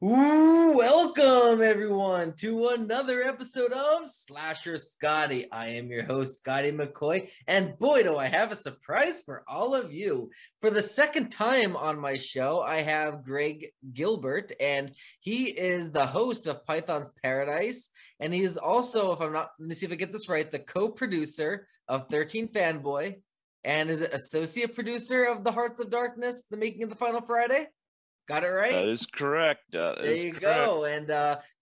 Ooh, welcome everyone to another episode of Slasher Scotty. I am your host, Scotty McCoy, and boy, do I have a surprise for all of you. For the second time on my show, I have Greg Gilbert, and he is the host of Python's Paradise, and he is also, if I'm not, let me see if I get this right, the co-producer of 13 Fanboy, and is it associate producer of The Hearts of Darkness, The Making of the Final Friday? Got it That right? is correct. There you go. And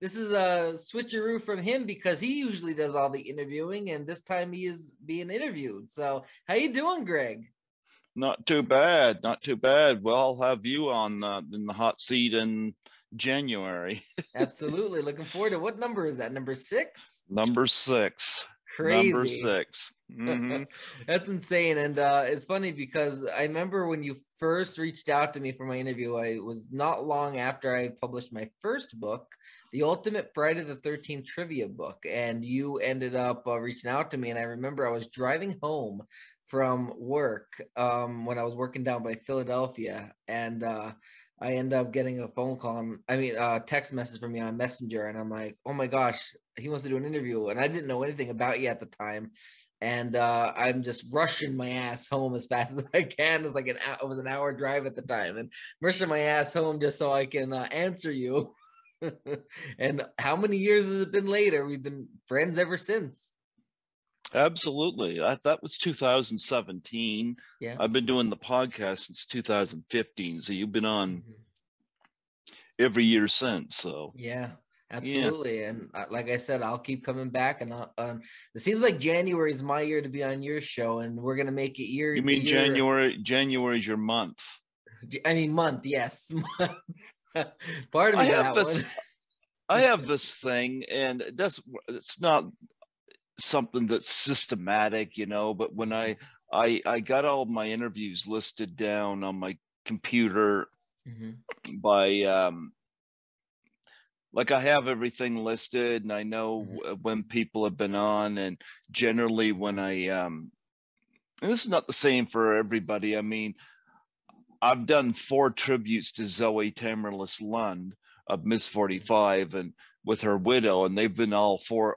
this is a switcheroo from him because he usually does all the interviewing, and this time he is being interviewed. So, how you doing, Greg? Not too bad. Not too bad. Well, I'll have you on in the hot seat in January. Absolutely. Looking forward to what number is that? Number 6? Number 6. Number Crazy. 6. Mm-hmm. That's insane. And it's funny because I remember when you first reached out to me for my interview, I was not long after I published my first book, the Ultimate Friday the 13th Trivia book. And you ended up reaching out to me. And I remember I was driving home from work when I was working down by Philadelphia. And I end up getting a phone call, a text message from me on Messenger. And I'm like, oh my gosh, he wants to do an interview. And I didn't know anything about you at the time. And I'm just rushing my ass home as fast as I can. It was an hour drive at the time, and rushing my ass home just so I can answer you. And how many years has it been later? We've been friends ever since. Absolutely. That was 2017. Yeah. I've been doing the podcast since 2015. So you've been on every year since. So yeah. Absolutely, yeah. And like I said, I'll keep coming back. And it seems like January is my year to be on your show, and we're gonna make it year. You mean January? January is your month. I mean month, yes. Part of me that one. I have this thing, and it's not something that's systematic, but when I got all my interviews listed down on my computer by like I have everything listed, and I know when people have been on, and generally when and this is not the same for everybody. I mean, I've done 4 tributes to Zoe Tamerlis Lund of Miss 45 and with her widow, and they've been all four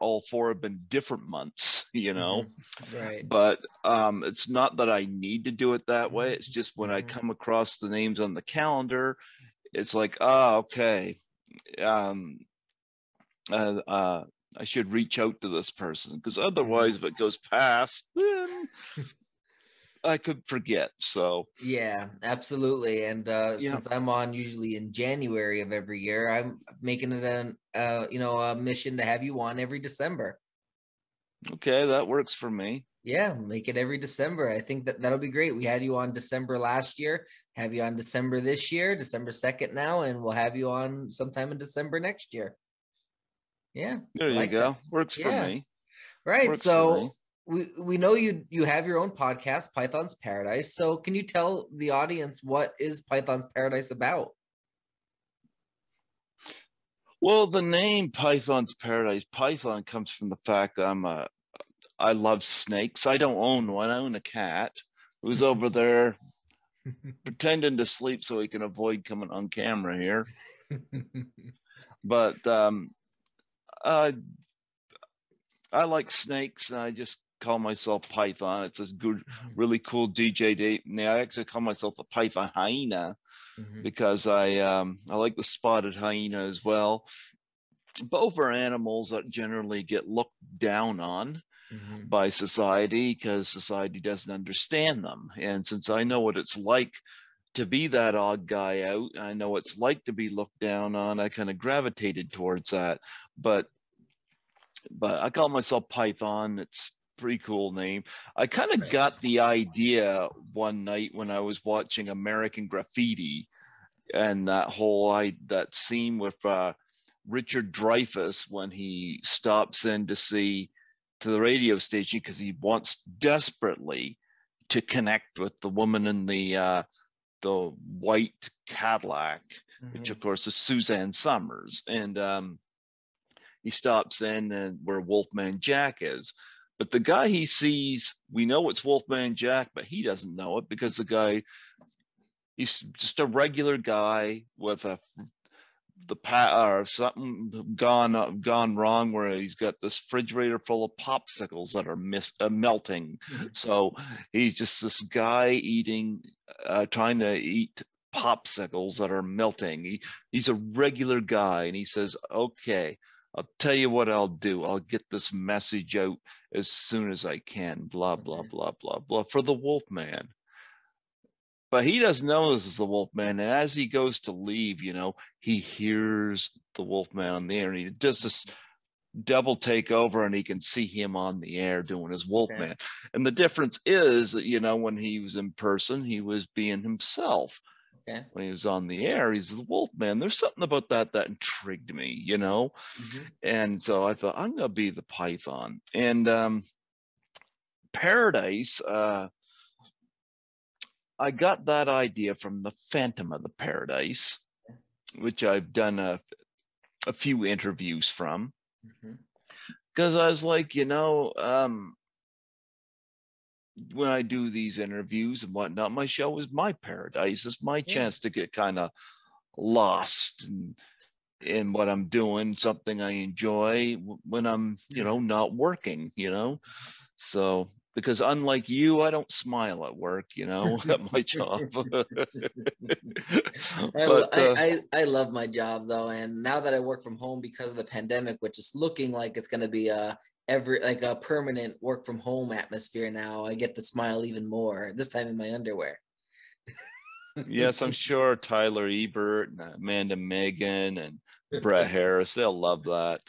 have been different months, Right. But it's not that I need to do it that way. It's just when I come across the names on the calendar, it's like, okay, I should reach out to this person, because otherwise if it goes past, then I could forget. So yeah, absolutely. And since I'm on usually in January of every year, I'm making it a mission to have you on every December. Okay, that works for me. Yeah, make it every December. I think that'll be great. We had you on December last year, have you on December this year, December 2nd now, and we'll have you on sometime in December next year. Yeah. There you go. Works for me. Right. So we know you have your own podcast, Python's Paradise. So can you tell the audience what is Python's Paradise about? Well, the name Python's Paradise, Python comes from the fact that I love snakes. I don't own one. I own a cat who's over there pretending to sleep so he can avoid coming on camera here. But I like snakes, and I just call myself Python. It's a good, really cool DJ date. And I actually call myself a Python hyena because I like the spotted hyena as well. Both are animals that generally get looked down on by society because society doesn't understand them. And since I know what it's like to be that odd guy out, I know what it's like to be looked down on, I kind of gravitated towards that. But I call myself Python. It's a pretty cool name. I kind of got the idea one night when I was watching American Graffiti, and that scene with Richard Dreyfuss when he stops in to the radio station because he wants desperately to connect with the woman in the white Cadillac, which of course is Suzanne Summers, and he stops in and where Wolfman Jack is. But the guy he sees, we know it's Wolfman Jack, but he doesn't know it because he's just a regular guy with or something gone wrong, where he's got this refrigerator full of popsicles that are melting. So he's just this guy trying to eat popsicles that are melting. He's a regular guy, and he says, okay, I'll tell you what I'll do. I'll get this message out as soon as I can, blah, blah, blah, blah, blah, for the Wolfman. But he doesn't know this is the Wolfman. And as he goes to leave, he hears the Wolfman on the air, and he does this double take over, and he can see him on the air doing his Wolfman. Okay. And the difference is that, when he was in person, he was being himself. Okay. When he was on the air, he's the Wolfman. There's something about that intrigued me, And so I thought, I'm going to be the Python. And Paradise, I got that idea from the Phantom of the Paradise, which I've done a few interviews from. Because I was like, when I do these interviews and whatnot, my show is my paradise. It's my chance to get kind of lost in what I'm doing, something I enjoy when I'm, not working, So, because unlike you, I don't smile at work, at my job. I love my job though, and now that I work from home because of the pandemic, which is looking like it's going to be a permanent work from home atmosphere now, I get to smile even more, this time in my underwear. Yes, I'm sure Tyler Ebert and Amanda Megan and Brett Harris, they'll love that.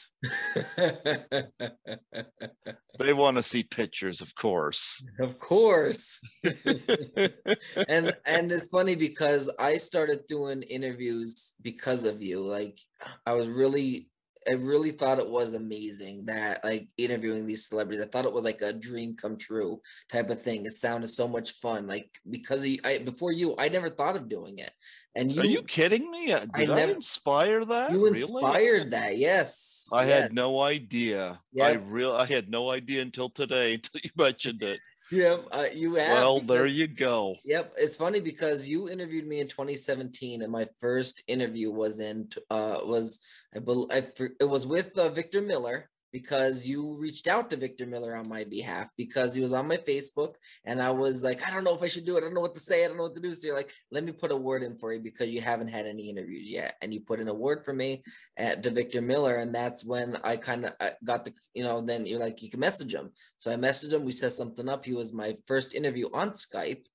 They want to see pictures, of course. Of course. and it's funny because I started doing interviews because of you. Like, I really thought it was amazing that, like, interviewing these celebrities. I thought it was like a dream come true type of thing. It sounded so much fun. Like, because before you, I never thought of doing it. And are you kidding me? Did I inspire that? You inspired that, yes. I had no idea. Yep. I had no idea until today, until you mentioned it. Yeah, you have. Well, there you go. Yep, it's funny because you interviewed me in 2017, and my first interview was it was with Victor Miller, because you reached out to Victor Miller on my behalf because he was on my Facebook, and I was like, I don't know if I should do it. I don't know what to say. I don't know what to do. So you're like, let me put a word in for you because you haven't had any interviews yet. And you put in a word for me to Victor Miller. And that's when I kind of got the, then you're like, you can message him. So I messaged him. We set something up. He was my first interview on Skype.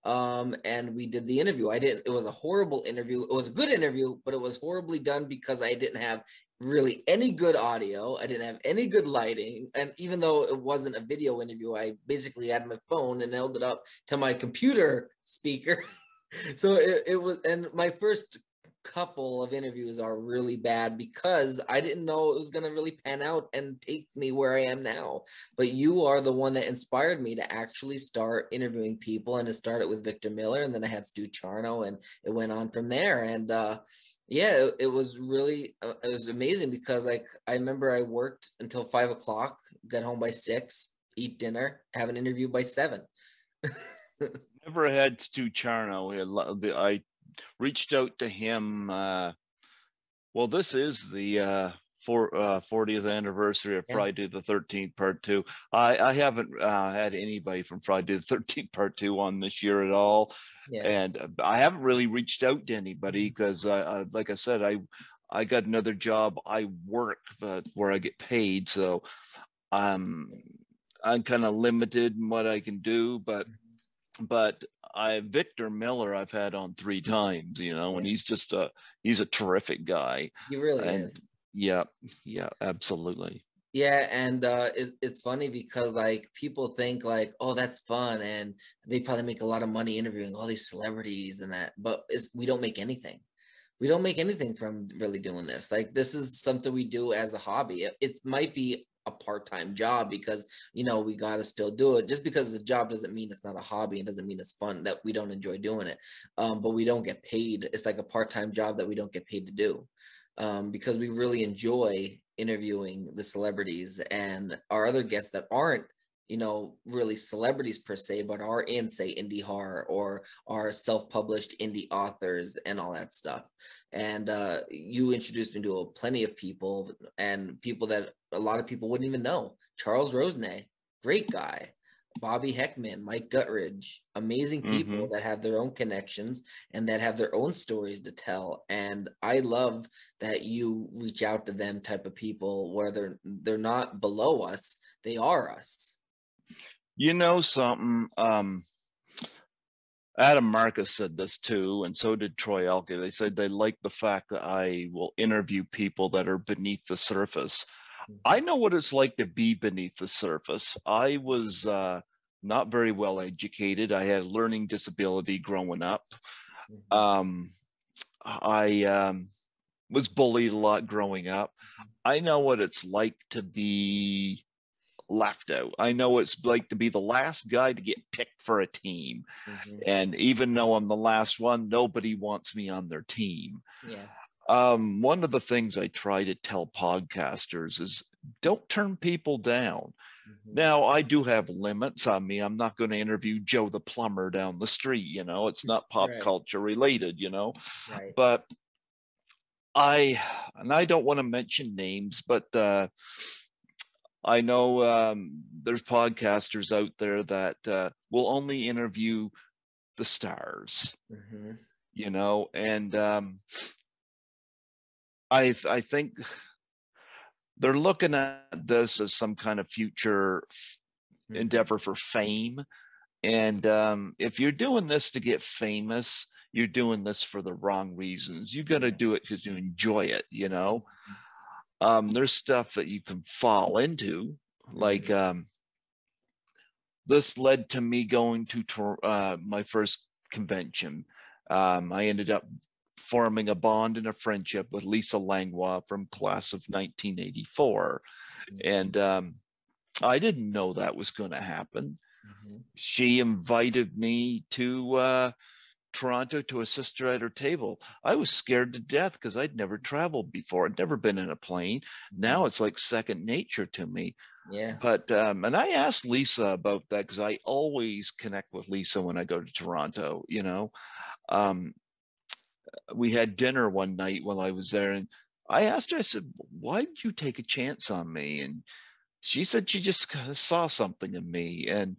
And we did the interview. It was a horrible interview. It was a good interview, but it was horribly done because I didn't have really any good audio. I didn't have any good lighting. And even though it wasn't a video interview, I basically had my phone and held it up to my computer speaker. So it was, and my first couple of interviews are really bad because I didn't know it was going to really pan out and take me where I am now. But you are the one that inspired me to actually start interviewing people, and it started with Victor Miller, and then I had Stu Charno, and it went on from there. And yeah, it was really, it was amazing because, like, I remember I worked until 5 o'clock, got home by 6, eat dinner, have an interview by 7. Never had Stu Charno. I reached out to him. Well, this is the 40th anniversary of Friday the 13th Part 2. I haven't had anybody from Friday the 13th Part 2 on this year at all. Yeah. And I haven't really reached out to anybody because, like I said, I got another job. I work where I get paid, so I'm kind of limited in what I can do. But Victor Miller I've had on 3 times, and he's a terrific guy. He really is. Yeah, absolutely. Yeah, and it's funny because, like, people think like, oh, that's fun, and they probably make a lot of money interviewing all these celebrities and that, but we don't make anything. We don't make anything from really doing this. Like, this is something we do as a hobby. It might be a part-time job because, we got to still do it. Just because the job doesn't mean it's not a hobby. It doesn't mean it's fun, that we don't enjoy doing it. But we don't get paid. It's like a part-time job that we don't get paid to do. Because we really enjoy interviewing the celebrities and our other guests that aren't really celebrities per se, but are in, say, indie horror or are self-published indie authors and all that stuff. And you introduced me to plenty of people, and people that a lot of people wouldn't even know. Charles Rosenay, great guy. Bobby Heckman, Mike Guttridge, amazing people that have their own connections and that have their own stories to tell. And I love that you reach out to them type of people where they're not below us, they are us. You know something, Adam Marcus said this too, and so did Troy Elke. They said they like the fact that I will interview people that are beneath the surface. I know what it's like to be beneath the surface. I was not very well educated. I had a learning disability growing up. I was bullied a lot growing up. I know what it's like to be left out. I know what it's like to be the last guy to get picked for a team. And even though I'm the last one, nobody wants me on their team. Yeah. One of the things I try to tell podcasters is don't turn people down. Now, I do have limits on me. I'm not going to interview Joe the plumber down the street, it's not pop culture related, Right. But I don't want to mention names, but I know there's podcasters out there that will only interview the stars, and I think they're looking at this as some kind of future endeavor for fame. And if you're doing this to get famous, you're doing this for the wrong reasons. You got to do it because you enjoy it, There's stuff that you can fall into, like this led to me going to my first convention. I ended up forming a bond and a friendship with Lisa Langlois from class of 1984. And I didn't know that was going to happen. She invited me to Toronto to assist her at her table. I was scared to death because I'd never traveled before. I'd never been in a plane. Now it's like second nature to me. Yeah. But and I asked Lisa about that because I always connect with Lisa when I go to Toronto. We had dinner one night while I was there, and I asked her, I said, why did you take a chance on me? And she said she just saw something in me. And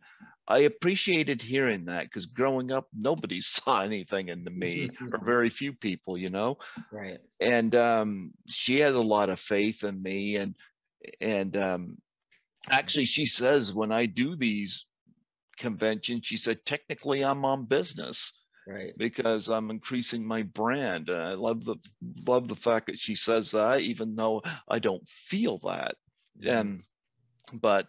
I appreciated hearing that because growing up, nobody saw anything in me, or very few people, Right. And she had a lot of faith in me. And actually, she says when I do these conventions, she said, technically I'm on business. Right. Because I'm increasing my brand. I love the fact that she says that, even though I don't feel that. But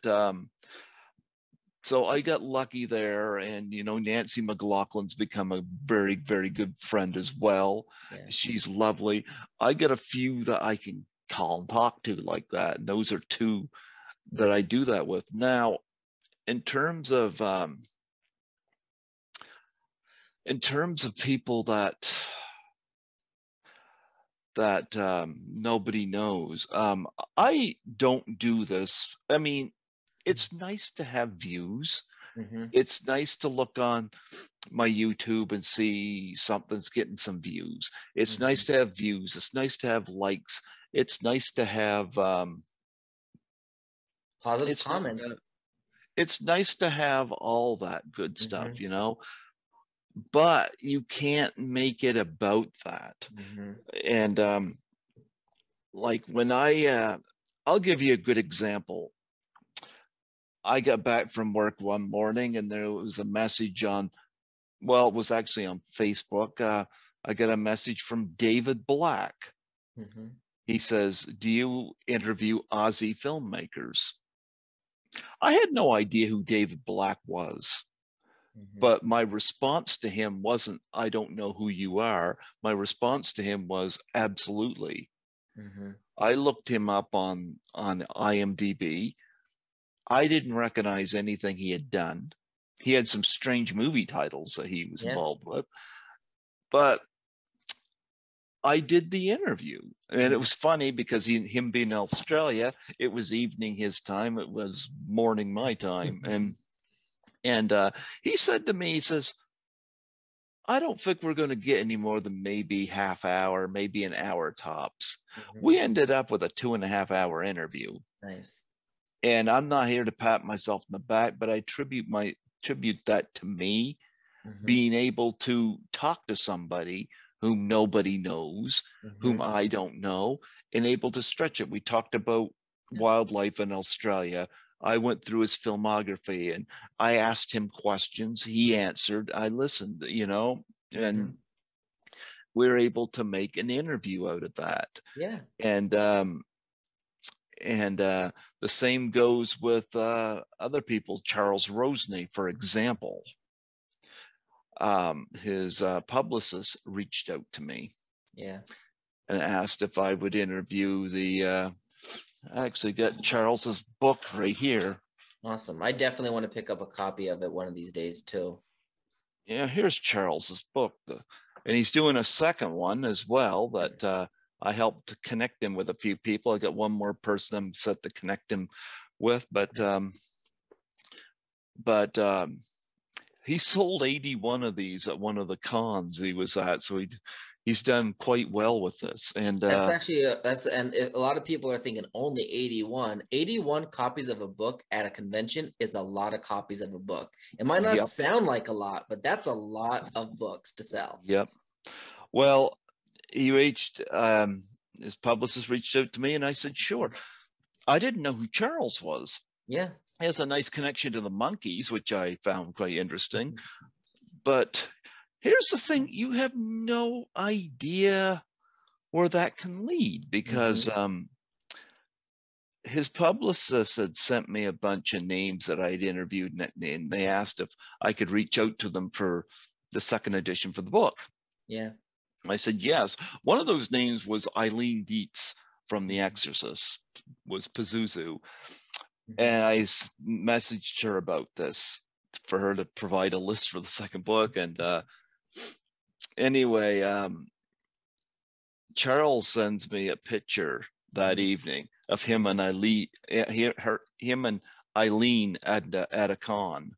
so I got lucky there, and Nancy McLaughlin's become a very, very good friend as well. Yeah. She's lovely. I got a few that I can call and talk to like that, and those are two that I do that with. Now, in terms of people that nobody knows, I don't do this. I mean, it's nice to have views. It's nice to look on my YouTube and see something's getting some views. It's nice to have views. It's nice to have likes. It's nice to have positive comments. It's nice to have all that good stuff, but you can't make it about that. And like when I'll give you a good example. I got back from work one morning and there was a message it was actually on Facebook. I got a message from David Black. He says, do you interview Aussie filmmakers? I had no idea who David Black was. But my response to him wasn't, I don't know who you are. My response to him was, absolutely. I looked him up on IMDb. I didn't recognize anything he had done. He had some strange movie titles that he was involved with. But I did the interview, and it was funny because him being in Australia, it was evening his time, it was morning my time, and he said to me, he says, I don't think we're going to get any more than maybe half hour, maybe an hour tops. We ended up with a 2.5 hour interview. Nice. And I'm not here to pat myself in the back, but I tribute that to me being able to talk to somebody whom nobody knows, whom I don't know, and able to stretch it. We talked about wildlife in Australia. I went through his filmography and I asked him questions. He answered. I listened, you know, and we're able to make an interview out of that. Yeah. And the same goes with other people. Charles Rosney, for example. His publicist reached out to me. Yeah. And asked if I would interview the. I actually got Charles's book right here. Awesome. I definitely want to pick up a copy of it one of these days too. Yeah, here's Charles's book, and he's doing a second one as well. That I helped to connect him with a few people. I got one more person I'm set to connect him with, but he sold 81 of these at one of the cons he was at, so he's done quite well with this. And that's actually and a lot of people are thinking only 81 copies of a book at a convention is a lot of copies of a book. It might not sound like a lot, but that's a lot of books to sell. Yep. Well, he reached his publicist reached out to me, and I said sure. I didn't know who Charles was. Yeah. He has a nice connection to the Monkees, which I found quite interesting. But here's the thing, you have no idea where that can lead, because his publicist had sent me a bunch of names that I'd interviewed, and they asked if I could reach out to them for the second edition for the book. Yeah. I said yes. One of those names was Eileen Dietz from The Exorcist, was Pazuzu. And I messaged her about this for her to provide a list for the second book. And anyway, Charles sends me a picture that evening of him and Eileen, him and Eileen at a con.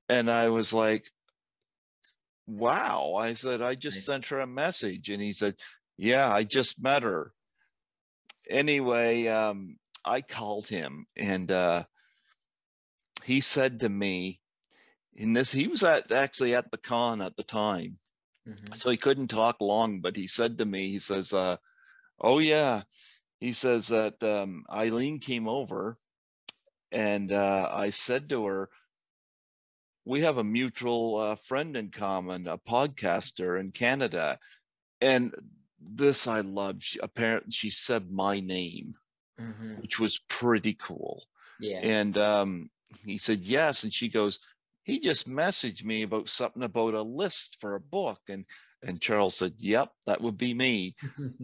And I was like, wow. I said, I just sent her a message. And he said, yeah, I just met her. Anyway, I called him, and he said to me, he was actually at the con at the time, so he couldn't talk long, but he said to me, he says, oh yeah, he says that Eileen came over, and I said to her, we have a mutual friend in common, a podcaster in Canada, and this I love. Apparently she said my name, which was pretty cool. Yeah. And he said yes, and she goes, he just messaged me about something about a list for a book, and Charles said, yep, that would be me.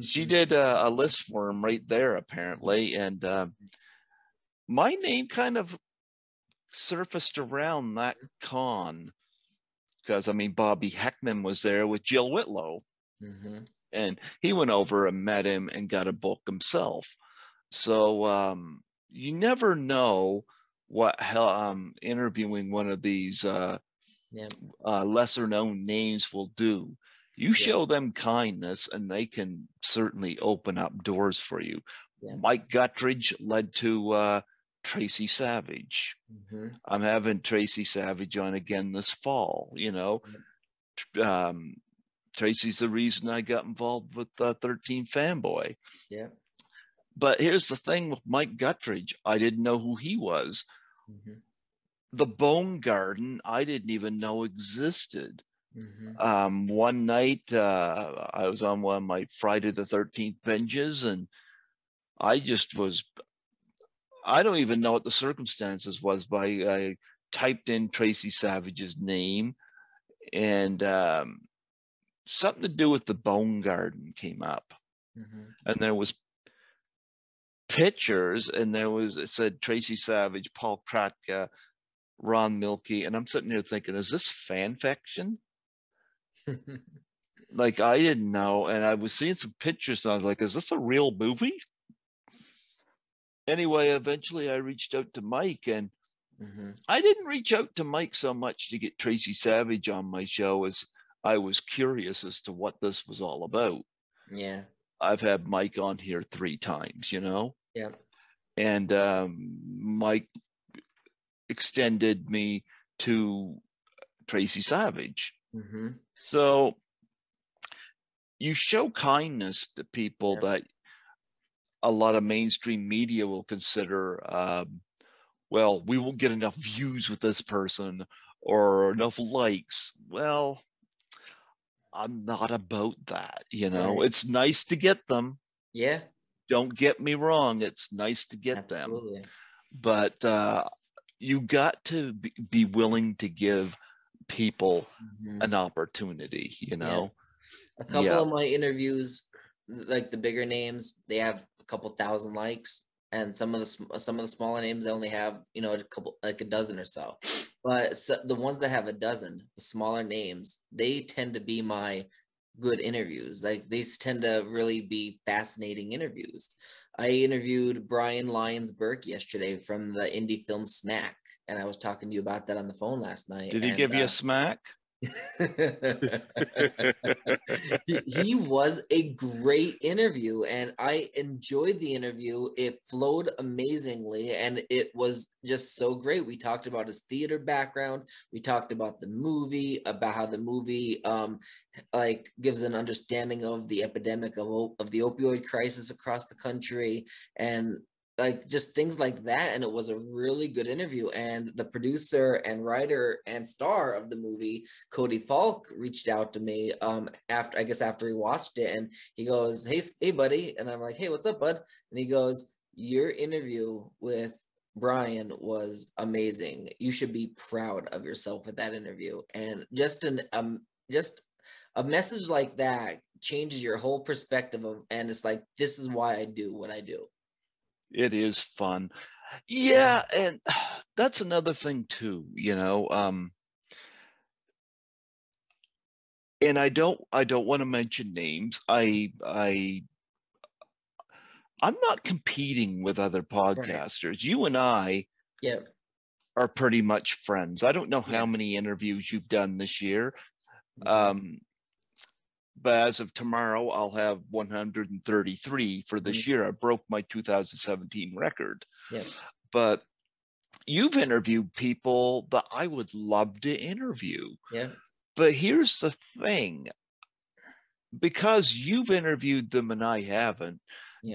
She did a list for him right there, apparently, and my name kind of surfaced around that con, because I mean Bobby Heckman was there with Jill Whitlow, and he went over and met him and got a book himself. So you never know what interviewing one of these lesser known names will do. You show them kindness and they can certainly open up doors for you. Mike Guttridge led to Tracy Savage. I'm having Tracy Savage on again this fall. You know, Tracy's the reason I got involved with 13 Fanboy. Yeah. But here's the thing with Mike Guttridge, I didn't know who he was. The Bone Garden, I didn't even know existed. One night, I was on one of my Friday the 13th binges, and I don't even know what the circumstances was, but I typed in Tracy Savage's name, and something to do with the Bone Garden came up. And there was pictures, and it said Tracy Savage, Paul Kratka, Ron Milkey, and I'm sitting here thinking, is this fan fiction? like I didn't know, and I was seeing some pictures, and I was like, "Is this a real movie?" Anyway, eventually I reached out to Mike, and I didn't reach out to Mike so much to get Tracy Savage on my show as I was curious as to what this was all about. Yeah. I've had Mike on here 3 times, you know? Yeah. And Mike extended me to Tracy Savage. So you show kindness to people that a lot of mainstream media will consider, well, we won't get enough views with this person or enough likes. Well, I'm not about that, you know. Right. It's nice to get them. Yeah. Don't get me wrong, it's nice to get Absolutely. them. But you got to be willing to give people an opportunity, you know. A couple of my interviews, like the bigger names, they have a couple thousand likes, and some of the smaller names they only have, you know, a couple, like a dozen or so. But the ones that have a dozen, the smaller names, they tend to be my good interviews. Like these tend to really be fascinating interviews. I interviewed Brian Lyons Burke yesterday from the indie film Smack, and I was talking to you about that on the phone last night. Did he And give you a smack? he was a great interview, and I enjoyed the interview. It flowed amazingly, and it was just so great. We talked about his theater background. We talked about the movie, about how the movie like gives an understanding of the epidemic of the opioid crisis across the country, and like just things like that. And it was a really good interview. And the producer and writer and star of the movie, Cody Falk, reached out to me after he watched it, and he goes, hey buddy. And I'm like, hey, what's up, bud? And he goes, your interview with Brian was amazing. You should be proud of yourself with that interview. And just a message like that changes your whole perspective of, and it's like, this is why I do what I do. It is fun. Yeah, and that's another thing too, you know. And I don't want to mention names. I'm not competing with other podcasters. Right. You and I are pretty much friends. I don't know how many interviews you've done this year. But as of tomorrow, I'll have 133 for this year. I broke my 2017 record. But you've interviewed people that I would love to interview. But here's the thing. Because you've interviewed them and I haven't,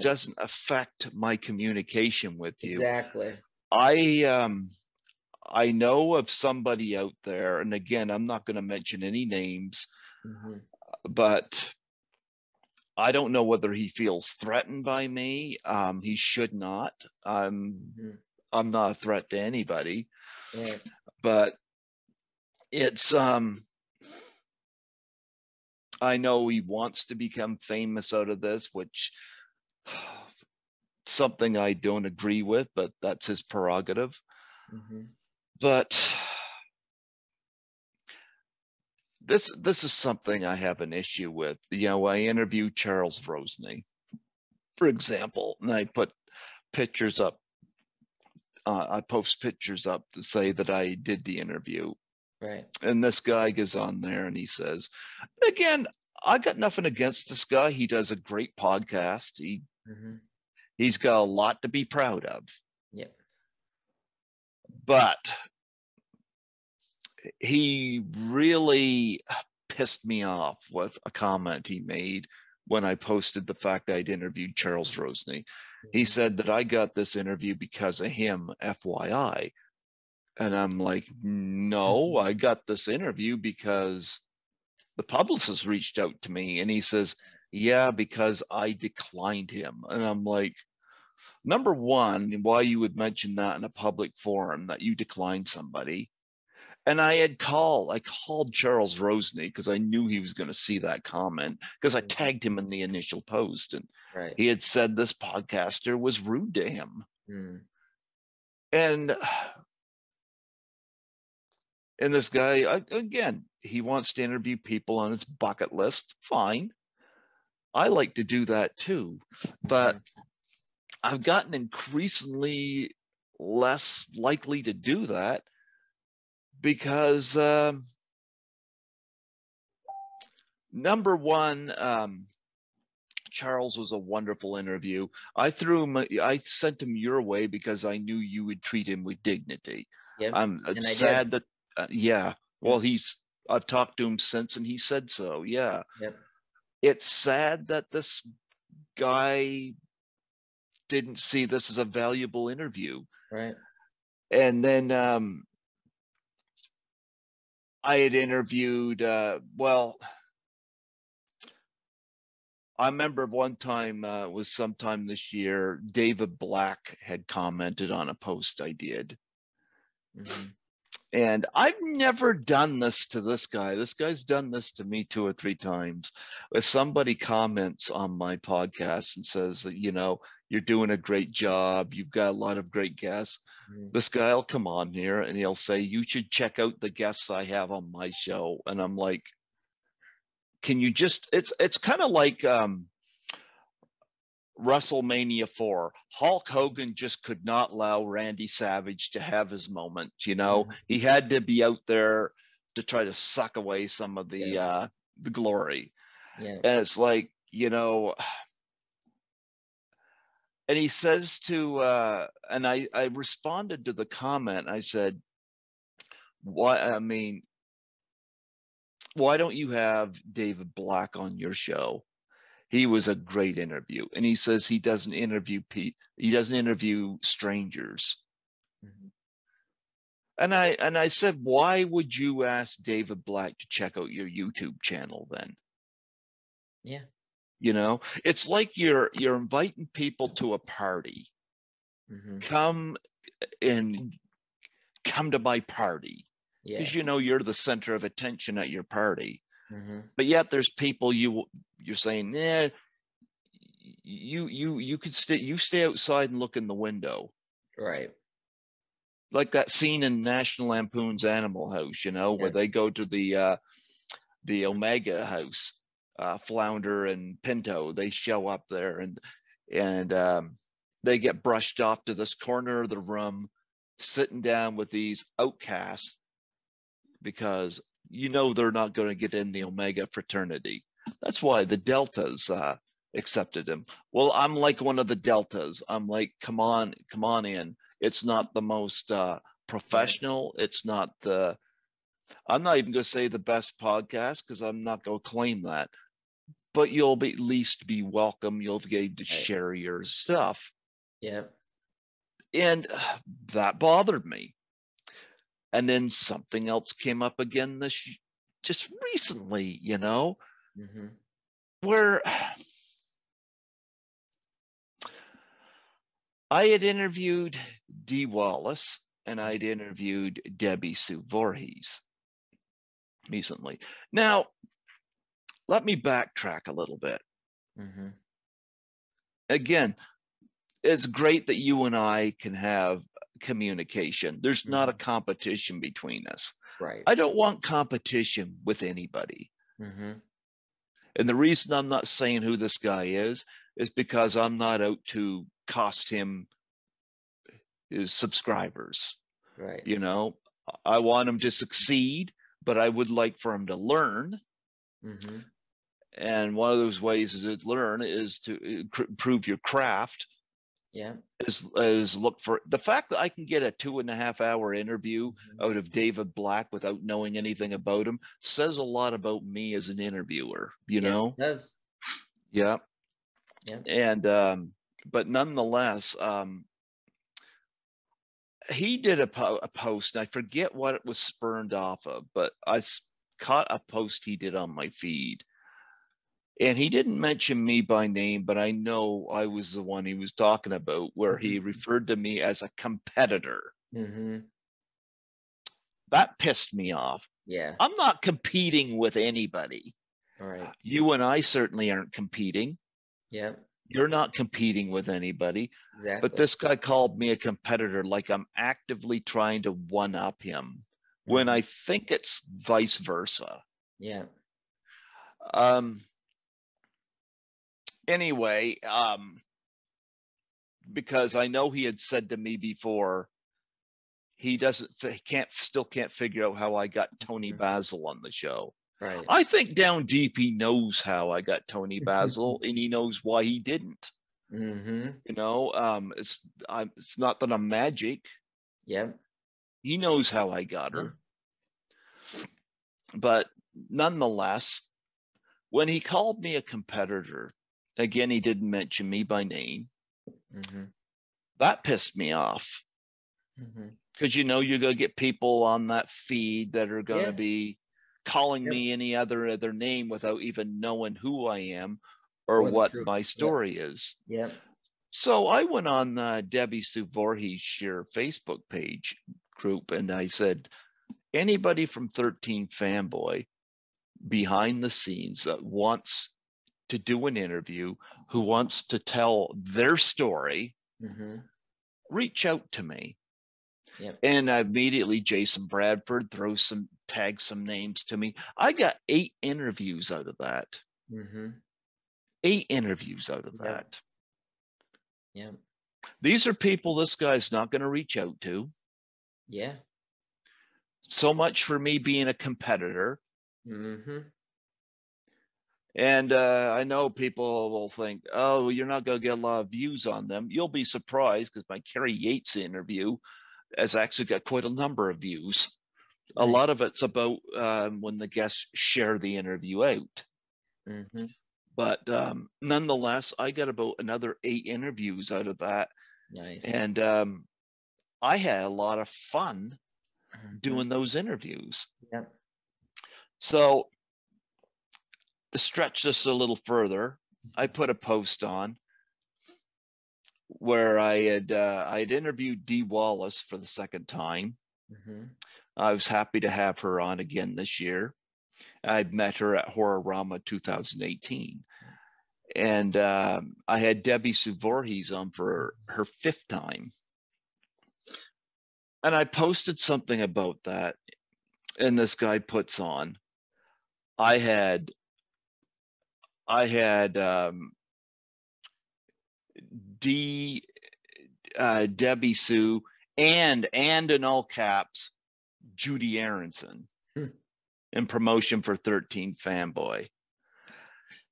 doesn't affect my communication with you. Exactly. I know of somebody out there, and again, I'm not going to mention any names, but I don't know whether he feels threatened by me. He should not. I'm not a threat to anybody. But it's I know he wants to become famous out of this, which something I don't agree with, but that's his prerogative. But this is something I have an issue with. You know, I interviewed Charles Rosny, for example, and I put pictures up. I post pictures up to say that I did the interview. And this guy goes on there and he says, again, I got nothing against this guy. He does a great podcast. He's got a lot to be proud of. But he really pissed me off with a comment he made when I posted the fact I'd interviewed Charles Rosny. He said that I got this interview because of him, FYI. And I'm like, no, I got this interview because the publicist reached out to me. And he says, yeah, because I declined him. And I'm like, number one, why you would mention that in a public forum, that you declined somebody. And I called Charles Rosny because I knew he was going to see that comment because I tagged him in the initial post. And he had said this podcaster was rude to him. And And this guy, again, he wants to interview people on his bucket list. Fine. I like to do that too. But I've gotten increasingly less likely to do that because, number one, Charles was a wonderful interview. I sent him your way because I knew you would treat him with dignity. Yep. I'm sad that, yeah. Well, I've talked to him since, and he said so. Yeah. Yep. It's sad that this guy didn't see this as a valuable interview. Right. And then I had interviewed, well, I remember one time, was sometime this year, David Black had commented on a post I did. And I've never done this to this guy. This guy's done this to me 2 or 3 times. If somebody comments on my podcast and says that, you know, you're doing a great job, you've got a lot of great guests, this guy will come on here and he'll say, you should check out the guests I have on my show. And I'm like, can you just, it's kind of like WrestleMania 4. Hulk Hogan just could not allow Randy Savage to have his moment. You know, he had to be out there to try to suck away some of the glory. Yeah. And it's like, you know, and he says to, and I responded to the comment. I said, why don't you have David Black on your show? He was a great interview. And he says he doesn't interview strangers. And I said, why would you ask David Black to check out your YouTube channel then? Yeah. You know, it's like you're inviting people to a party. Come to my party. Because you know you're the center of attention at your party. But yet there's people you're saying, you could stay outside and look in the window. Right. Like that scene in National Lampoon's Animal House, you know, where they go to the Omega house, Flounder and Pinto. They show up there and they get brushed off to this corner of the room, sitting down with these outcasts because you know they're not going to get in the Omega fraternity. That's why the Deltas accepted him. Well, I'm like one of the Deltas. I'm like, come on in. It's not the most professional. It's not I'm not even going to say the best podcast because I'm not going to claim that. But you'll at least be welcome. You'll be able to share your stuff. Yeah. And that bothered me. And then something else came up again just recently, you know, where I had interviewed Dee Wallace and I'd interviewed Debbie Sue Voorhees recently. Now, let me backtrack a little bit. Again, it's great that you and I can have communication. There's not a competition between us. Right. I don't want competition with anybody. And the reason I'm not saying who this guy is because I'm not out to cost him his subscribers. Right. You know, I want him to succeed, but I would like for him to learn. And one of those ways to learn is to improve your craft. Yeah. Is look for the fact that I can get a 2.5 hour interview out of David Black without knowing anything about him says a lot about me as an interviewer, you know? It does. Yeah. Yeah. And but nonetheless, he did a post, and I forget what it was spurned off of, but I caught a post he did on my feed. And he didn't mention me by name, but I know I was the one he was talking about, where he referred to me as a competitor. That pissed me off. Yeah. I'm not competing with anybody. All right. You and I certainly aren't competing. Yeah. You're not competing with anybody. Exactly. But this guy called me a competitor, like I'm actively trying to one-up him. when I think it's vice versa. Yeah. Anyway, because I know he had said to me before, he still can't figure out how I got Tony Basil on the show. Right. I think down deep he knows how I got Tony Basil, and he knows why he didn't. You know, it's not that I'm magic. Yep. He knows how I got her. But nonetheless, when he called me a competitor, again, he didn't mention me by name. That pissed me off. Because, you know, you're going to get people on that feed that are going to be calling me any other name without even knowing who I am or what my story is. So I went on Debbie Sue Voorhees' share Facebook page group, and I said, anybody from 13 Fanboy behind the scenes that wants to do an interview, who wants to tell their story, reach out to me. And immediately Jason Bradford tags some names to me. I got 8 interviews out of that. 8 interviews out of that. These are people this guy's not going to reach out to. So much for me being a competitor. And I know people will think, oh, you're not going to get a lot of views on them. You'll be surprised, because my Kerry Yates interview has actually got quite a number of views. Nice. A lot of it's about when the guests share the interview out. But nonetheless, I got about another 8 interviews out of that. Nice. And I had a lot of fun doing those interviews. So to stretch this a little further, I put a post on where I had interviewed Dee Wallace for the second time. I was happy to have her on again this year. I'd met her at Horrorama 2018. And I had Debbie Sue Voorhees on for her 5th time. And I posted something about that. And this guy puts on, I had Debbie Sue and in all caps, Judy Aronson in promotion for 13 Fanboy.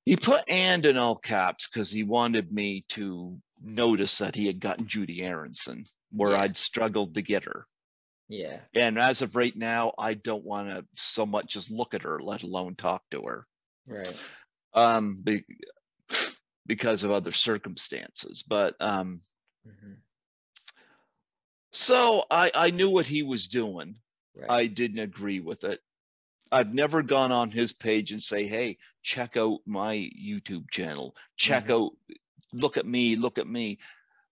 He put "and" in all caps because he wanted me to notice that he had gotten Judy Aronson, where I'd struggled to get her. And as of right now, I don't want to so much as look at her, let alone talk to her. Because of other circumstances. But so I knew what he was doing. I didn't agree with it. I've never gone on his page and say, hey, check out my YouTube channel. Check out, look at me,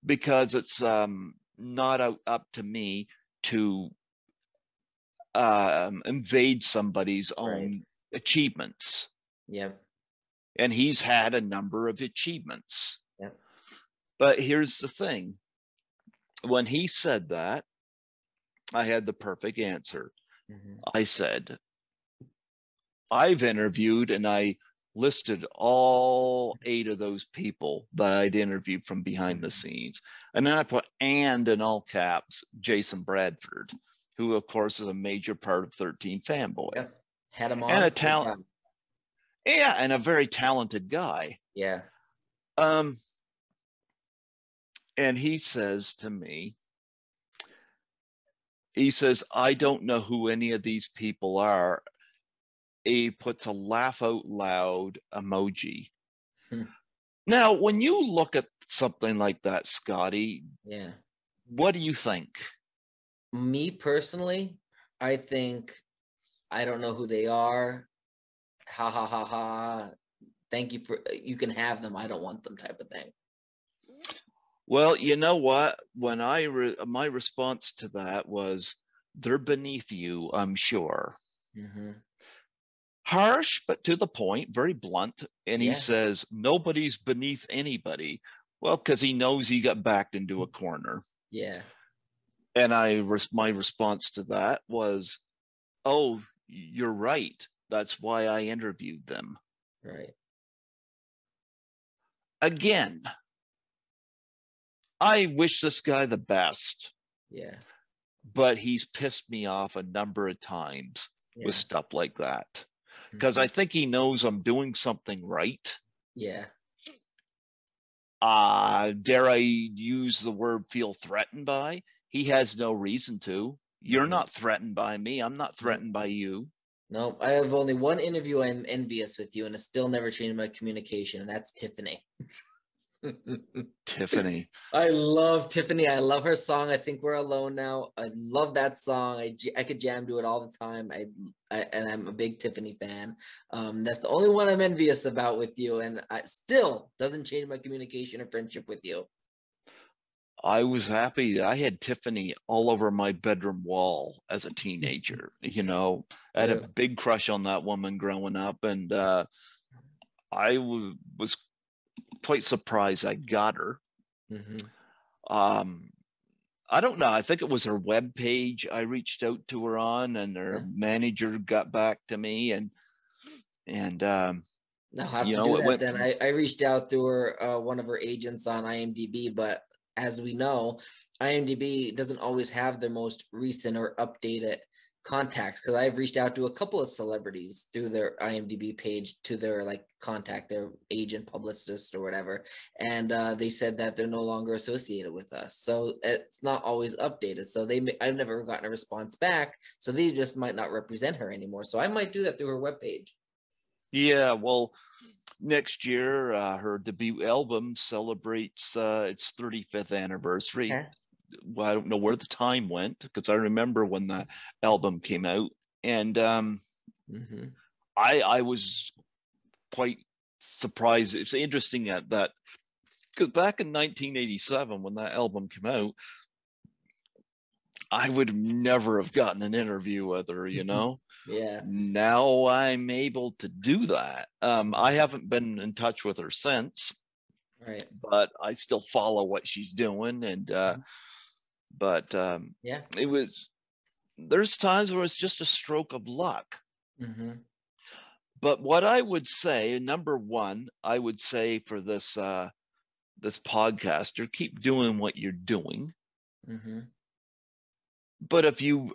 because it's not up to me to invade somebody's own achievements. And he's had a number of achievements. But here's the thing. When he said that, I had the perfect answer. I said, I've interviewed, and I listed all 8 of those people that I'd interviewed from behind the scenes. And then I put "and" in all caps, Jason Bradford, who of course is a major part of 13 Fanboy. Had him on. And a talent. Yeah, and a very talented guy. And he says to me, he says, I don't know who any of these people are. He puts a laugh out loud emoji. Now, when you look at something like that, Scotty, what do you think? Me personally, I think, I don't know who they are. Ha ha ha ha. Thank you for, you can have them. I don't want them, type of thing. Well, you know what? When my response to that was, they're beneath you, I'm sure. Harsh, but to the point, very blunt. And he says, nobody's beneath anybody. Well, because he knows he got backed into a corner. And my response to that was, oh, you're right. That's why I interviewed them. Right. Again, I wish this guy the best. Yeah. But he's pissed me off a number of times with Yeah. stuff like that. Because I think he knows I'm doing something right. Yeah. Dare I use the word feel threatened by? He has no reason to. You're not threatened by me. I'm not threatened by you. No, I have only one interview I'm envious with you, and it's still never changed my communication, and that's Tiffany. Tiffany. I love Tiffany. I love her song. I think we're alone now. I love that song. I could jam to it all the time. And I'm a big Tiffany fan. That's the only one I'm envious about with you, and I still doesn't change my communication or friendship with you. I was happy. I had Tiffany all over my bedroom wall as a teenager. You know, I had a big crush on that woman growing up, and I was quite surprised I got her. I don't know. I think it was her web page I reached out to her on, and her manager got back to me, and I'll have to do that then. I reached out through her, one of her agents on IMDb, but as we know, IMDb doesn't always have their most recent or updated contacts, because I've reached out to a couple of celebrities through their IMDb page to their contact, their agent, publicist, or whatever, and they said that they're no longer associated with us, so it's not always updated. So I've never gotten a response back, so they just might not represent her anymore. So I might do that through her webpage. Yeah, well, next year her debut album celebrates its 35th anniversary. Well, I don't know where the time went, because I remember when the album came out, and I was quite surprised. It's interesting that because back in 1987, when that album came out, I would never have gotten an interview with her, you know. Yeah. Now I'm able to do that. I haven't been in touch with her since, right, but I still follow what she's doing, and but there's times where it's just a stroke of luck. But what I would say, number one, I would say for this this podcaster, keep doing what you're doing. But if you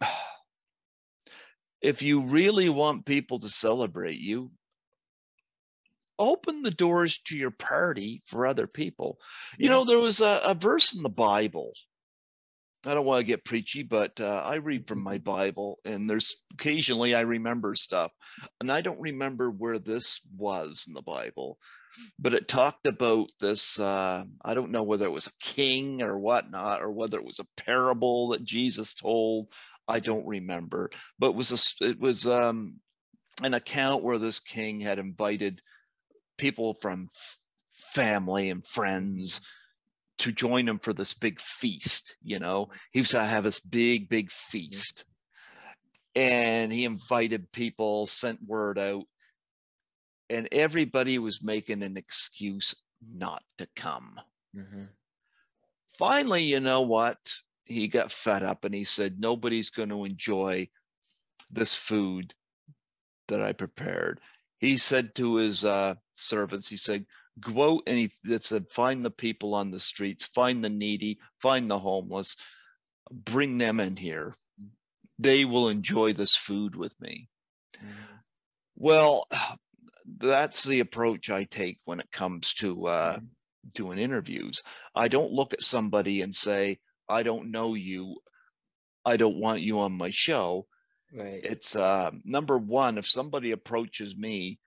really want people to celebrate you, open the doors to your party for other people. You know, there was a verse in the Bible. I don't want to get preachy, but I read from my Bible, and there's occasionally I remember stuff, and I don't remember where this was in the Bible, but it talked about this. I don't know whether it was a king or whatnot, or whether it was a parable that Jesus told. I don't remember, but it was an account where this king had invited people from family and friends to join him for this big feast. You know, he was to have this big feast, and he invited people, sent word out, and everybody was making an excuse not to come. Finally, you know what? He got fed up, and he said, nobody's going to enjoy this food that I prepared. He said to his servants, he said, go out, and he said, find the people on the streets, find the needy, find the homeless, bring them in here. They will enjoy this food with me. Well, that's the approach I take when it comes to doing interviews. I don't look at somebody and say, I don't know you, I don't want you on my show. Right. It's number one, if somebody approaches me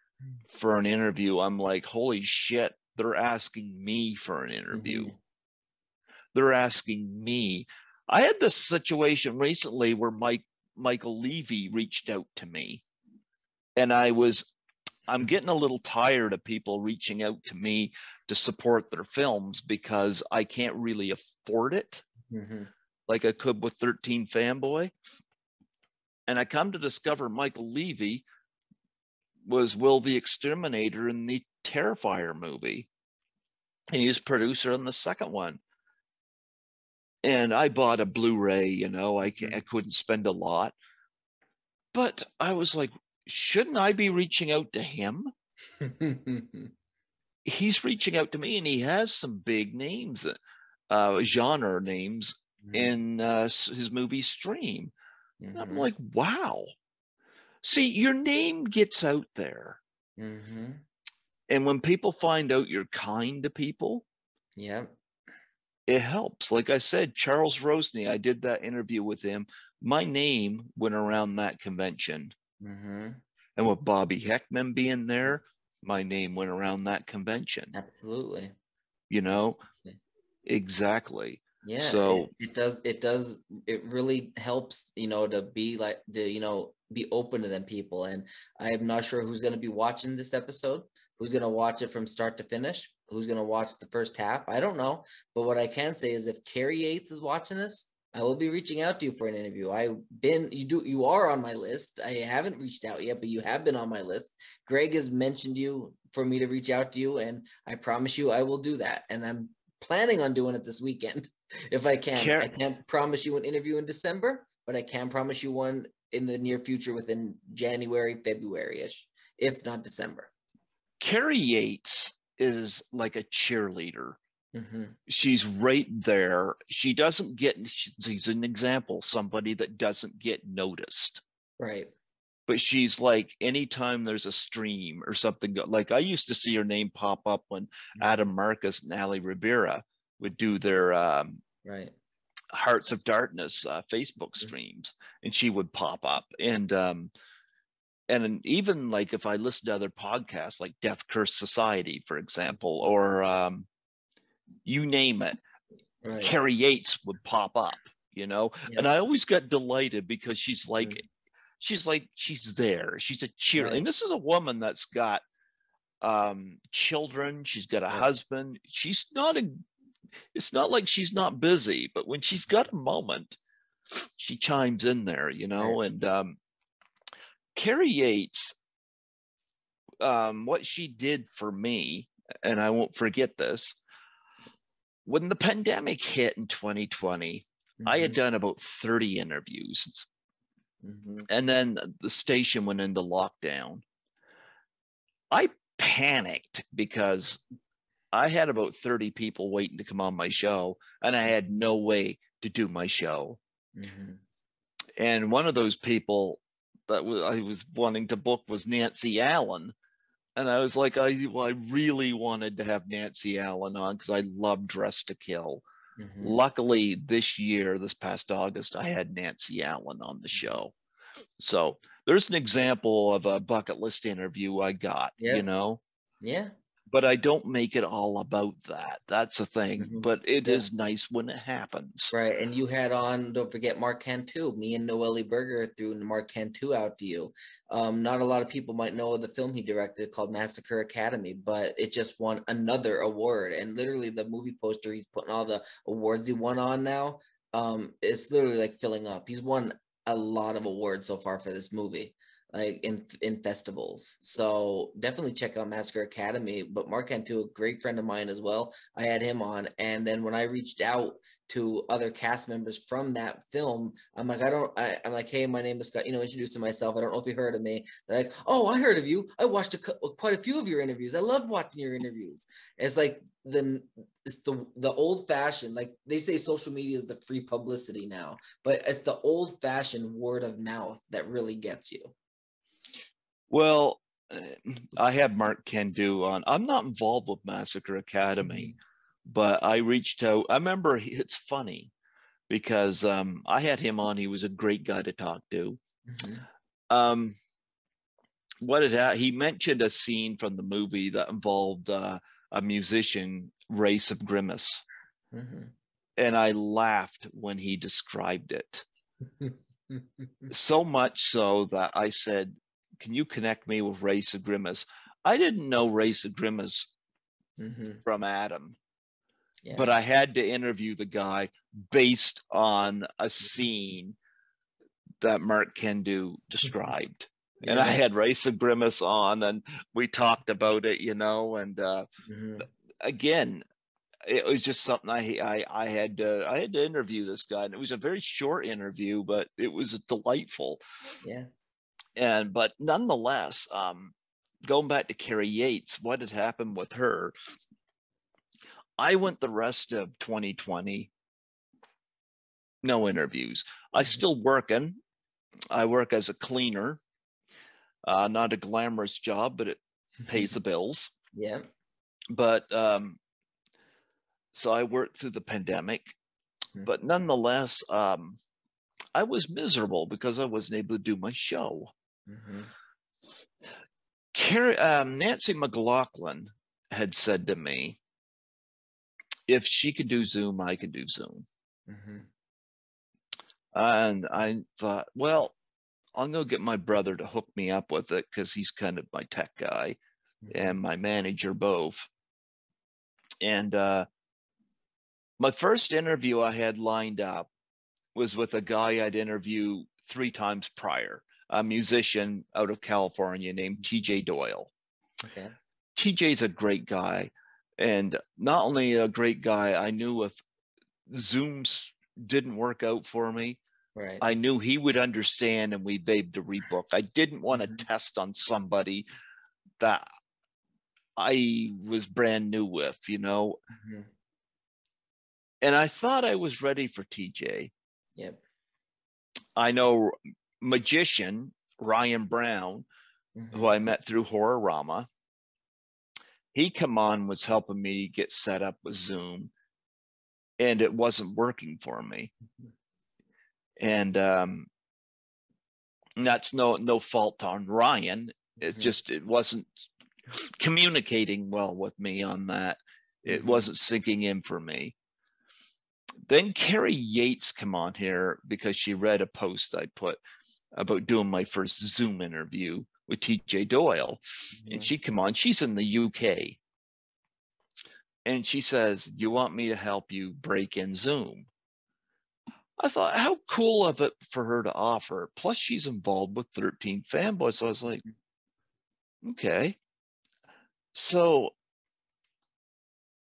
for an interview, I'm like, holy shit, they're asking me for an interview. They're asking me. I had this situation recently where Michael Levy reached out to me, and I'm getting a little tired of people reaching out to me to support their films, because I can't really afford it like I could with 13 Fanboy. And I come to discover Michael Levy was Will the Exterminator in the Terrifier movie. And he was producer on the second one. And I bought a Blu-ray, you know, I couldn't spend a lot. But I was like, shouldn't I be reaching out to him? He's reaching out to me, and he has some big names, genre names in his movie Stream. And I'm like, wow. See, your name gets out there. And when people find out you're kind to people, it helps. Like I said, Charles Rosny, I did that interview with him. My name went around that convention. And with Bobby Heckman being there, my name went around that convention. Absolutely. You know, exactly. Yeah, so it really helps, to be like, be open to them people. And I'm not sure who's going to be watching this episode, who's going to watch it from start to finish, who's going to watch the first half. I don't know. But what I can say is if Carrie Yates is watching this, I will be reaching out to you for an interview. You are on my list. I haven't reached out yet, but you have been on my list. Greg has mentioned you for me to reach out to you, and I promise you I will do that. And I'm planning on doing it this weekend if I can. I can't promise you an interview in December, but I can promise you one in the near future within January, February-ish, if not December. Carrie Yates is like a cheerleader. She's right there. She doesn't get, she's an example, somebody that doesn't get noticed. Right. But she's like, anytime there's a stream or something, like I used to see her name pop up when Adam Marcus and Ali Rivera would do their Hearts of Darkness Facebook streams, and she would pop up. And even like if I listen to other podcasts like Death Curse Society, for example, or you name it, Carrie Yates would pop up, and I always got delighted because she's like, she's there. She's a cheer. And this is a woman that's got children. She's got a husband. She's not it's not like she's not busy, but when she's got a moment, she chimes in there, and Carrie Yates, what she did for me, and I won't forget this, when the pandemic hit in 2020, I had done about 30 interviews. And then the station went into lockdown. I panicked because I had about 30 people waiting to come on my show, and I had no way to do my show. And one of those people that I was wanting to book was Nancy Allen. And I was like, I really wanted to have Nancy Allen on because I love Dress to Kill. Luckily, this past August, I had Nancy Allen on the show. So there's an example of a bucket list interview I got, Yeah. But I don't make it all about that. That's the thing. But it is nice when it happens. Right. And you had on, don't forget, Mark Cantu. Me and Noelle Berger threw Mark Cantu out to you. Not a lot of people might know of the film he directed called Massacre Academy, but it just won another award. And literally the movie poster he's putting all the awards he won on now, it's literally like filling up. He's won a lot of awards so far for this movie, like in festivals. So definitely check out Massacre Academy. But Mark Cantu, a great friend of mine as well, I had him on. And then when I reached out to other cast members from that film, I'm like, I'm like, hey, my name is Scott, introducing myself. I don't know if you heard of me. They're like, oh, I heard of you. I watched quite a few of your interviews. I love watching your interviews. It's like it's the old fashioned, like they say social media is the free publicity now, but it's the old fashioned word of mouth that really gets you. Well, I have Mark Cantu on. I'm not involved with Massacre Academy, but I reached out. I remember it's funny because I had him on. He was a great guy to talk to. He mentioned a scene from the movie that involved a musician, Race of Grimace. And I laughed when he described it. So much so that I said, can you connect me with Race of Grimace? I didn't know Race of Grimace from Adam, but I had to interview the guy based on a scene that Mark Cantu described. And I had Race of Grimace on, and we talked about it, and again, it was just something I had to interview this guy, and it was a very short interview, but it was delightful. But nonetheless, going back to Carrie Yates, what had happened with her, I went the rest of 2020, no interviews. I still working. I work as a cleaner, not a glamorous job, but it pays the bills. Yeah. But so I worked through the pandemic, but nonetheless, I was miserable because I wasn't able to do my show. Nancy McLaughlin had said to me, if she could do Zoom, I could do Zoom. And I thought, well, I'm going to get my brother to hook me up with it because he's kind of my tech guy and my manager both. And my first interview I had lined up was with a guy I'd interviewed 3 times prior, a musician out of California named TJ Doyle. Okay. TJ's a great guy. And not only a great guy, I knew if Zooms didn't work out for me, right, I knew he would understand and we'd be able to rebook. I didn't want to test on somebody that I was brand new with, you know. And I thought I was ready for TJ. Yep. I know magician Ryan Brown, who I met through Horrorama, he come on, was helping me get set up with Zoom, and it wasn't working for me. And that's no fault on Ryan. It's just it wasn't communicating well with me on that. It wasn't sinking in for me. Then Carrie Yates come on here because she read a post I put about doing my first Zoom interview with TJ Doyle. And she come on, she's in the UK. And she says, you want me to help you break in Zoom? I thought, how cool of it for her to offer. Plus, she's involved with 13 Fanboy. So I was like, okay. So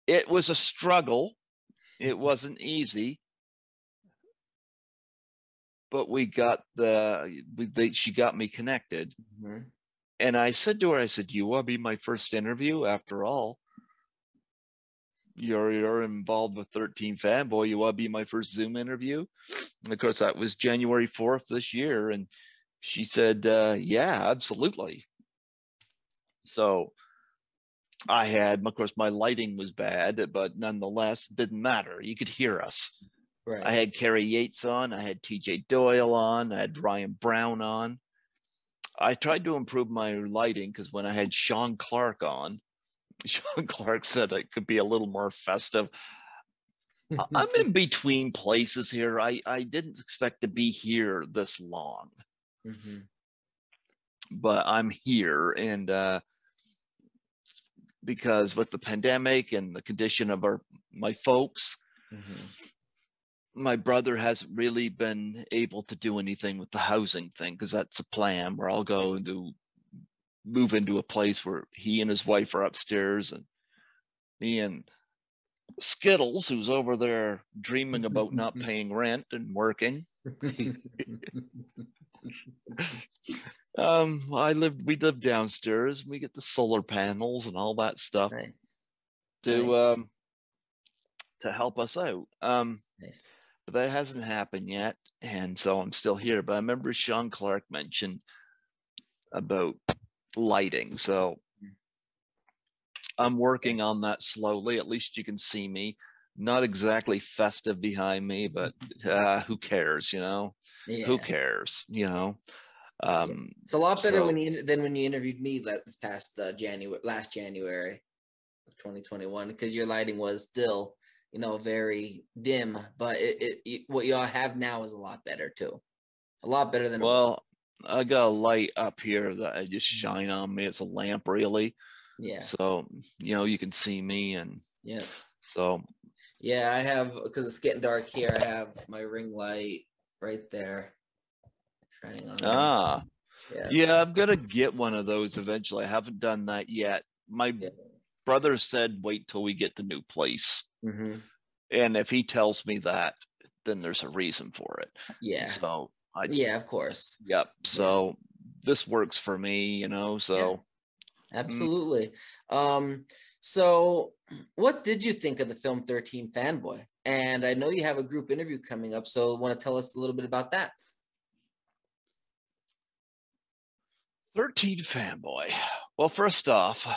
it was a struggle. It wasn't easy. But we got she got me connected. And I said to her, I said, you want to be my first interview? After all, you're involved with 13 Fanboy. You want to be my first Zoom interview? And of course, that was January 4th this year. And she said, yeah, absolutely. So I had, of course, my lighting was bad, but nonetheless, it didn't matter. You could hear us. Right. I had Carrie Yates on. I had TJ Doyle on. I had Ryan Brown on. I tried to improve my lighting because when I had Sean Clark on, Sean Clark said it could be a little more festive. I'm in between places here. I didn't expect to be here this long, but I'm here. And because with the pandemic and the condition of my folks, my brother hasn't really been able to do anything with the housing thing because that's a plan where I'll go and move into a place where he and his wife are upstairs, and me and Skittles, who's over there dreaming about not paying rent and working. We live downstairs. We get the solar panels and all that stuff to help us out. But that hasn't happened yet, and so I'm still here. But I remember Sean Clark mentioned about lighting, so I'm working on that slowly. At least you can see me. Not exactly festive behind me, but who cares, you know? Yeah. Who cares, you know? It's a lot better than when you interviewed me this past last January of 2021, because your lighting was still, you know, very dim, but what y'all have now is a lot better too. A lot better than it was. I got a light up here that I just shine on me. It's a lamp, really. Yeah. So, you know, you can see me, and so. Yeah, I have, because it's getting dark here, I have my ring light right there shining on me. Yeah, I'm gonna get one of those eventually. I haven't done that yet. My brother said wait till we get the new place. And if he tells me that, then there's a reason for it. Yeah. So of course. Yep. So this works for me, you know, so. Yeah, absolutely. So what did you think of the film 13 Fanboy? And I know you have a group interview coming up, so want to tell us a little bit about that? 13 Fanboy. Well, first off,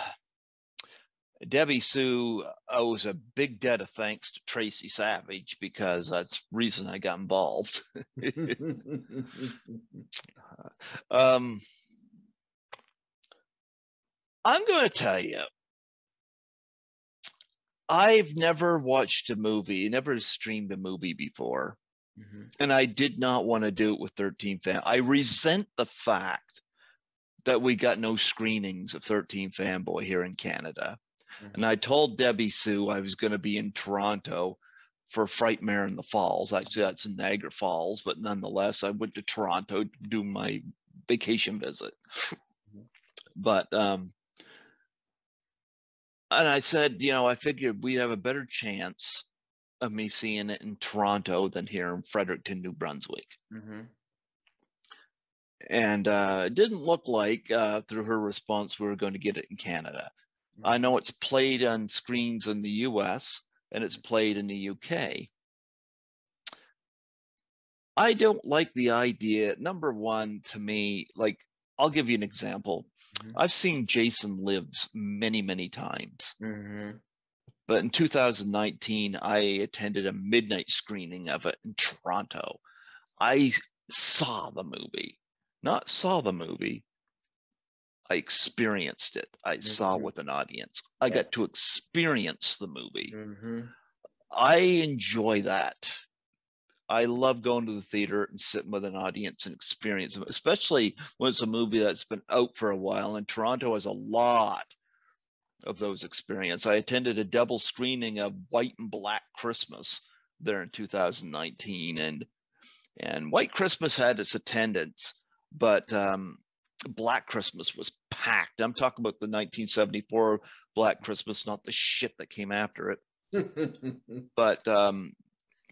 Debbie Sue owes a big debt of thanks to Tracy Savage, because that's the reason I got involved. I'm going to tell you, I've never watched a movie, never streamed a movie before. And I did not want to do it with 13 Fan. I resent the fact that we got no screenings of 13 Fanboy here in Canada. And I told Debbie Sue I was going to be in Toronto for Frightmare in the Falls. Actually, that's in Niagara Falls, but nonetheless, I went to Toronto to do my vacation visit. But and I said, you know, I figured we'd have a better chance of me seeing it in Toronto than here in Fredericton, New Brunswick. And it didn't look like, through her response, we were going to get it in Canada. I know it's played on screens in the US and it's played in the UK. I don't like the idea. Number one, to me, like, I'll give you an example. I've seen Jason Lives many, many times. But in 2019, I attended a midnight screening of it in Toronto. I saw the movie, not saw the movie. I experienced it. I saw with an audience. I got to experience the movie. I enjoy that. I love going to the theater and sitting with an audience and experience them, especially when it's a movie that's been out for a while. And Toronto has a lot of those experiences. I attended a double screening of White and Black Christmas there in 2019, and White Christmas had its attendance, but Black Christmas was packed. I'm talking about the 1974 Black Christmas, not the shit that came after it. But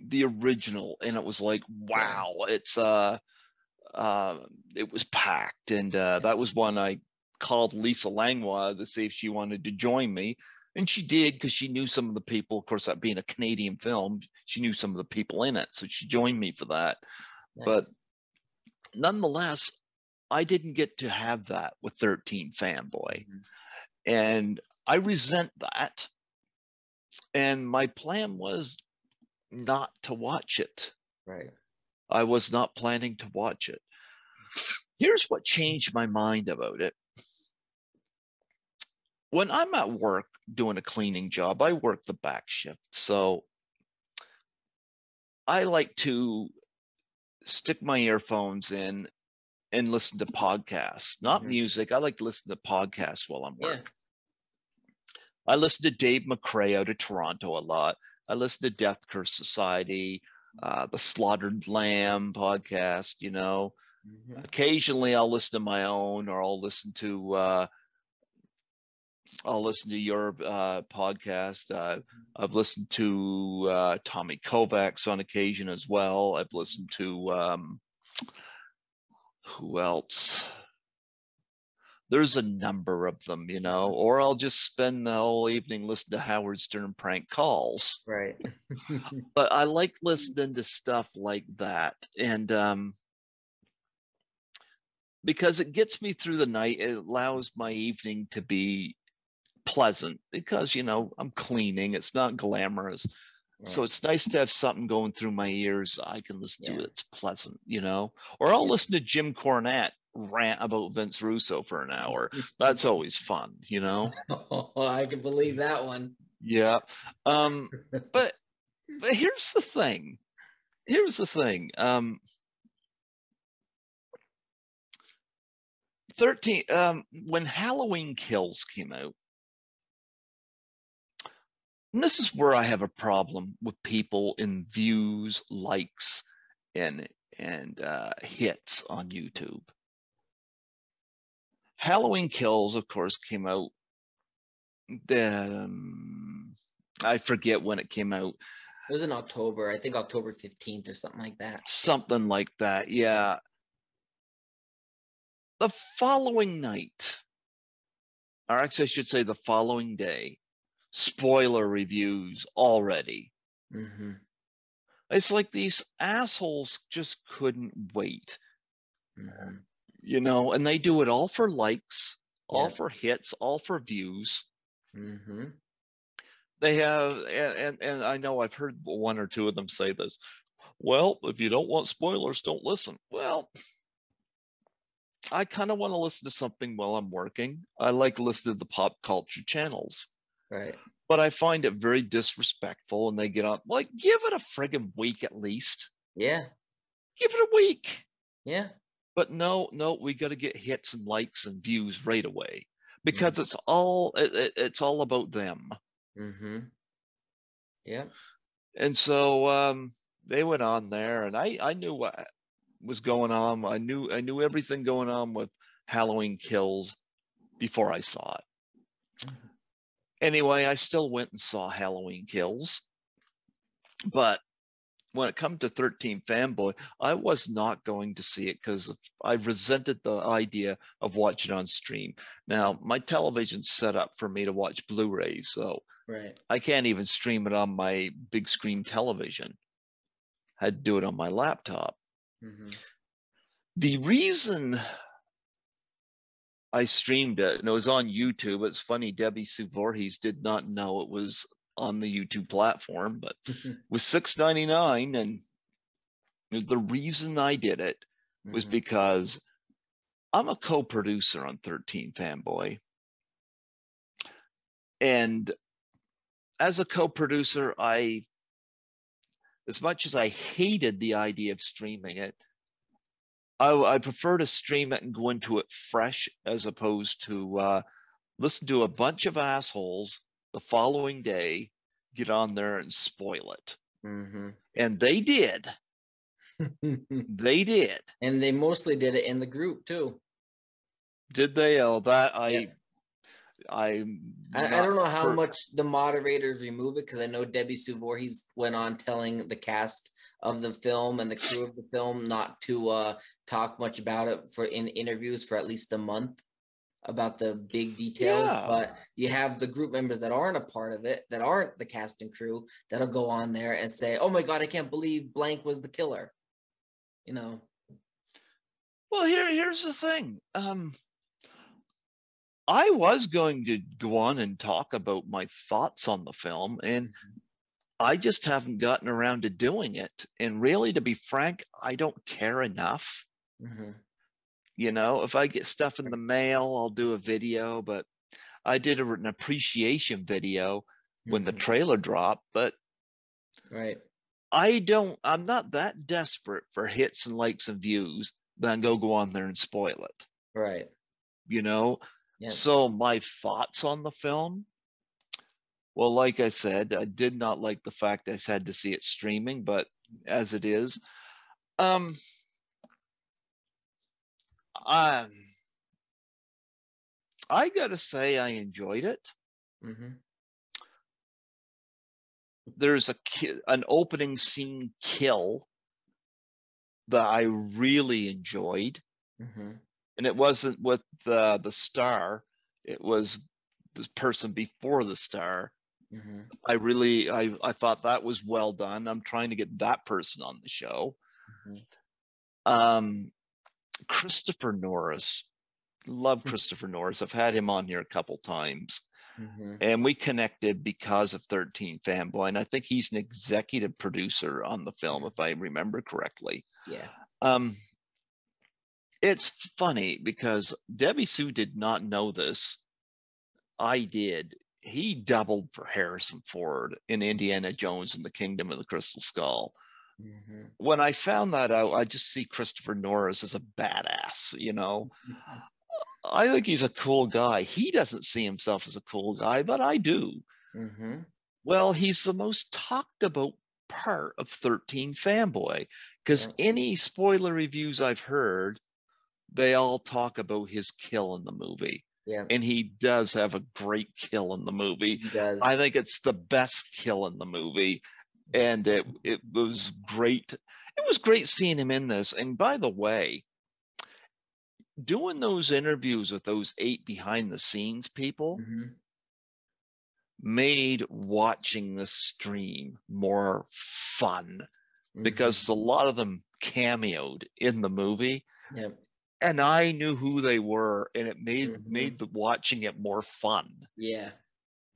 the original, and it was like, wow, it's it was packed. And that was one I called Lisa Langlois to see if she wanted to join me, and she did, because she knew some of the people. Of course, that being a Canadian film, she knew some of the people in it, so she joined me for that. But nonetheless, I didn't get to have that with 13 Fanboy. And I resent that. And my plan was not to watch it. I was not planning to watch it. Here's what changed my mind about it. When I'm at work doing a cleaning job, I work the back shift. So I like to stick my earphones in and listen to podcasts, not music. I like to listen to podcasts while I'm working. I listen to Dave McCrae out of Toronto a lot. I listen to Death Curse Society, the Slaughtered Lamb podcast, you know. Occasionally I'll listen to my own, or I'll listen to your podcast. I've listened to Tommy Kovacs on occasion as well. I've listened to who else? There's a number of them, you know, or I'll just spend the whole evening listening to Howard Stern prank calls. But I like listening to stuff like that. And because it gets me through the night, it allows my evening to be pleasant, because, you know, I'm cleaning. It's not glamorous. So it's nice to have something going through my ears I can listen to. It's pleasant, you know. Or I'll listen to Jim Cornette rant about Vince Russo for an hour. That's always fun, you know. I can believe that one. Yeah. But here's the thing. 13 when Halloween Kills came out, and this is where I have a problem with people in views, likes, and hits on YouTube. Halloween Kills, of course, came out. I forget when it came out. It was in October. I think October 15th or something like that. Something like that, yeah. The following night, or actually I should say the following day, spoiler reviews already. Mm-hmm. It's like these assholes just couldn't wait. Mm-hmm. You know, and they do it all for likes, all Yeah. for hits, all for views. Mm-hmm. They have, and I know I've heard one or two of them say this. Well, if you don't want spoilers, don't listen. Well, I kind of want to listen to something while I'm working. I like listening to the pop culture channels, Right. but I find it very disrespectful. And they get on, like, give it a friggin' week at least. Yeah. Give it a week. Yeah. But no, we got to get hits and likes and views right away Mm-hmm. because it's all about them. Mm-hmm. Yeah. And so they went on there, and I knew what was going on. I knew everything going on with Halloween Kills before I saw it. Mm-hmm. Anyway, I still went and saw Halloween Kills, but when it comes to 13 Fanboy, I was not going to see it because I resented the idea of watching on stream. Now, my television's set up for me to watch Blu-ray, so Right. I can't even stream it on my big screen television. I had to do it on my laptop. Mm-hmm. The reason I streamed it, and it was on YouTube. It's funny, Debbie Sue Voorhees did not know it was on the YouTube platform, but it was $6.99, and the reason I did it was Mm-hmm. because I'm a co-producer on 13 Fanboy. And as a co-producer, as much as I hated the idea of streaming it, I prefer to stream it and go into it fresh as opposed to listen to a bunch of assholes the following day, get on there and spoil it. Mm-hmm. And they did. They did. And they mostly did it in the group too. Did they? Oh, that Yeah. I don't know how much the moderators remove it because I know Debbie Sue Voorhees went on telling the cast of the film and the crew of the film not to talk much about it in interviews for at least a month about the big details. Yeah. But you have the group members that aren't a part of it, that aren't the cast and crew, that'll go on there and say, "Oh my God, I can't believe blank was the killer." You know. Well, here's the thing. I was going to go on and talk about my thoughts on the film, and I just haven't gotten around to doing it. And really, to be frank, I don't care enough. Mm-hmm. You know, if I get stuff in the mail, I'll do a video, but I did an appreciation video when the trailer dropped, but right. I'm not that desperate for hits and likes and views that I go on there and spoil it. Right. You know? Yeah. So my thoughts on the film, well, like I said, I did not like the fact I had to see it streaming, but as it is, I gotta say I enjoyed it. Mm-hmm. There's an opening scene kill that I really enjoyed, and it wasn't with the star; it was this person before the star. I thought that was well done. I'm trying to get that person on the show. Christopher Norris, love Christopher Norris. I've had him on here a couple times. And we connected because of 13 Fanboy, and I think he's an executive producer on the film, if I remember correctly. Yeah. It's funny because Debbie Sue did not know this. I did. He doubled for Harrison Ford in Indiana Jones and the Kingdom of the Crystal Skull. When I found that out, I just see Christopher Norris as a badass, you know. I think he's a cool guy. He doesn't see himself as a cool guy, but I do. Well, he's the most talked about part of 13 Fanboy because any spoiler reviews I've heard, they all talk about his kill in the movie. Yeah. And he does have a great kill in the movie. He does. I think it's the best kill in the movie. And it was great. It was great seeing him in this. And by the way, doing those interviews with those 8 behind the scenes people made watching the stream more fun, because a lot of them cameoed in the movie. Yep. And I knew who they were, and it made the watching it more fun. Yeah.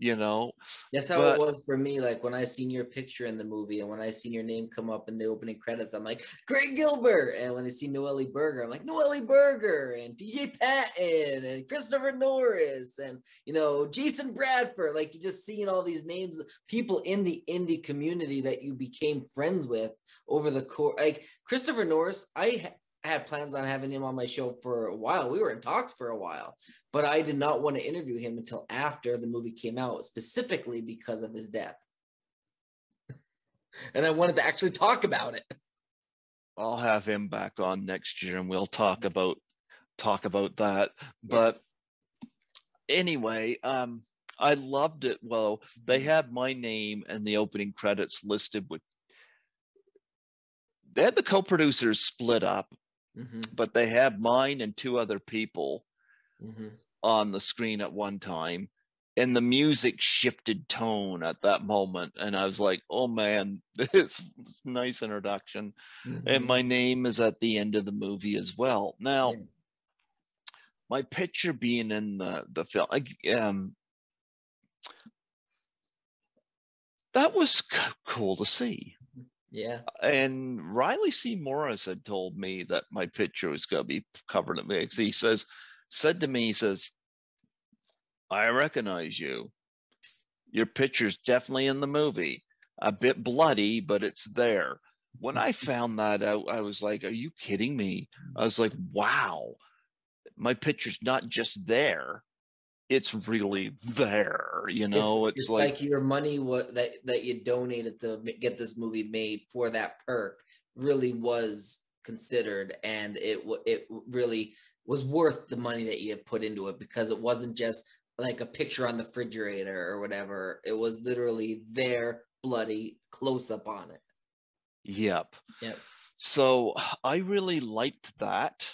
You know, That's how it was for me. Like when I seen your picture in the movie, and when I seen your name come up in the opening credits, I'm like, Greg Gilbert. And when I see Noelle Berger, I'm like, Noelle Berger and DJ Patton and Christopher Norris and, you know, Jason Bradford. Like, you just seeing all these names, people in the indie community that you became friends with over the course. Like Christopher Norris, I had plans on having him on my show for a while. We were in talks for a while, but I did not want to interview him until after the movie came out, specifically because of his death. And I wanted to actually talk about it. I'll have him back on next year and we'll talk about that. But anyway, I loved it. Well, they had my name and the opening credits listed with, they had the co-producers split up, but they had mine and 2 other people on the screen at one time. And the music shifted tone at that moment. And I was like, oh man, this is a nice introduction. And my name is at the end of the movie as well. Now, my picture being in the film, that was cool to see. Yeah. And Riley C. Morris had told me that my picture was going to be covered in mix. He said to me, he says, I recognize you. Your picture's definitely in the movie. A bit bloody, but it's there. When I found that out, I was like, are you kidding me? I was like, wow, my picture's not just there. It's really there, you know. It's like your money that you donated to get this movie made for that perk really was considered, and it really was worth the money that you put into it, because it wasn't just like a picture on the refrigerator or whatever. It was literally there, bloody close up on it. Yep. Yep. So I really liked that.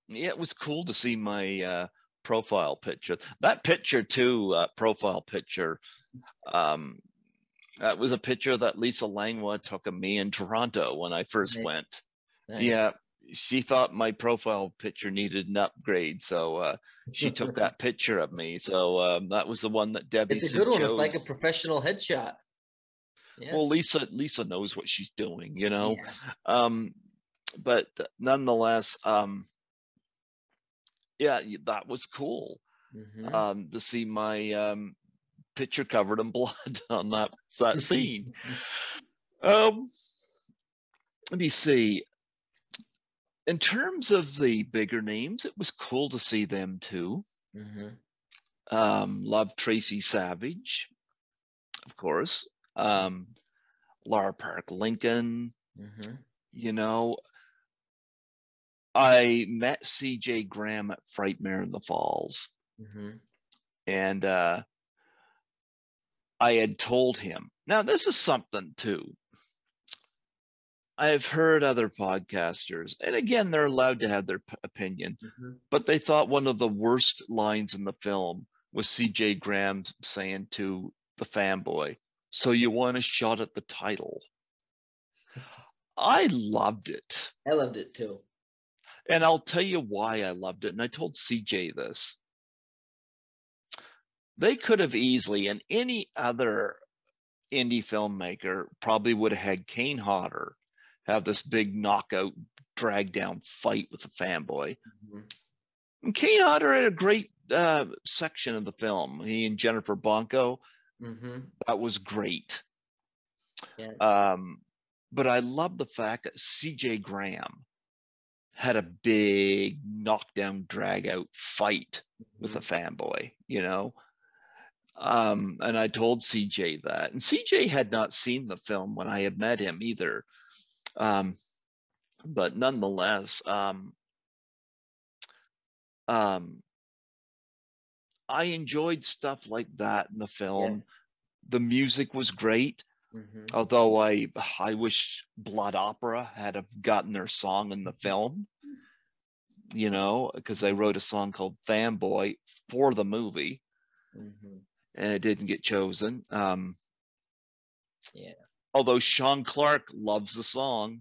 Yeah, it was cool to see my profile picture. That picture too, profile picture. That was a picture that Lisa Langwa took of me in Toronto when I first went. Nice. Yeah, she thought my profile picture needed an upgrade, so she took that picture of me. So that was the one that Debbie. It's a good one. It's like a professional headshot. Yeah. Well, Lisa knows what she's doing, you know. Yeah. But nonetheless, yeah, that was cool. To see my picture covered in blood on that scene. Let me see. In terms of the bigger names, it was cool to see them too. Love Tracy Savage, of course. Laura Park Lincoln. You know, I met CJ Graham at Frightmare in the Falls. And I had told him, now this is something too. I've heard other podcasters, and again, they're allowed to have their opinion, but they thought one of the worst lines in the film was CJ Graham saying to the fanboy, so you want a shot at the title? I loved it. I loved it too. And I'll tell you why I loved it. And I told CJ this. They could have easily, and any other indie filmmaker probably would have had Kane Hodder have this big knockout, drag down fight with the fanboy. And Kane Hodder had a great section of the film. He and Jennifer Blanco, that was great. Yeah. But I love the fact that CJ Graham had a big knockdown, drag out fight with a fanboy, you know. And I told CJ that, and CJ had not seen the film when I had met him either. But nonetheless, I enjoyed stuff like that in the film. Yeah. The music was great. Mm-hmm. Although I wish Blood Opera had have gotten their song in the film, you know, because I wrote a song called Fanboy for the movie, Mm-hmm. and it didn't get chosen. Yeah. Although Sean Clark loves the song.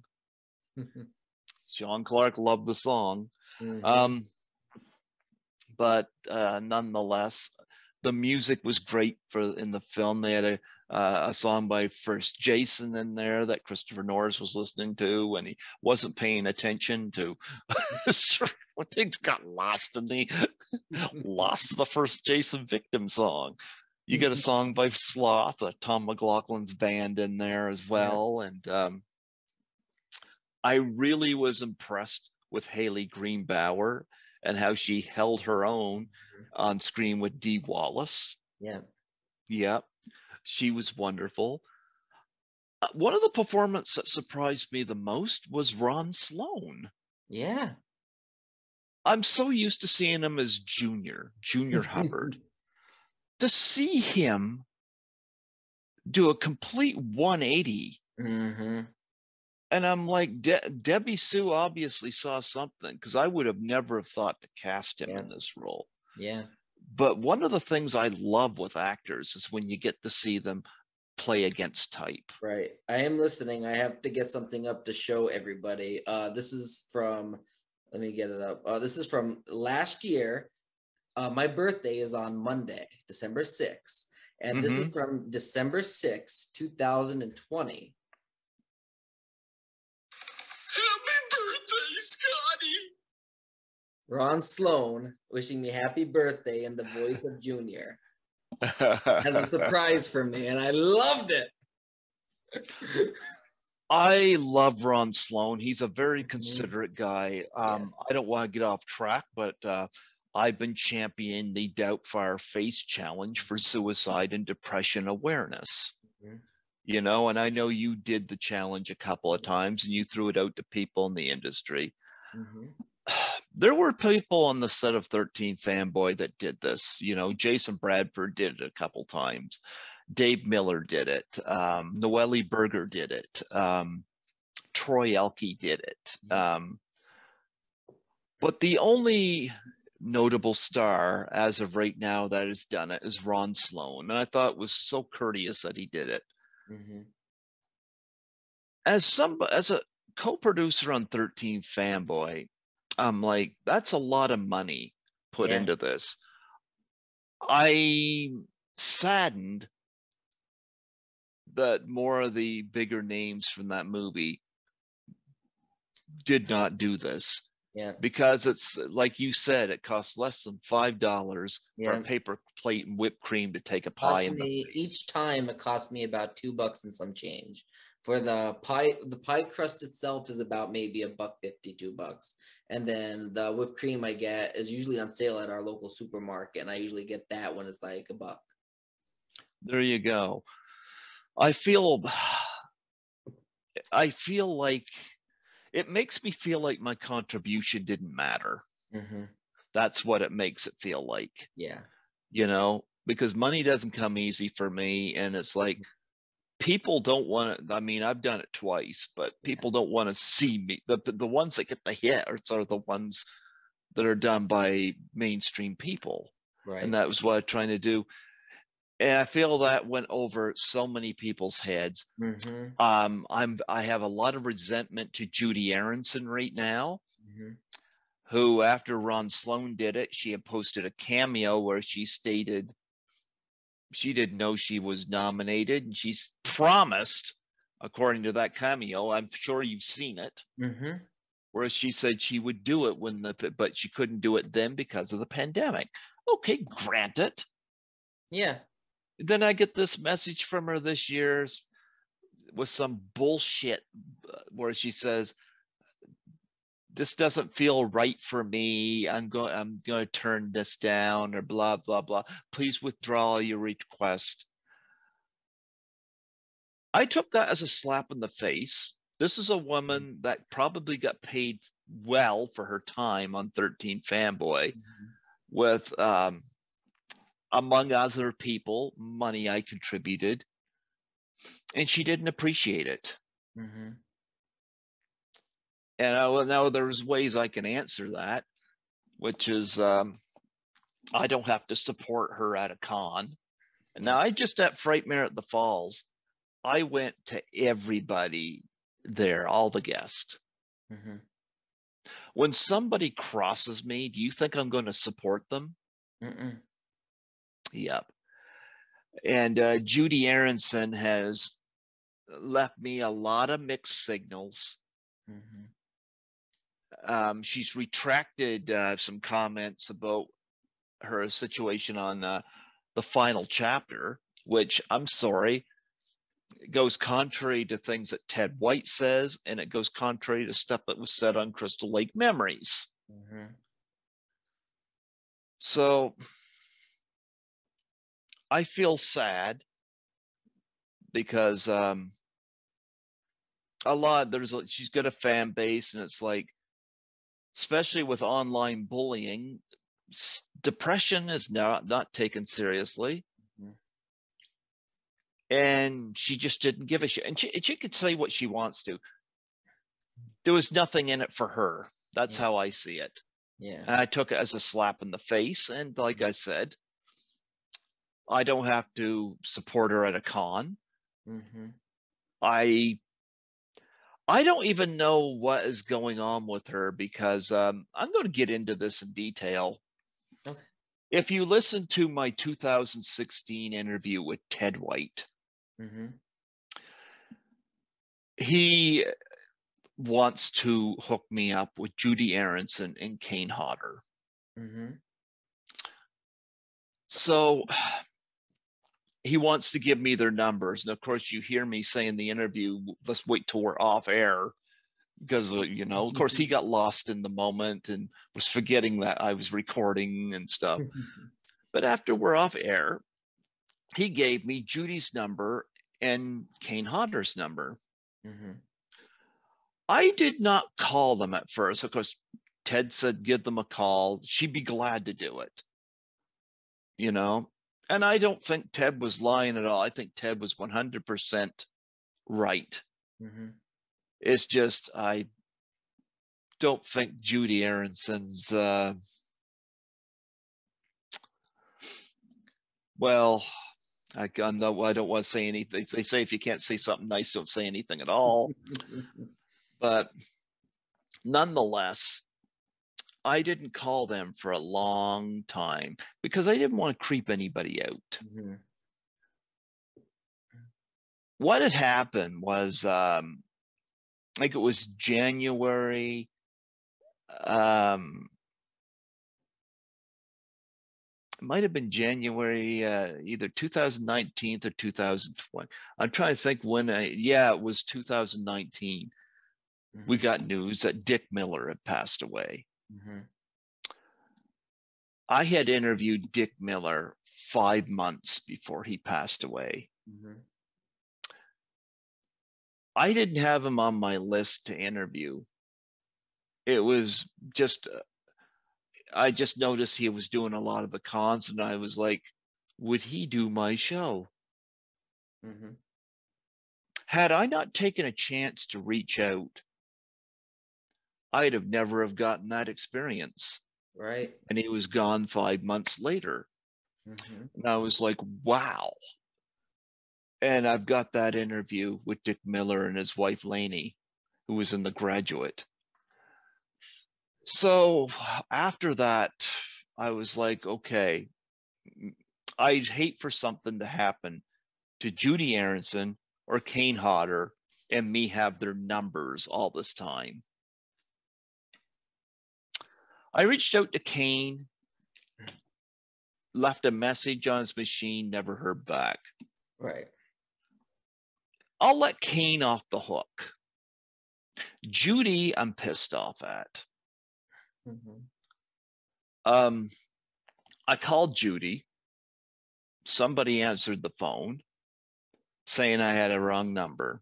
Sean Clark loved the song. Mm-hmm. But nonetheless, the music was great in the film. They had a song by First Jason in there that Christopher Norris was listening to when he wasn't paying attention to. Things got lost in the First Jason Victim song. You get a song by Sloth, Tom McLaughlin's band in there as well, and I really was impressed with Haley Greenbauer and how she held her own on screen with Dee Wallace. Yeah. Yeah, she was wonderful. One of the performances that surprised me the most was Ron Sloan. Yeah. I'm so used to seeing him as Junior Hubbard. To see him do a complete 180. Mm-hmm. And I'm like, Debbie Sue obviously saw something, because I would have never have thought to cast him in this role. Yeah. But one of the things I love with actors is when you get to see them play against type. Right. I am listening. I have to get something up to show everybody. This is from, let me get it up. This is from last year. My birthday is on Monday, December 6th. And this is from December 6th, 2020. Happy birthday, Scotty! Ron Sloan wishing me happy birthday in the voice of Junior. As a surprise for me, and I loved it. I love Ron Sloan. He's a very considerate guy. Yes. I don't want to get off track, but I've been championing the Doubtfire Face Challenge for suicide and depression awareness. You know, and I know you did the challenge a couple of times and you threw it out to people in the industry. There were people on the set of 13 Fanboy that did this. You know, Jason Bradford did it a couple times. Dave Miller did it. Noelle Berger did it. Troy Elke did it. But the only notable star as of right now that has done it is Ron Sloan. And I thought it was so courteous that he did it. As a co-producer on 13 Fanboy, I'm like, that's a lot of money put into this. I'm saddened that more of the bigger names from that movie did not do this. Because it's like you said, it costs less than $5 for a paper plate and whipped cream to take a pie in the face. Each time it cost me about $2 and some change. For the pie crust itself is about maybe $1.50, $2, and then the whipped cream I get is usually on sale at our local supermarket, and I usually get that when it's like $1. There you go. I feel like it makes me feel like my contribution didn't matter. That's what it makes it feel like. Yeah. You know, because money doesn't come easy for me. And it's like, people don't want to, I mean, I've done it twice, but people don't want to see me. The ones that get the hits are the ones that are done by mainstream people. Right. And that was what I'm trying to do. And I feel that went over so many people's heads. I have a lot of resentment to Judy Aronson right now, who, after Ron Sloan did it, she had posted a cameo where she stated she didn't know she was nominated, and she's promised, according to that cameo, I'm sure you've seen it, where she said she would do it but she couldn't do it then because of the pandemic. Okay, grant it. Yeah. Then I get this message from her this year with some bullshit where she says, this doesn't feel right for me. I'm going to turn this down, or blah, blah, blah. Please withdraw your request. I took that as a slap in the face. This is a woman that probably got paid well for her time on 13 Fanboy with, among other people, money I contributed. and she didn't appreciate it. Mm-hmm. And now there's ways I can answer that, which is I don't have to support her at a con. And now I just at Frightmare at the Falls, I went to everybody there, all the guests. Mm-hmm. When somebody crosses me, do you think I'm going to support them? Mm-mm. Yep. And Judy Aronson has left me a lot of mixed signals. Mm-hmm. She's retracted some comments about her situation on the final chapter, which I'm sorry, it goes contrary to things that Ted White says, and it goes contrary to stuff that was said on Crystal Lake Memories. Mm-hmm. So I feel sad because she's got a fan base, and it's like, especially with online bullying, depression is not taken seriously. Mm-hmm. And she just didn't give a shit. And she could say what she wants to. There was nothing in it for her. That's how I see it. Yeah. And I took it as a slap in the face. And like I said, I don't have to support her at a con. Mm-hmm. I don't even know what is going on with her, because I'm going to get into this in detail. Okay. If you listen to my 2016 interview with Ted White, Mm-hmm. he wants to hook me up with Judy Aronson and Kane Hodder. Mm-hmm. So he wants to give me their numbers. And of course, you hear me say in the interview, let's wait till we're off air. Because, of course, he got lost in the moment and was forgetting that I was recording and stuff. But after we're off air, he gave me Judy's number and Kane Hodder's number. Mm-hmm. I did not call them at first. Of course, Ted said, give them a call. She'd be glad to do it. And I don't think Ted was lying at all. I think Ted was 100% right. Mm-hmm. It's just, I don't think Judy Aronson's, well, I don't want to say anything. They say if you can't say something nice, don't say anything at all. But nonetheless, I didn't call them for a long time because I didn't want to creep anybody out. Mm-hmm. What had happened was, I think it was January. It might have been January, either 2019 or 2020. I'm trying to think when. It was 2019. Mm-hmm. We got news that Dick Miller had passed away. Mm-hmm. I had interviewed Dick Miller 5 months before he passed away. Mm-hmm. I didn't have him on my list to interview. It was just, I just noticed he was doing a lot of the cons, and I was like, would he do my show? Mm-hmm. Had I not taken a chance to reach out, I'd have never have gotten that experience. Right. And he was gone 5 months later. Mm-hmm. And I was like, wow. And I've got that interview with Dick Miller and his wife Lainey, who was in The Graduate. So after that, I was like, okay, I'd hate for something to happen to Judy Aronson or Kane Hodder and me have their numbers all this time. I reached out to Kane, left a message on his machine, never heard back. Right. I'll let Kane off the hook. Judy, I'm pissed off at. Mm-hmm. I called Judy. Somebody answered the phone saying I had a wrong number.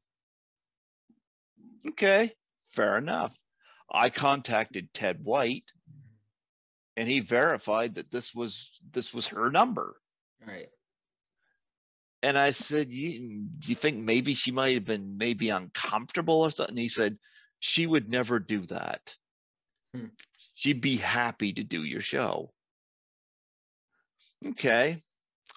Okay, fair enough. I contacted Ted White, and he verified that this was her number. Right. And I said, do you think maybe she might have been maybe uncomfortable or something? He said, she would never do that. She'd be happy to do your show. Okay.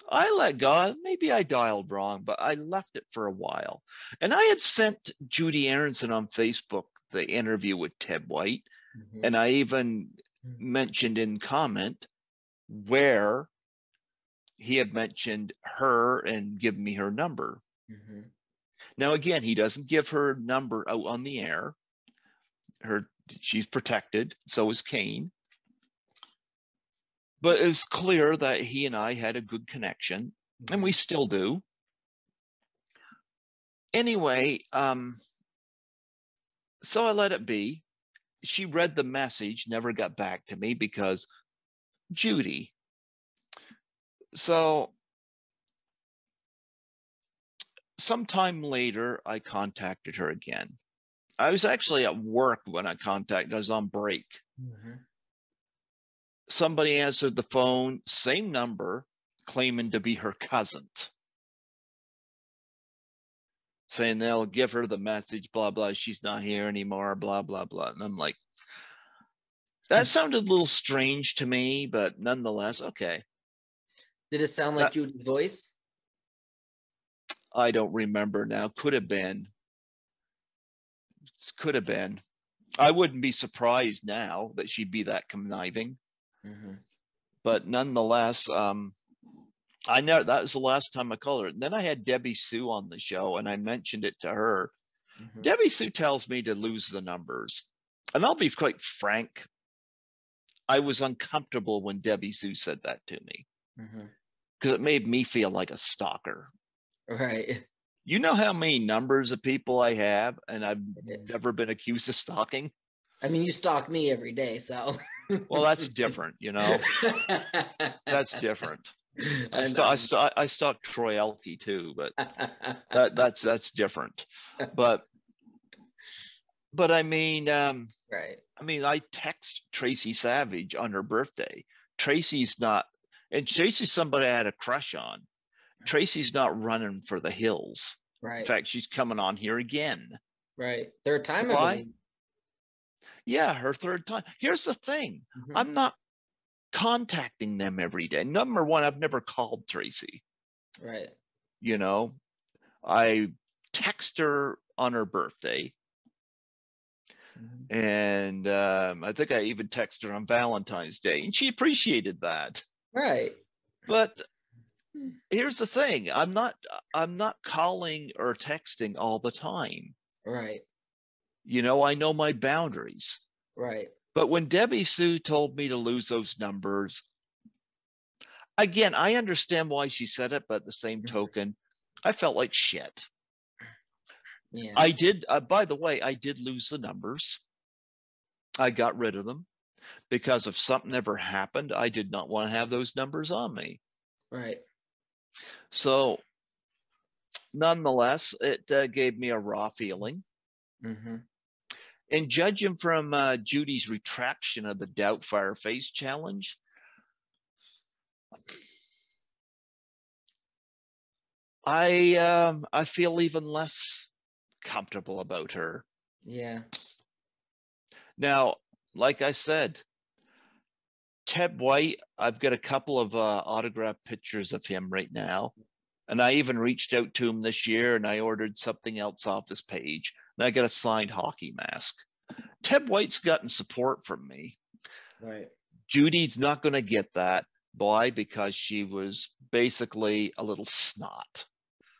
I let go. Maybe I dialed wrong, but I left it for a while. And I had sent Judy Aronson on Facebook the interview with Ted White. And I even mentioned in comment where he had mentioned her and given me her number. Now, again, he doesn't give her number out on the air. She's protected. So is Kane. But it's clear that he and I had a good connection, and we still do. Anyway, so I let it be. She read the message, never got back to me because Judy. So sometime later, I contacted her again. I was actually at work when I contacted. I was on break. Somebody answered the phone, same number, claiming to be her cousin, saying they'll give her the message, blah, blah, she's not here anymore, blah, blah, blah. And I'm like, that sounded a little strange to me, but nonetheless, okay. Did it sound like Judy's voice? I don't remember now. Could have been. Could have been. I wouldn't be surprised now that she'd be that conniving. But nonetheless, I know that was the last time I called her. And then I had Debbie Sue on the show, and I mentioned it to her. Debbie Sue tells me to lose the numbers. And I'll be quite frank, I was uncomfortable when Debbie Sue said that to me. Because it made me feel like a stalker. Right. You know how many numbers of people I have, and I've never been accused of stalking? I mean, you stalk me every day, so. Well, that's different, you know. That's different. I stalk Troy Elke too, but that's different. But I mean, right. I mean, I text Tracy Savage on her birthday. Tracy's not, and Tracy's somebody I had a crush on. Tracy's not running for the hills. Right. In fact, she's coming on here again. Right. Third time, Why? I believe. Yeah, her third time. Here's the thing. I'm not contacting them every day. Number one, I've never called Tracy. Right. You know, I text her on her birthday. And I think I even texted her on Valentine's Day, and she appreciated that. Right. But here's the thing. I'm not calling or texting all the time. Right. You know, I know my boundaries. Right. But when Debbie Sue told me to lose those numbers, again, I understand why she said it, but at the same token, I felt like shit. Yeah. I did, by the way, I did lose the numbers. I got rid of them because if something ever happened, I did not want to have those numbers on me. Right. So nonetheless, it gave me a raw feeling. And judging from Judy's retraction of the Doubtfire Face Challenge, I feel even less comfortable about her. Yeah. Now, like I said, Ted White, I've got a couple of autographed pictures of him right now. And I even reached out to him this year and I ordered something else off his page. And I got a signed hockey mask. Ted White's gotten support from me. Right. Judy's not going to get that. Why? Because she was basically a little snot.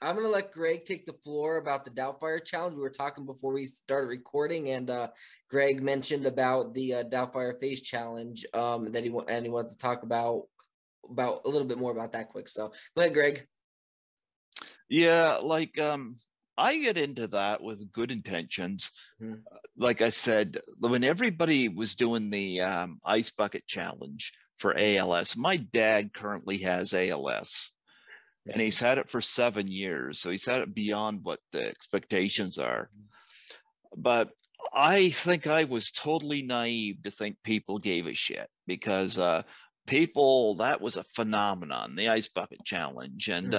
I'm going to let Greg take the floor about the Doubtfire Challenge. We were talking before we started recording, and Greg mentioned about the Doubtfire Face Challenge that he wanted to talk about a little bit more about that quick. So go ahead, Greg. Yeah, like I get into that with good intentions. Like I said, when everybody was doing the ice bucket challenge for ALS, my dad currently has ALS. And he's had it for 7 years. So he's had it beyond what the expectations are. But I think I was totally naive to think people gave a shit because people, that was a phenomenon, the ice bucket challenge. And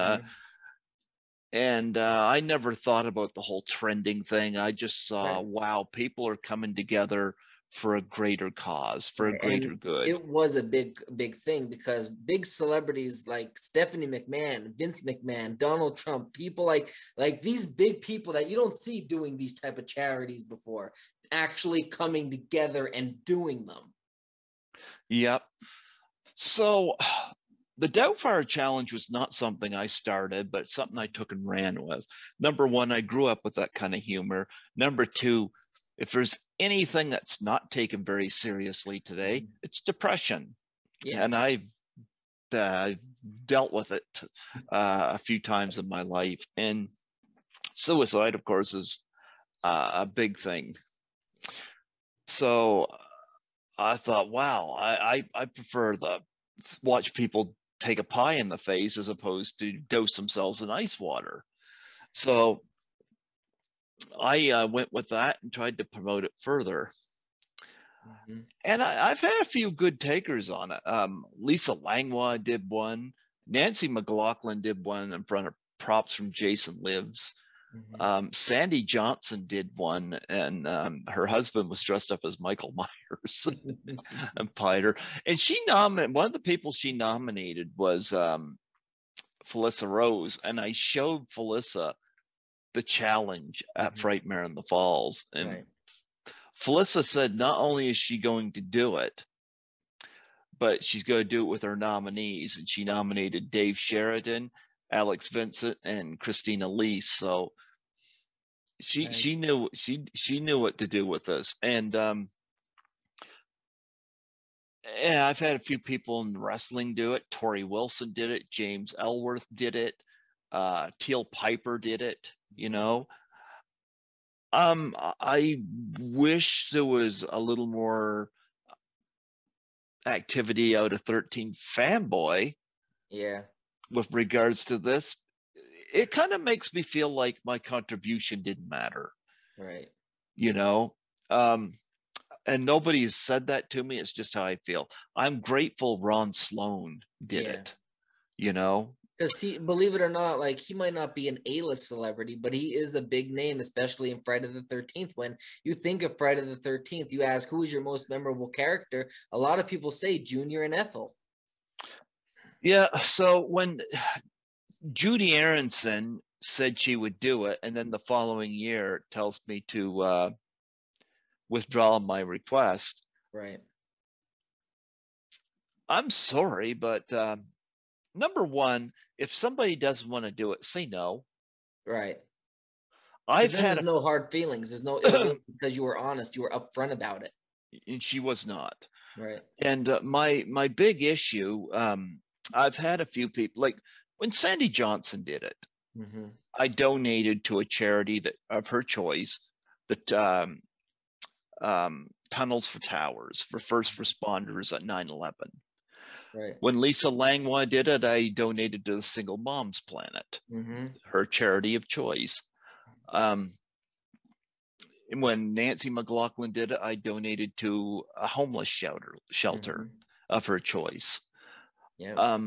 And I never thought about the whole trending thing. I just saw, Right. wow, people are coming together for a greater cause, for a Right. greater And good. it was a big thing because big celebrities like Stephanie McMahon, Vince McMahon, Donald Trump, people like these big people that you don't see doing these type of charities before, actually coming together and doing them. Yep. So the Doubtfire Challenge was not something I started, but something I took and ran with. Number one, I grew up with that kind of humor. Number two, if there's anything that's not taken very seriously today, it's depression. Yeah. And I've dealt with it a few times in my life. And suicide, of course, is a big thing. So I thought, wow, I prefer the watch people take a pie in the face as opposed to dose themselves in ice water. So I went with that and tried to promote it further. And I've had a few good takers on it. Lisa Langlois did one. Nancy McLaughlin did one in front of props from Jason Lives. Sandy Johnson did one, and her husband was dressed up as Michael Myers and Piter. And she nominated, one of the people she nominated was Felissa Rose, and I showed Felissa the challenge at Frightmare in the Falls, and Right. Felissa said not only is she going to do it, but she's going to do it with her nominees, and she nominated Dave Sheridan, Alex Vincent, and Christina Lee. So she knew what to do with this. And yeah, I've had a few people in wrestling do it. Tori Wilson did it. James Ellsworth did it. Teal Piper did it. You know, I wish there was a little more activity out of 13 Fanboy. Yeah. With regards to this, it kind of makes me feel like my contribution didn't matter. Right. You know, and nobody has said that to me. It's just how I feel. I'm grateful Ron Sloan did it, you know? Because he, believe it or not, like he might not be an A-list celebrity, but he is a big name, especially in Friday the 13th. When you think of Friday the 13th, you ask who is your most memorable character. A lot of people say Junior and Ethel. Yeah. So when Judy Aronson said she would do it, and then the following year tells me to withdraw my request. Right. I'm sorry, but number one, if somebody doesn't want to do it, say no. Right. I've Then had there's no hard feelings. There's no ill will because you were honest. You were upfront about it. and she was not. Right. And my big issue, I've had a few people, like when Sandy Johnson did it, I donated to a charity that of her choice, that Tunnels for Towers for first responders at 9/11. Right. When Lisa Langlois did it, I donated to the Single Moms Planet, her charity of choice. When Nancy McLaughlin did it, I donated to a homeless shelter of her choice. Yeah.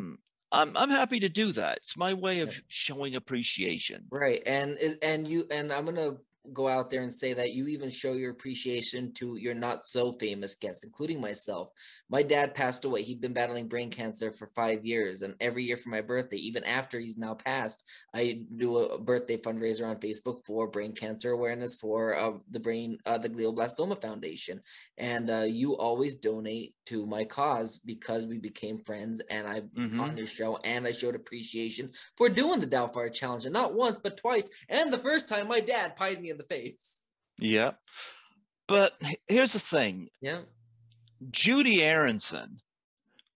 I'm happy to do that. It's my way of showing appreciation. Right. And I'm gonna go out there and say that you even show your appreciation to your not so famous guests, including myself. My dad passed away. He'd been battling brain cancer for 5 years, and every year for my birthday, even after he's now passed, I do a birthday fundraiser on Facebook for brain cancer awareness for the glioblastoma foundation. And you always donate to my cause because we became friends, and I on your show, and I showed appreciation for doing the Doubtfire Challenge, and not once but twice. And the first time, my dad pied me in the face. Yeah, but here's the thing. Yeah, Judy Aronson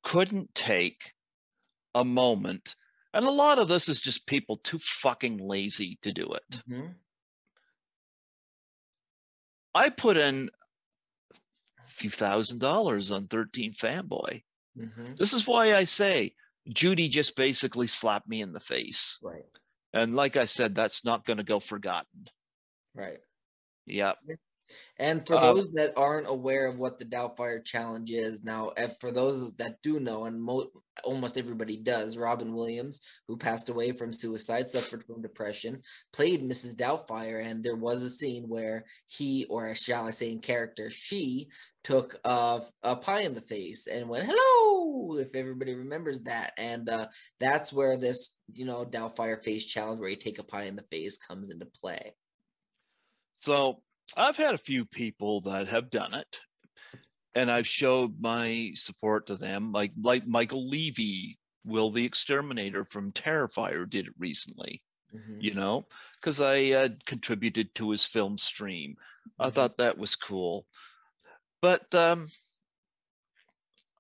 couldn't take a moment, and a lot of this is just people too fucking lazy to do it. I put in a few $1,000s on 13 Fanboy. This is why I say Judy just basically slapped me in the face. Right. And like I said, that's not going to go forgotten. Right. Yep. And for those that aren't aware of what the Doubtfire Challenge is, now, for those that do know, and almost everybody does, Robin Williams, who passed away from suicide, suffered from depression, played Mrs. Doubtfire, and there was a scene where he, or shall I say in character, she took a pie in the face and went, hello, if everybody remembers that. And that's where this, Doubtfire Face Challenge, where you take a pie in the face, comes into play. So I've had a few people that have done it, and I've showed my support to them. Like Michael Levy, Will the Exterminator from Terrifier, did it recently. Because I contributed to his film stream. I thought that was cool. But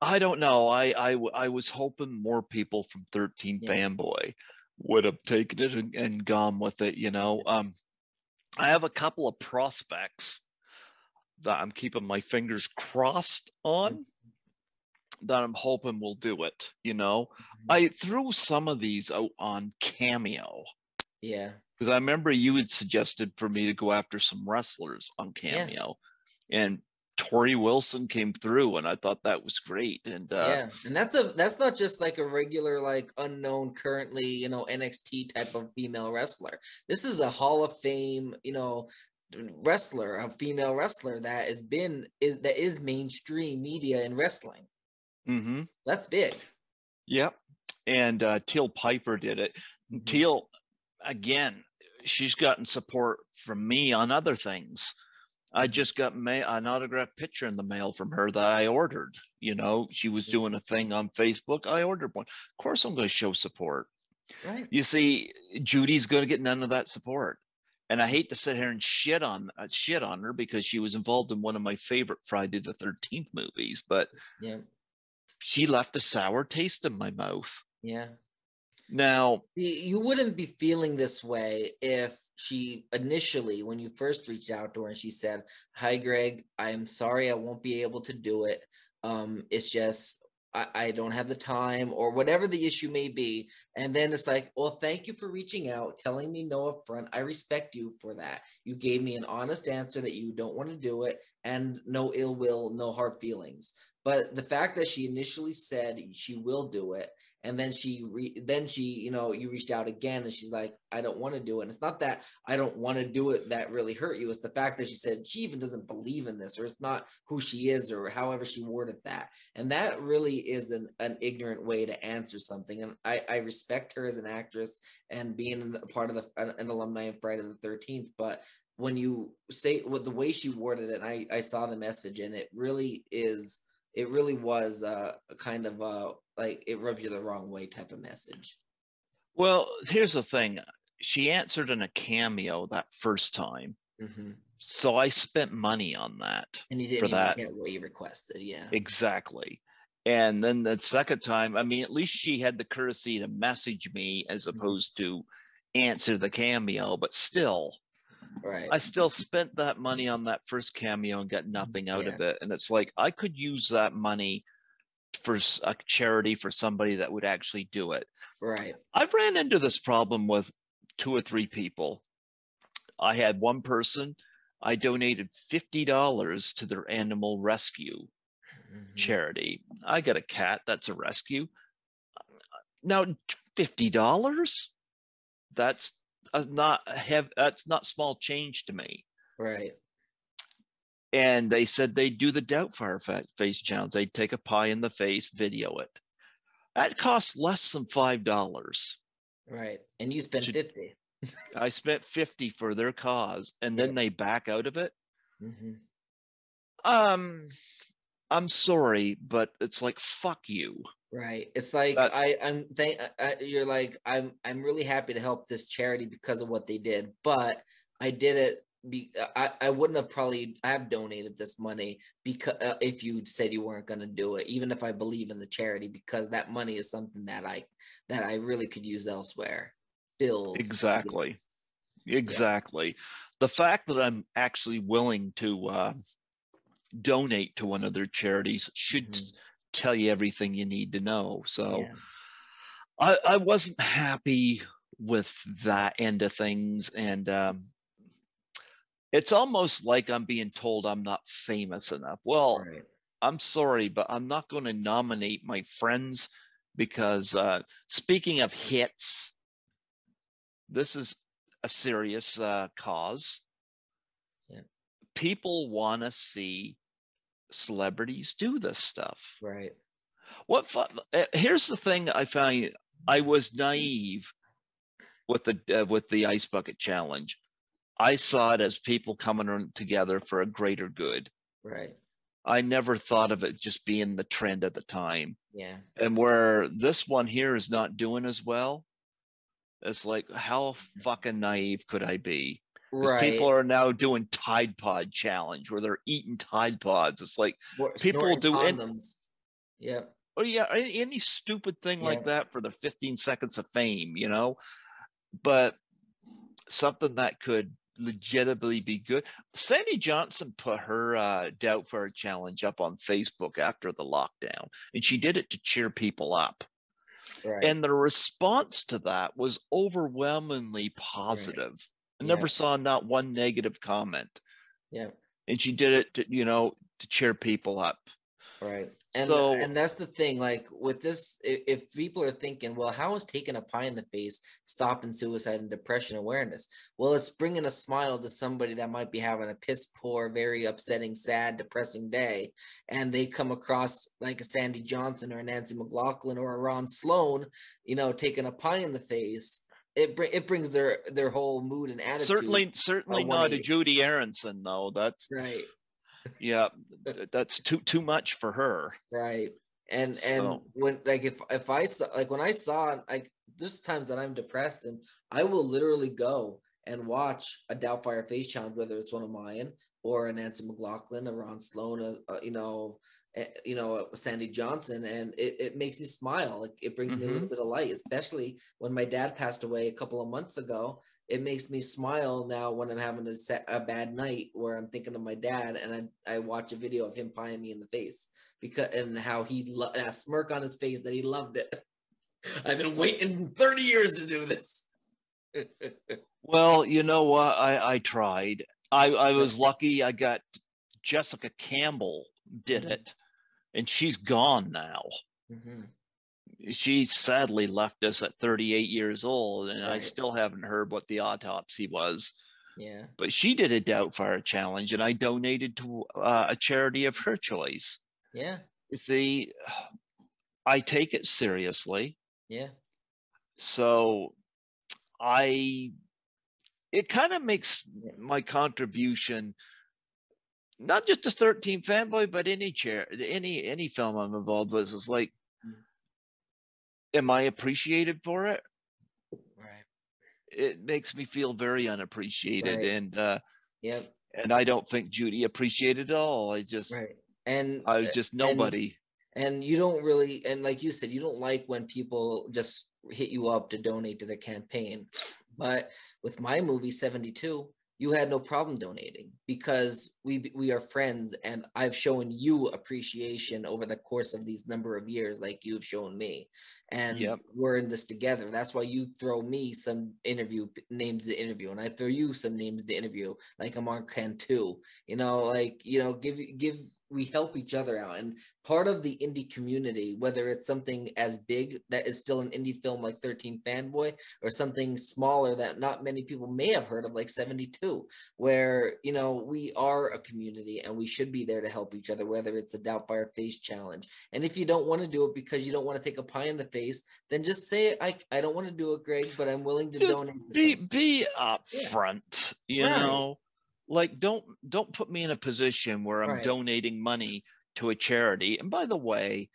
I don't know. I was hoping more people from 13 Fanboy would have taken it and gone with it. I have a couple of prospects that I'm keeping my fingers crossed on that I'm hoping will do it. I threw some of these out on Cameo. Yeah. Because I remember you had suggested for me to go after some wrestlers on Cameo. Yeah. And Tori Wilson came through, and I thought that was great. And and that's not just like a regular, like, unknown currently, NXT type of female wrestler. This is a Hall of Fame, wrestler, a female wrestler that is mainstream media in wrestling. That's big. Yep. And Teal Piper did it. Teal, again, she's gotten support from me on other things. I just got an autographed picture in the mail from her that I ordered. She was doing a thing on Facebook. I ordered one. Of course, I'm going to show support. Right. You see, Judy's going to get none of that support. And I hate to sit here and shit on her because she was involved in one of my favorite Friday the 13th movies. But she left a sour taste in my mouth. Yeah. Now, you wouldn't be feeling this way if she initially, when you first reached out to her and she said, hi, Greg, I'm sorry, I won't be able to do it. It's just, I don't have the time, or whatever the issue may be. And then it's like, well, thank you for reaching out, telling me no upfront. I respect you for that. You gave me an honest answer that you don't want to do it, and no ill will, no hard feelings. But the fact that she initially said she will do it, and then you reached out again, and she's like, I don't want to do it. And it's not that I don't want to do it that really hurt you. It's the fact that she said she even doesn't believe in this, or it's not who she is, or however she worded that. And that really is an ignorant way to answer something. And I respect her as an actress and being a part of an alumni of Friday the 13th. But when you say the way she worded it, and I saw the message, and it really was kind of like it rubs you the wrong way type of message. Well, here's the thing. She answered in a Cameo that first time. So I spent money on that. And you didn't even get what you requested. Yeah. Exactly. And then the second time, at least she had the courtesy to message me as opposed to answer the Cameo, but still. Right. I still spent that money on that first Cameo and got nothing out of it. And it's like, I could use that money for a charity for somebody that would actually do it. Right. I've ran into this problem with 2 or 3 people. I had one person, I donated $50 to their animal rescue charity. I got a cat, that's a rescue. Now, $50? That's not small change to me. Right. And they said they'd do the Doubtfire Face Challenge. They'd take a pie in the face, video it. That costs less than $5. Right. And you spent 50. I spent 50 for their cause, and then they back out of it. I'm sorry, but it's like, fuck you. Right. It's like you're like, I'm really happy to help this charity because of what they did, but I did it. I wouldn't have donated this money because if you said you weren't going to do it, even if I believe in the charity, because that money is something that I really could use elsewhere. Bills. Exactly. The fact that I'm actually willing to donate to one of their charities should tell you everything you need to know. So I wasn't happy with that end of things, and It's almost like I'm being told I'm not famous enough. Well, Right. I'm sorry, but I'm not going to nominate my friends because speaking of hits, this is a serious cause. Yeah. People want to see celebrities do this stuff. Right. What fun, here's the thing I found. I was naive with the ice bucket challenge. I saw it as people coming together for a greater good. Right. I never thought of it just being the trend at the time. Yeah. And where this one here is not doing as well, it's like, how fucking naive could I be? Because people Right. are now doing Tide Pod challenge where they're eating Tide Pods. It's like people Snorting do, and condoms. Yep. oh yeah, any stupid thing like Yep. that for the 15 seconds of fame, But something that could legitimately be good. Sandy Johnson put her doubt for a challenge up on Facebook after the lockdown, and she did it to cheer people up. Right. And the response to that was overwhelmingly Right. positive. I never Yep. saw not one negative comment. Yep. And she did it to cheer people up. Right. So And that's the thing, like with this, if people are thinking, well, how is taking a pie in the face stopping suicide and depression awareness? Well, it's bringing a smile to somebody that might be having a piss poor, very upsetting, sad, depressing day, and they come across like a Sandy Johnson or a Nancy McLaughlin or a Ron Sloan, taking a pie in the face. It brings their whole mood and attitude a certainly not a 180. Judy Aronson though. That's Right. yeah, that's too much for her. Right. And So when like if I saw like when I saw like there's times that I'm depressed and I will literally go and watch a Doubtfire Face Challenge, whether it's one of mine or a Nancy McLaughlin, a Ron Sloan, a Sandy Johnson, and it makes me smile. Like it brings me a little bit of light, especially when my dad passed away a couple of months ago. It makes me smile now when I'm having a bad night where I'm thinking of my dad and I watch a video of him pieing me in the face because and how that smirk on his face that he loved it. I've been waiting 30 years to do this. well, you know what? I tried. I Yep. was lucky. I got Jessica Campbell did Mhm. it, and she's gone now. Mhm. She sadly left us at 38 years old, and I Right. still haven't heard what the autopsy was. Yeah. But she did a Doubtfire challenge, and I donated to a charity of her choice. Yeah. You see, I take it seriously, Yeah. so I it kind of makes Yeah. my contribution not just a 13 fanboy, but any film I'm involved with is like, Mm. am I appreciated for it? Right. It makes me feel very unappreciated, Right. Yep. and I don't think Judy appreciated it all. Right. And I was just and nobody. and you don't really, and like you said, you don't like when people just hit you up to donate to their campaign. But with my movie 72, you had no problem donating because we are friends and I've shown you appreciation over the course of these number of years like you've shown me. And Yep. we're in this together. That's why you throw me some interview names to interview and I throw you some names to interview like I'm on Cantu. Give we help each other out. And part of the indie community, whether it's something as big that is still an indie film like 13 Fanboy or something smaller that not many people may have heard of like 72, where, we are a community and we should be there to help each other, whether it's a Doubtfire Face Challenge. And if you don't want to do it because you don't want to take a pie in the face, then just say, I don't want to do it, Greg, but I'm willing to Just donate to be something. be Yeah. upfront, Right. like don't put me in a position where I'm Right. donating money to a charity. And by the way,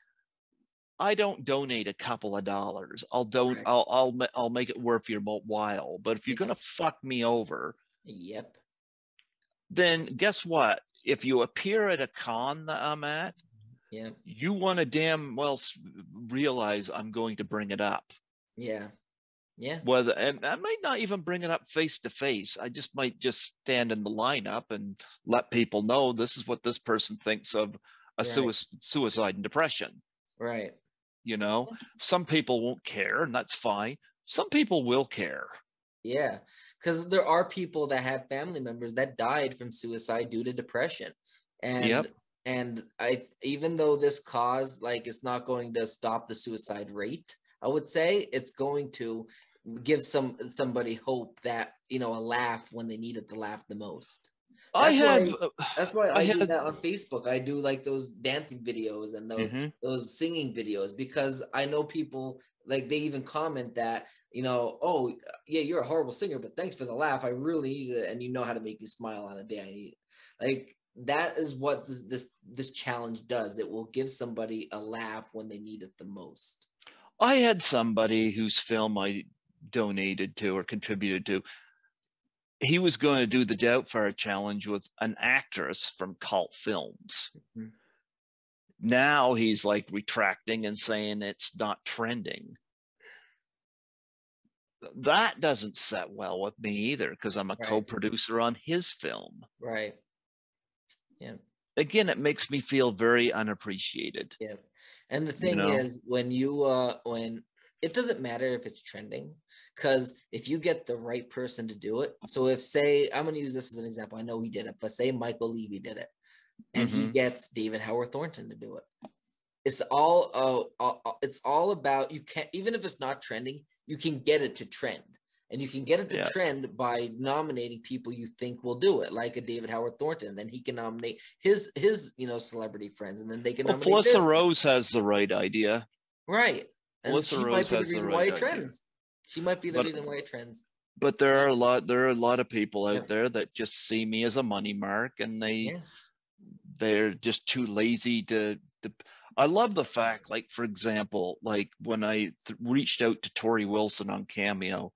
I don't donate a couple of dollars. Right. I'll make it worth your while. But if you're Yep. gonna fuck me over, Yep. then guess what? If you appear at a con that I'm at, Yep. you want to damn well realize I'm going to bring it up. Yeah. Yeah. Whether, and I might not even bring it up face to face. I just might just stand in the lineup and let people know this is what this person thinks of a Right. suicide and depression. Right. You know, some people won't care, and that's fine. Some people will care. Yeah, because there are people that have family members that died from suicide due to depression, and Yep. even though this cause, like, it's not going to stop the suicide rate, I would say it's going to give somebody hope that, a laugh when they needed to laugh the most. I That's had why that's why I I do had that on Facebook. I do like those dancing videos and mhm. those singing videos, because I know people, like, they even comment that, oh yeah, you're a horrible singer, but thanks for the laugh. I really needed it, and you know how to make me smile on a day I need it. Like, that is what this challenge does. It will give somebody a laugh when they need it the most. I had somebody whose film I donated to or contributed to. He was going to do the Doubtfire challenge with an actress from cult films. Mhm. Now he's like retracting and saying it's not trending. That doesn't set well with me either, because I'm a Right, co-producer on his film. right, yeah. Again, it makes me feel very unappreciated. Yeah. And the You thing know? is, when it doesn't matter if it's trending, because if you get the right person to do it. So if, say, I'm going to use this as an example. I know he did it, but say Michael Levy did it, and he Mm-hmm. gets David Howard Thornton to do it. It's all about, you can't, even if it's not trending, you can get it to trend. And you can get it to Yeah. trend by nominating people you think will do it, like a David Howard Thornton. Then he can nominate his celebrity friends, and then they can Well, nominate Felissa theirs. Rose has the right idea. Right. And Felissa she might Rose be the has the reason why right it idea. trends. She might be the But reason why it trends. there are a lot of people out Yep. there that just see me as a money mark, and Yeah. they're just too lazy to I love the fact, like, for example, like when I reached out to Tori Wilson on Cameo,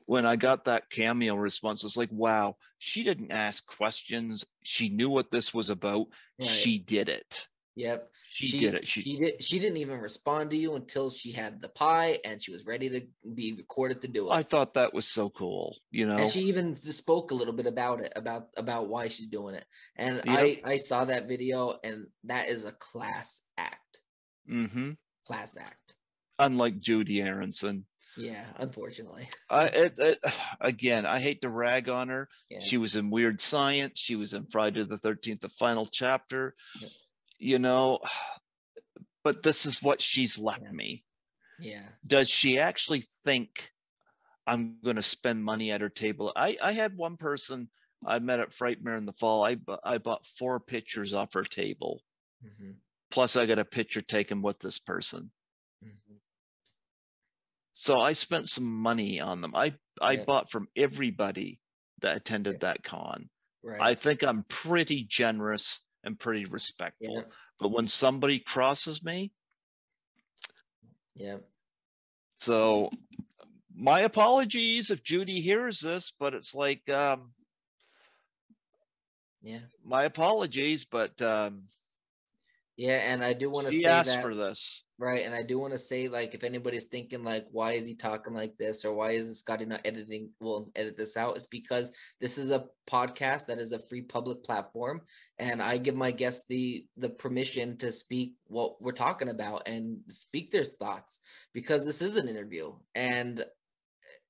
when I got that Cameo response, it's like, wow, she didn't ask questions. She knew what this was about. Right. She did it. Yep. She did it. She didn't even respond to you until she had the pie and she was ready to be recorded to do it. I thought that was so cool, you And know? she even spoke a little bit about it, about why she's doing it. And Yep. I saw that video, and that is a class act. Mm-hmm. Class act. Unlike Judy Aronson. Yeah, unfortunately. Again, I hate to rag on her. Yeah. She was in Weird Science. She was in Friday the 13th, the final chapter, Yep. you know, but this is what she's left Yeah. me. Yeah. Does she actually think I'm going to spend money at her table? I had one person I met at Frightmare in the fall. I bought 4 pictures off her table. Mm-hmm. Plus, I got a picture taken with this person. Mm-hmm. So I spent some money on them. I Yeah. bought from everybody that attended Yeah. that con. I Right. think I'm pretty generous and pretty Yeah. respectful. But when somebody crosses me, Yeah. so my apologies if Judy hears this, but it's like, Yeah. my apologies, but Yeah. And I do want to she say asked that. for this. Right. And I do want to say, like, if anybody's thinking, like, why is he talking like this, or why is Scotty not editing, will edit this out, it's because this is a podcast that is a free public platform. And I give my guests the permission to speak what we're talking about and speak their thoughts, because this is an interview. And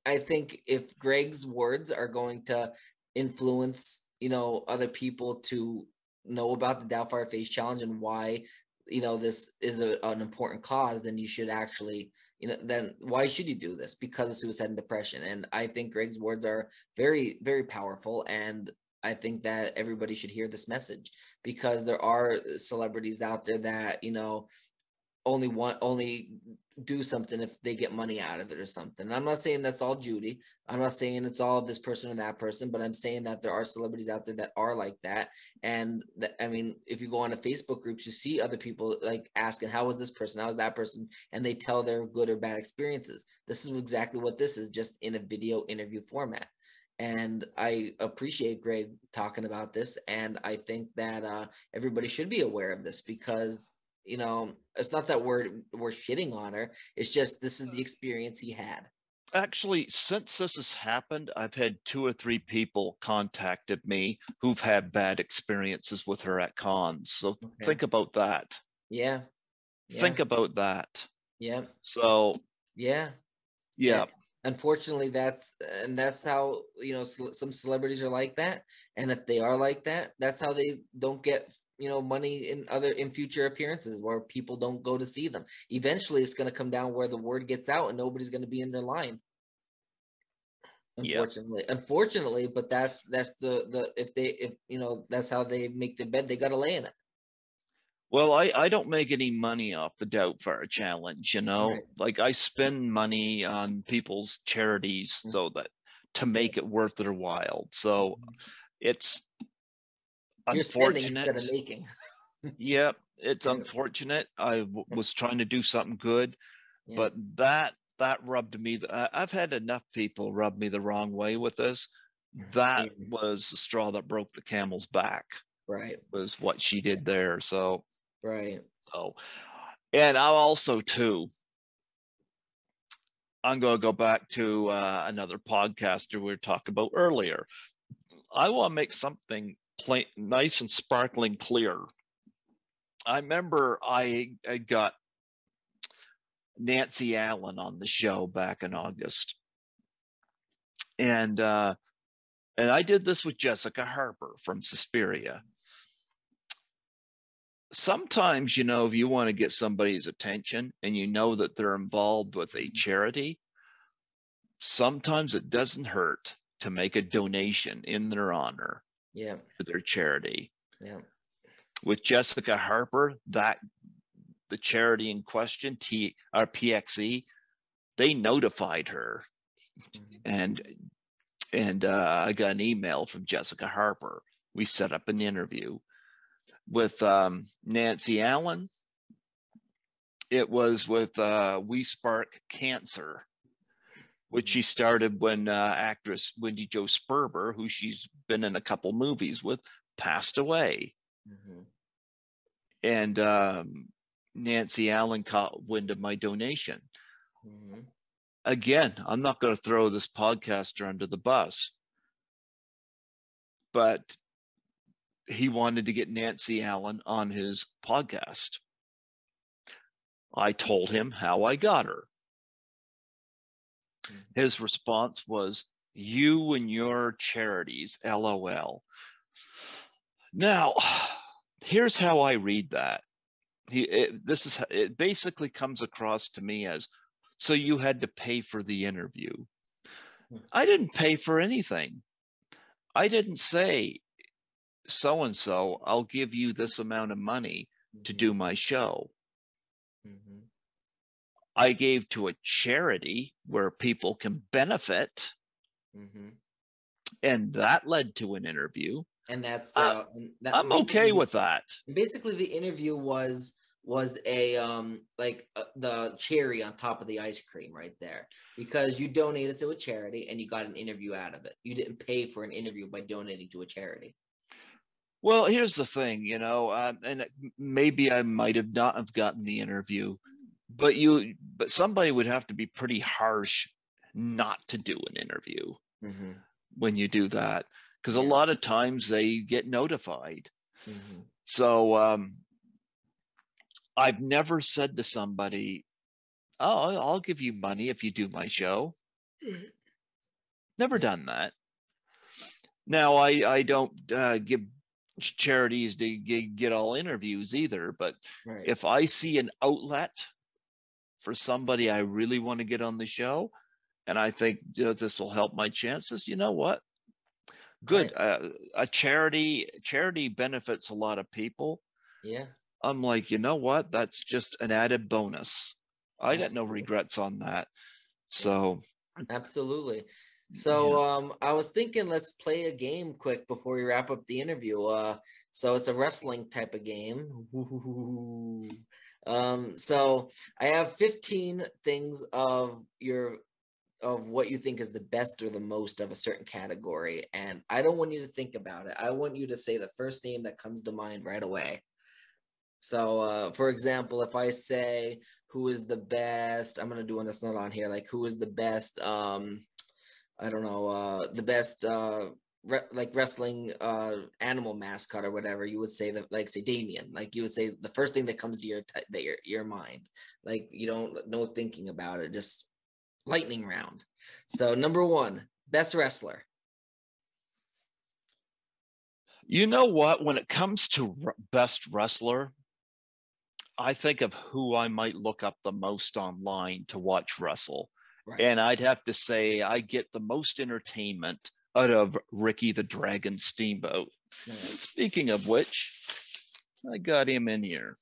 I think if Greg's words are going to influence, other people to know about the Doubtfire Face Challenge and why, this is an important cause, then you should actually, then why should you do this? Because of suicide and depression. And I think Greg's words are very, very powerful. And I think that everybody should hear this message, because there are celebrities out there that, only do something if they get money out of it or something. And I'm not saying that's all Judy. I'm not saying it's all this person or that person, but I'm saying that there are celebrities out there that are like that. And I mean, if you go on to Facebook groups, you see other people like asking, how was this person? How was that person? And they tell their good or bad experiences. This is exactly what this is, just in a video interview format. And I appreciate Greg talking about this. And I think that everybody should be aware of this, because it's not that we're shitting on her. It's just, this is the experience he had. Actually, since this has happened, I've had 2 or 3 people contacted me who've had bad experiences with her at cons. So Okay. think about that. Yeah. Yeah. Think about that. Yeah. So Yeah. yeah, unfortunately, that's how, you know, some celebrities are like that. And if they are like that, that's how they don't get, you know, money in future appearances, where people don't go to see them. Eventually it's going to come down where the word gets out and nobody's going to be in their line. Yep. Unfortunately, but that's if you know, that's how they make their bed, they got to lay in it. Well, I don't make any money off the Doubtfire challenge, you know. Right. Like I spend money on people's charities so that to make it worth their while. So it's You're spending unfortunate. instead of making. Yep, it's Yeah. unfortunate. I was trying to do something good, Yeah. but that rubbed me. I've had enough people rub me the wrong way with this. That Yeah. was the straw that broke the camel's back. Right. Was what she did there. So, Right. and I'll also too. I'm going to go back to another podcaster we were talking about earlier. I want to make something plain, nice and sparkling clear. I remember I got Nancy Allen on the show back in August, and I did this with Jessica Harper from Suspiria. Sometimes, you know, if you want to get somebody's attention and you know that they're involved with a charity, sometimes it doesn't hurt to make a donation in their honor. Yeah. To their charity. Yeah. With Jessica Harper, that the charity in question, PXE, they notified her, and I got an email from Jessica Harper. We set up an interview with Nancy Allen. It was with We Spark Cancer, which she started when actress Wendy Jo Sperber, who she's been in a couple movies with, passed away. And Nancy Allen caught wind of my donation. Again, I'm not going to throw this podcaster under the bus, but he wanted to get Nancy Allen on his podcast. I told him how I got her. His response was, "You and your charities, LOL." Now, here's how I read that. It basically comes across to me as, so you had to pay for the interview. I didn't pay for anything. I didn't say, so and so, I'll give you this amount of money to do my show. I gave to a charity where people can benefit, and that led to an interview. And that's I'm okay with that. Basically, the interview was a like the cherry on top of the ice cream right there, because you donated to a charity and you got an interview out of it. You didn't pay for an interview by donating to a charity. Well, here's the thing, you know, and maybe I might have not have gotten the interview, but somebody would have to be pretty harsh not to do an interview when you do that, because a lot of times they get notified. So I've never said to somebody, "Oh, I'll give you money if you do my show." Never done that. Now I don't give charities to get all interviews either, but if I see an outlet for somebody I really want to get on the show, and I think this will help my chances, you know what? Good. A charity benefits a lot of people. Yeah. I'm like, you know what? That's just an added bonus. I got no regrets on that. So absolutely. So I was thinking, let's play a game quick before we wrap up the interview. So it's a wrestling type of game. So I have 15 things of what you think is the best or the most of a certain category, and I don't want you to think about it. I want you to say the first name that comes to mind right away. So for example, if I say, who is the best, I'm gonna do one that's not on here, like who is the best I don't know, the best like wrestling animal mascot or whatever, you would say that, like say Damien. Like you would say the first thing that comes to your mind. Like you don't no thinking about it, just lightning round. So number 1, best wrestler. You know what? When it comes to best wrestler, I think of who I might look up the most online to watch wrestle. Right. And I'd have to say I get the most entertainment out of Ricky the Dragon Steamboat. Nice. Speaking of which, I got him in here.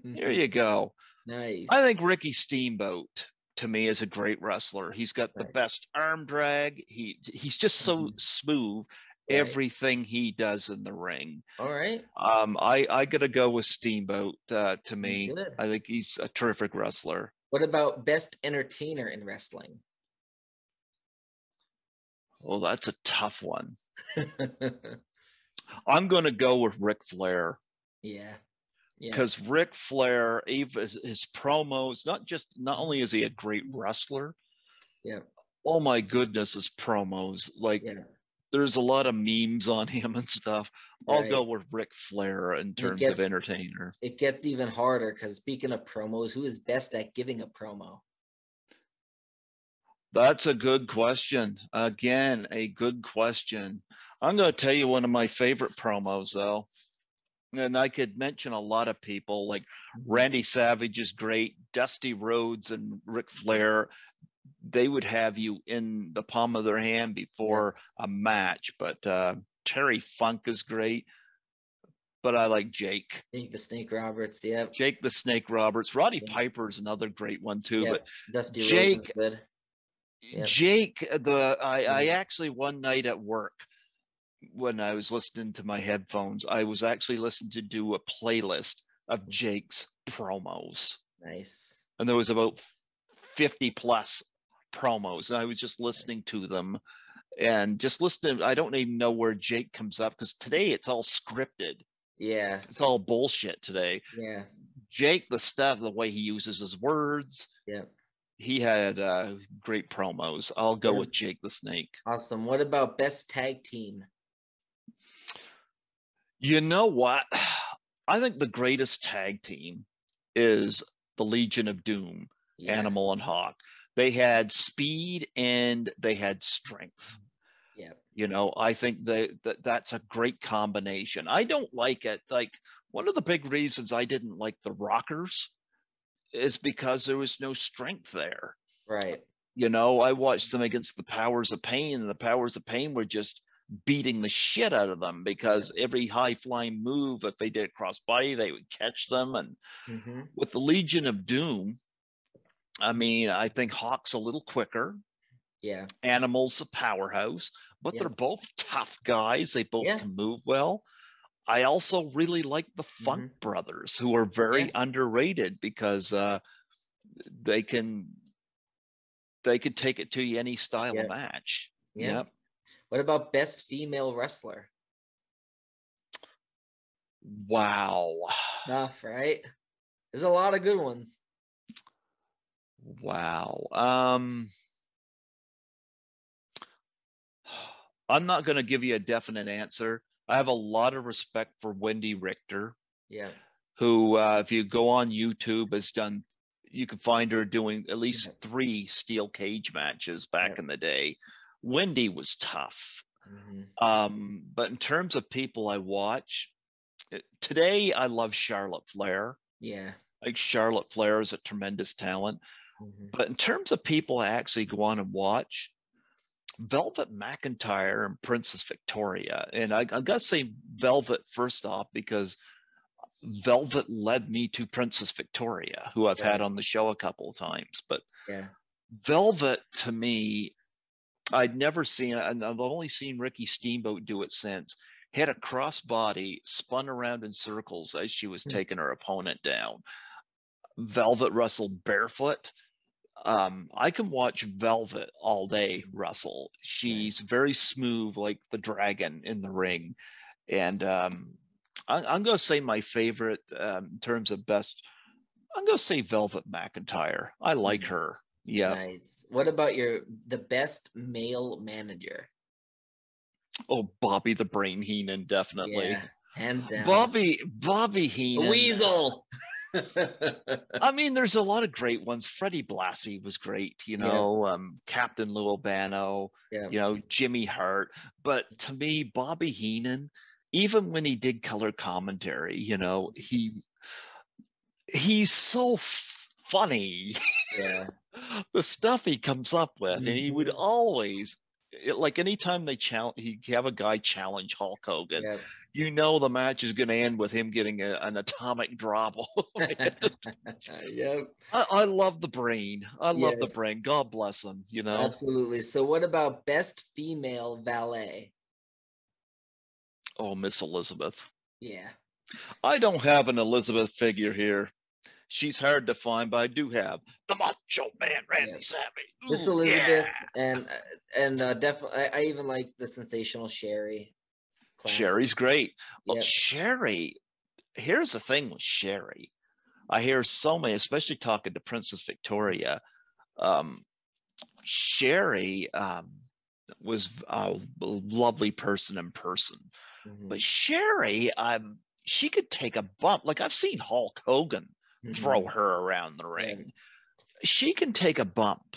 Here you go. Nice. I think Ricky Steamboat, to me, is a great wrestler. He's got the best arm drag. He's just so smooth. Right. Everything he does in the ring. All right. I gotta go with Steamboat. To me, I think he's a terrific wrestler. What about best entertainer in wrestling? Oh, that's a tough one. I'm gonna go with Ric Flair. Yeah. Because Ric Flair, even his promos, not only is he a great wrestler, oh my goodness, his promos, like there's a lot of memes on him and stuff. I'll go with Ric Flair in terms of entertainer. It gets even harder because speaking of promos, who is best at giving a promo? That's a good question. Again, a good question. I'm going to tell you one of my favorite promos, though. And I could mention a lot of people, like Randy Savage is great, Dusty Rhodes and Ric Flair. They would have you in the palm of their hand before a match. But Terry Funk is great. But I like Jake. Jake the Snake Roberts, Jake the Snake Roberts. Roddy Piper is another great one too. But Dusty Jake, Rhodes is good. Jake, I actually one night at work, when I was listening to my headphones, I was actually listening to do a playlist of Jake's promos. Nice. And there was about 50 plus promos. And I was just listening to them and just listening. I don't even know where Jake comes up because today it's all scripted. Yeah. It's all bullshit today. Yeah. Jake, the way he uses his words. Yeah. He had great promos. I'll go with Jake the Snake. Awesome. What about best tag team? You know what? I think the greatest tag team is the Legion of Doom, Animal and Hawk. They had speed and they had strength. Yeah. You know, I think that's a great combination. I don't like it. Like, one of the big reasons I didn't like the Rockers is because there was no strength there. Right. You know, I watched them against the Powers of Pain, and the Powers of Pain were just beating the shit out of them because every high flying move, if they did cross body, they would catch them. And with the Legion of Doom, I mean, I think Hawk's a little quicker. Yeah. Animal's a powerhouse, but they're both tough guys. They both can move well. I also really like the Funk Brothers, who are very underrated because they can take it to you any style of match. Yep. What about best female wrestler? Wow. Tough, right? There's a lot of good ones. Wow. I'm not going to give you a definite answer. I have a lot of respect for Wendy Richter. Yeah. Who, if you go on YouTube, has done, you can find her doing at least 3 steel cage matches back in the day. Wendy was tough. But in terms of people I watch, today I love Charlotte Flair. Yeah. Like, Charlotte Flair is a tremendous talent. But in terms of people I actually go on and watch, Velvet McIntyre and Princess Victoria. And I got to say Velvet first off, because Velvet led me to Princess Victoria, who I've had on the show a couple of times. But Velvet, to me, I'd never seen it, and I've only seen Ricky Steamboat do it since. Had a crossbody, spun around in circles as she was taking her opponent down. Velvet wrestled barefoot. I can watch Velvet all day wrestle. She's very smooth, like the dragon in the ring. And I'm going to say my favorite in terms of best, I'm going to say Velvet McIntyre. I like her. Yeah. Nice. What about the best male manager? Oh, Bobby the Brain Heenan, definitely. Yeah, hands down. Bobby Heenan. The Weasel. I mean, there's a lot of great ones. Freddie Blassie was great, Yeah, Captain Lou Albano, yeah. Jimmy Hart. But to me, Bobby Heenan, even when he did color commentary, he's so funny. Yeah. The stuff he comes up with, and he would Mhm. always like anytime he have a guy challenge Hulk Hogan, Yeah. the match is going to end with him getting an atomic drop. Yep. I love the brain. I love the Yes, brain. God bless him. absolutely. So what about best female valet? Oh, Miss Elizabeth. Yeah. I don't have an Elizabeth figure here. She's hard to find, but I do have the Macho Man, Yeah. Randy Savage. Miss Ooh, yeah. Elizabeth and definitely I even like the sensational Sherry. Classic. Sherry's great. Well, Yep. Sherry, here's the thing with Sherry. I hear so many, especially talking to Princess Victoria. Um, Sherry was a lovely person in person, but Hmm. Sherry, she could take a bump. Like I've seen Hulk Hogan throw Hmm. her around the Yeah. ring. She can take a bump,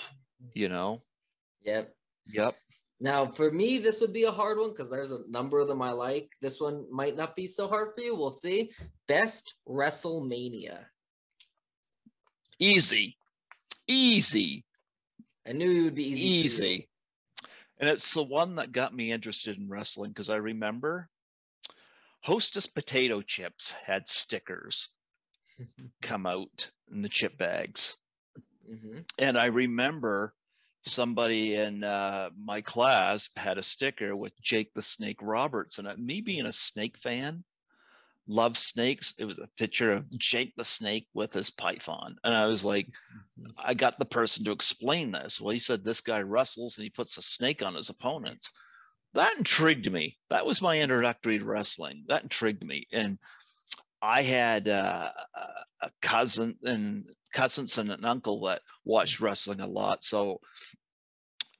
you know. Yep. Yep. Now, for me, this would be a hard one because there's a number of them I like. This one might not be so hard for you. We'll see. Best WrestleMania. Easy, easy, I knew it would be easy for you. easy. And it's the one that got me interested in wrestling because I remember Hostess potato chips had stickers come out in the chip bags. Hmm. And I remember somebody in my class had a sticker with Jake the Snake Roberts. And me being a snake fan, love snakes. It was a picture of Jake the Snake with his python. And I was like, I got the person to explain this. Well, he said this guy wrestles and he puts a snake on his opponents. Nice. That intrigued me. That was my introductory to wrestling. That intrigued me. And I had a cousin and cousins and an uncle that watched wrestling a lot. So,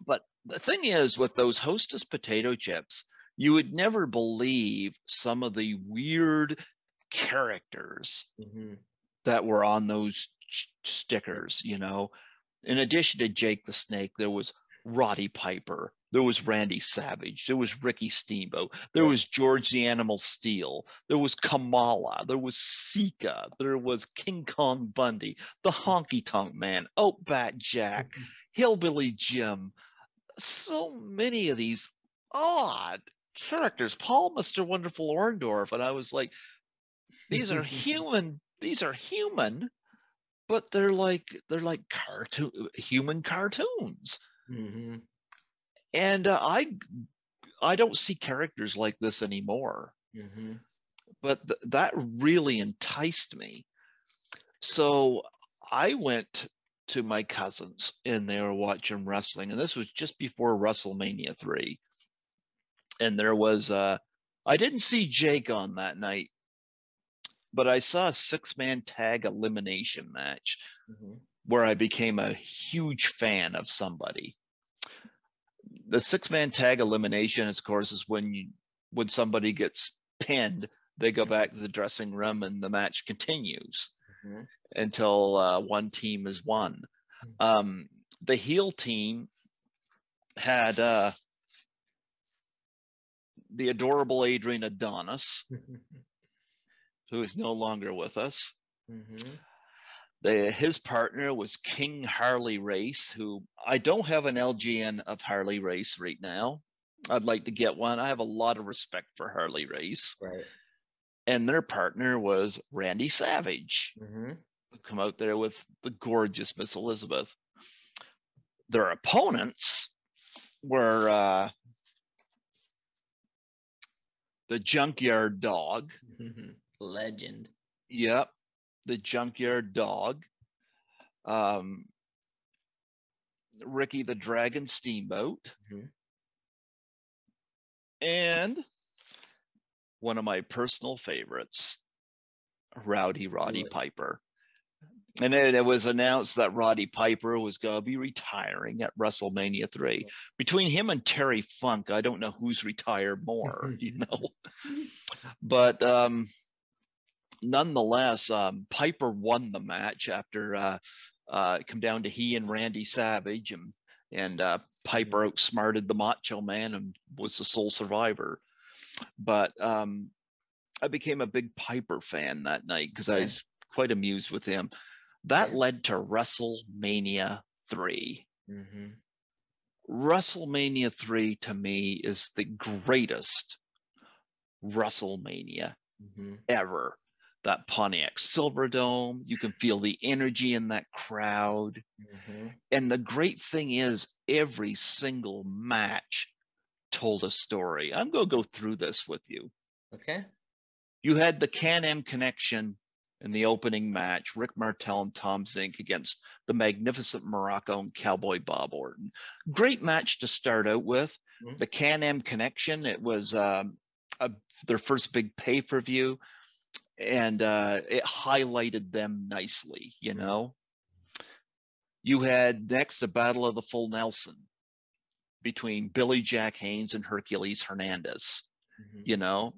but the thing is, with those Hostess potato chips, you would never believe some of the weird characters Hmm. that were on those stickers. In addition to Jake the Snake, there was Roddy Piper, there was Randy Savage, there was Ricky Steamboat, there Yep. was George the Animal Steel, there was Kamala, there was Sika, there was King Kong Bundy, the Honky Tonk Man, Outback Jack, Hillbilly Jim. So many of these odd characters. Paul, Mr. Wonderful Orndorff, and I was like, these are human. These are human, but they're like human cartoons. Hmm. And I don't see characters like this anymore. Hmm. But that really enticed me. So I went to my cousins and they were watching wrestling, and this was just before WrestleMania 3. And there was I didn't see Jake on that night, but I saw a 6-man tag elimination match Hmm. where I became a huge fan of somebody. The 6-man tag elimination, of course, is when somebody gets pinned, they go back to the dressing room and the match continues Hmm. until one team is won. The heel team had the adorable Adrian Adonis, who is no longer with us. Hmm. His partner was King Harley Race, who I don't have an LGN of Harley Race right now. I'd like to get one. I have a lot of respect for Harley Race. Right. And their partner was Randy Savage, Hmm. who come out there with the gorgeous Miss Elizabeth. Their opponents were the Junkyard Dog. Legend. Yep, the Junkyard Dog. Um, Ricky the Dragon Steamboat. Hmm. And one of my personal favorites, Rowdy Roddy Piper. And it was announced that Roddy Piper was going to be retiring at WrestleMania 3. Between him and Terry Funk, I don't know who's retired more, But nonetheless, Piper won the match after it come down to he and Randy Savage, and Piper outsmarted the Macho Man and was the sole survivor. But I became a big Piper fan that night because I was quite amused with him. That led to WrestleMania 3. WrestleMania 3 to me is the greatest WrestleMania ever. That Pontiac Silverdome, you can feel the energy in that crowd. And the great thing is, every single match told a story. I'm going to go through this with you. Okay. You had the Can-Am connection in the opening match, Rick Martel and Tom Zink against the Magnificent Morocco and Cowboy Bob Orton. Great match to start out with. The Can-Am connection, it was their first big pay-per-view, and it highlighted them nicely, you know. You had next a Battle of the Full Nelson between Billy Jack Haynes and Hercules Hernandez, you know.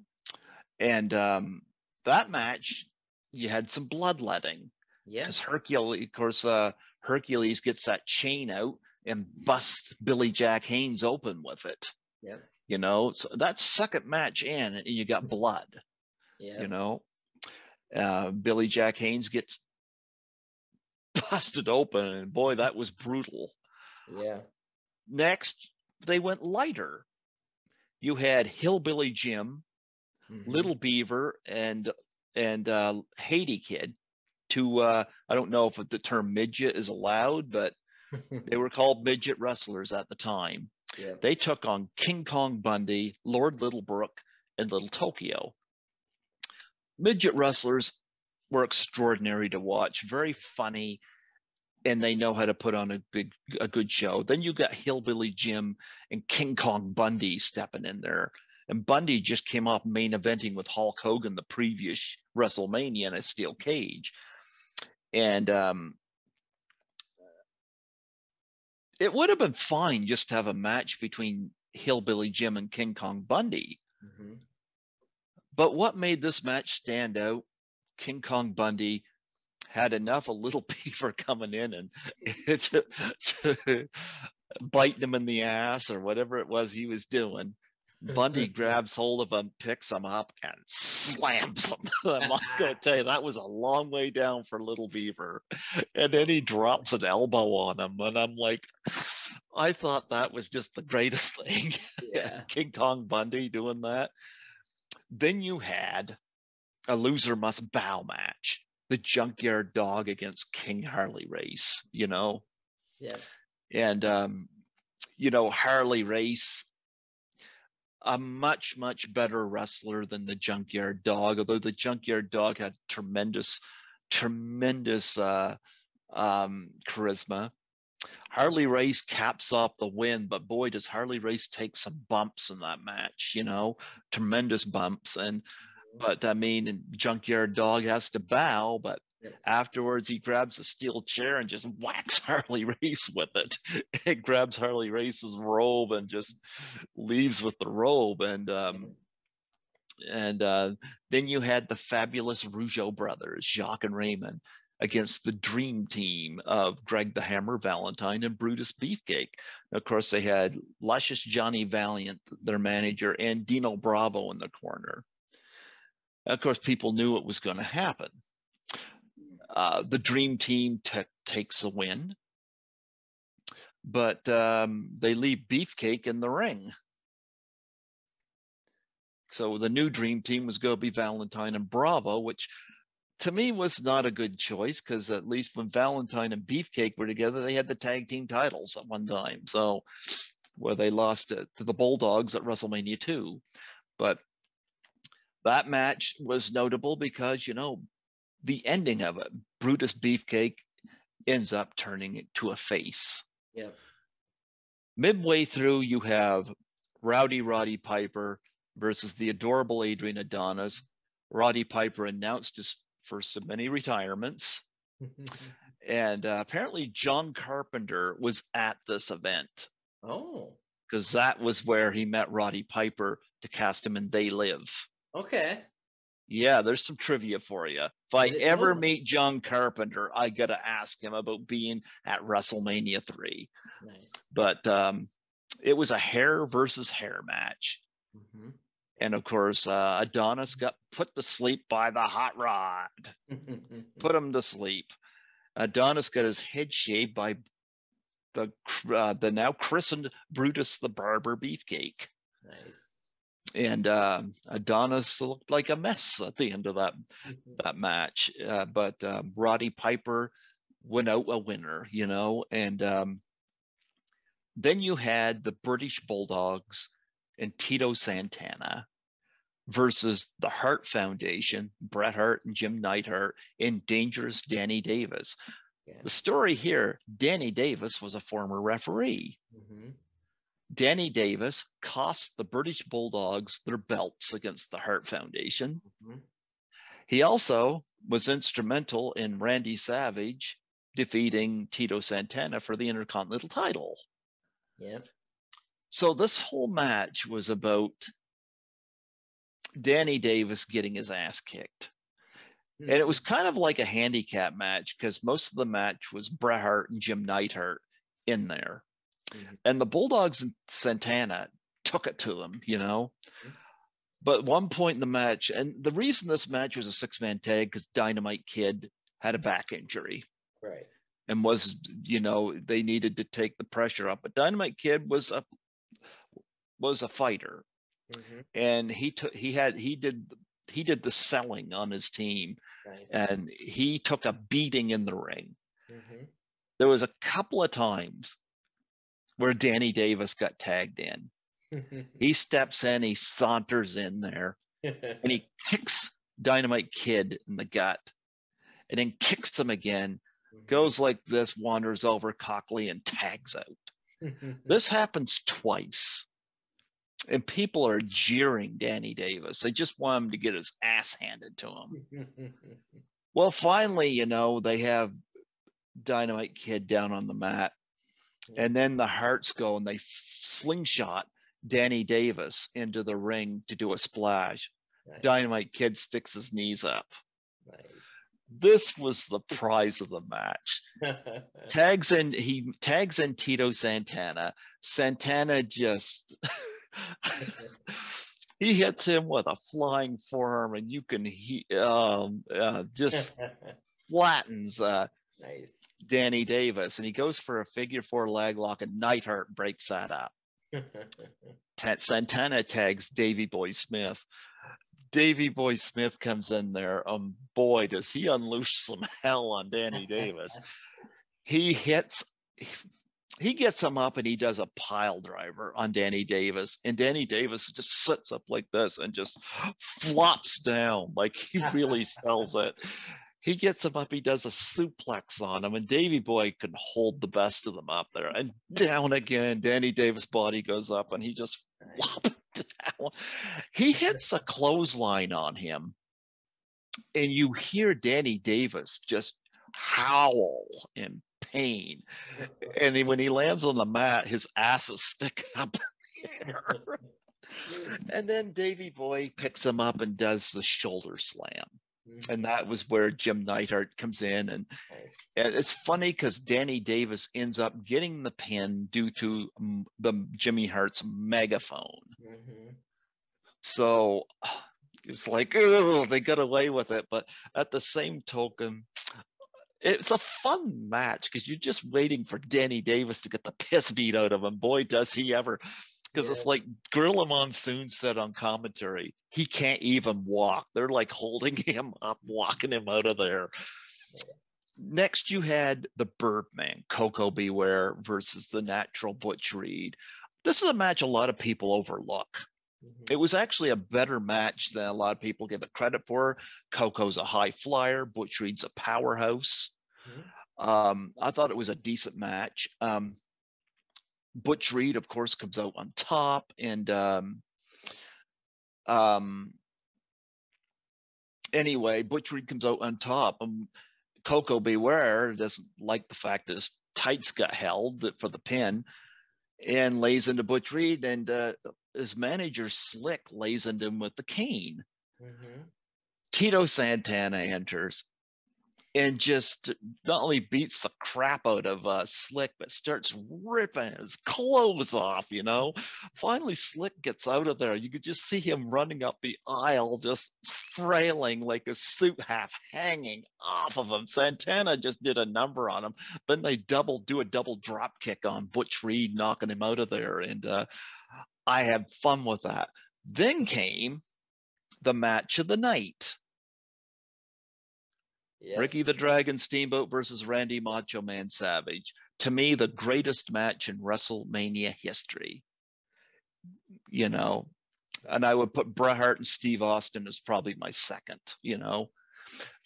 And that match, you had some bloodletting. Because Hercules, of course, Hercules gets that chain out and busts Billy Jack Haynes open with it. You know, so that second match in, and you got blood. You know, Billy Jack Haynes gets busted open, and boy, that was brutal. Next, they went lighter. You had Hillbilly Jim, Little Beaver, and Haiti Kid. I don't know if the term midget is allowed, but they were called midget wrestlers at the time. They took on King Kong Bundy, Lord Littlebrook, and Little Tokyo. Midget wrestlers were extraordinary to watch, very funny, and they know how to put on a good show. Then you got Hillbilly Jim and King Kong Bundy stepping in there. And Bundy just came off main eventing with Hulk Hogan the previous WrestleMania in a steel cage. And it would have been fine just to have a match between Hillbilly Jim and King Kong Bundy. But what made this match stand out, King Kong Bundy had enough of Little Beaver coming in and biting him in the ass or whatever it was he was doing. Bundy grabs hold of him, picks him up, and slams him. I'm not going to tell you, that was a long way down for Little Beaver. And then he drops an elbow on him, and I'm like, I thought that was just the greatest thing. King Kong Bundy doing that. Then you had a loser must bow match. The Junkyard Dog against King Harley Race, you know? And, you know, Harley Race, a much, much better wrestler than the Junkyard Dog, although the Junkyard Dog had tremendous charisma. Harley Race caps off the win, but boy, does Harley Race take some bumps in that match, you know, tremendous bumps. But I mean, Junkyard Dog has to bow, but afterwards he grabs a steel chair and just whacks Harley Race with it. It grabs Harley Race's robe and just leaves with the robe. And then you had the fabulous Rougeau brothers, Jacques and Raymond, against the dream team of Greg the Hammer Valentine and Brutus Beefcake. Of course, they had Luscious Johnny Valiant, their manager, and Dino Bravo in the corner. Of course, people knew it was going to happen. The dream team takes the win, but they leave Beefcake in the ring. So the new dream team was going to be Valentine and Bravo, which to me was not a good choice, because at least when Valentine and Beefcake were together, they had the tag team titles at one time. So where they lost to the Bulldogs at WrestleMania 2. But that match was notable because, you know, the ending of it, Brutus Beefcake ends up turning it to a face. Midway through, you have Rowdy Roddy Piper versus the adorable Adrian Adonis. Roddy Piper announced his first of many retirements. And apparently John Carpenter was at this event. Because that was where he met Roddy Piper to cast him in They Live. Yeah, there's some trivia for you. If I I didn't know ever that. meet John Carpenter, I gotta ask him about being at WrestleMania 3. Nice. But it was a hair versus hair match. Mm-hmm. And of course, Adonis got put to sleep by the hot rod. Put him to sleep. Adonis got his head shaved by the now christened Brutus the Barber Beefcake. Nice. And Adonis looked like a mess at the end of that match. But Roddy Piper went out a winner, you know. And then you had the British Bulldogs and Tito Santana versus the Hart Foundation, Bret Hart and Jim Neidhart, and Dangerous Danny Davis. Yeah. The story here, Danny Davis was a former referee. Mm-hmm. Danny Davis cost the British Bulldogs their belts against the Hart Foundation. Mm-hmm. He also was instrumental in Randy Savage defeating Tito Santana for the Intercontinental title. Yeah. So this whole match was about Danny Davis getting his ass kicked. And it was kind of like a handicap match because most of the match was Bret Hart and Jim Neidhart in there. Mm-hmm. And the Bulldogs and Santana took it to them, you know. Mm-hmm. But at one point in the match, and the reason this match was a six-man tag because Dynamite Kid had a back injury. Right. And was, you know, they needed to take the pressure up. But Dynamite Kid was a fighter. Mm-hmm. And he did the selling on his team. Nice. And he took a beating in the ring. Mm-hmm. There was a couple of times where Danny Davis got tagged in. He steps in, he saunters in there, and he kicks Dynamite Kid in the gut, and then kicks him again, mm-hmm. goes like this, wanders over Cockley, and tags out. This happens twice. And people are jeering Danny Davis. They just want him to get his ass handed to him. Well, finally, you know, they have Dynamite Kid down on the mat. And then the Hearts go and they slingshot Danny Davis into the ring to do a splash. Nice. Dynamite Kid sticks his knees up. Nice. This was the prize of the match. He tags in Tito Santana. Santana just he hits him with a flying forearm, and you can just flattens nice. Danny Davis, and he goes for a figure four leg lock, and Neidhart breaks that up. Santana tags Davey Boy Smith. Davey Boy Smith comes in there. Boy, does he unleash some hell on Danny Davis. He gets him up and he does a pile driver on Danny Davis. And Danny Davis just sits up like this and just flops down like he really sells it. He gets him up, he does a suplex on him, and Davey Boy can hold the best of them up there. And down again, Danny Davis' body goes up, and he just flops down. He hits a clothesline on him, and you hear Danny Davis just howl in pain. And when he lands on the mat, his ass is sticking up in the air. And then Davey Boy picks him up and does the shoulder slam. And that was where Jim Neidhart comes in. And, nice. And it's funny because Danny Davis ends up getting the pin due to the Jimmy Hart's megaphone. Mm-hmm. So it's like, oh, they got away with it. But at the same token, it's a fun match because you're just waiting for Danny Davis to get the piss beat out of him. Boy, does he ever. Because it's like Gorilla Monsoon said on commentary, he can't even walk. They're like holding him up, walking him out of there. Next, you had the Birdman, Coco Beware versus the Natural Butch Reed. This is a match a lot of people overlook. Mm-hmm. It was actually a better match than a lot of people give it credit for. Coco's a high flyer. Butch Reed's a powerhouse. Mm-hmm. I thought it was a decent match. Butch Reed, of course, comes out on top, and anyway, Butch Reed comes out on top. Coco Beware doesn't like the fact that his tights got held for the pin, and lays into Butch Reed, and his manager Slick lays into him with the cane. Mm-hmm. Tito Santana enters and just not only beats the crap out of Slick, but starts ripping his clothes off, you know. Finally, Slick gets out of there. You could just see him running up the aisle, just frailing like a suit half hanging off of him. Santana just did a number on him. Then they do a double drop kick on Butch Reed, knocking him out of there. And I had fun with that. Then came the match of the night. Yeah. Ricky the Dragon Steamboat versus Randy Macho Man Savage. To me, the greatest match in WrestleMania history. You know, and I would put Bret Hart and Steve Austin as probably my second, you know,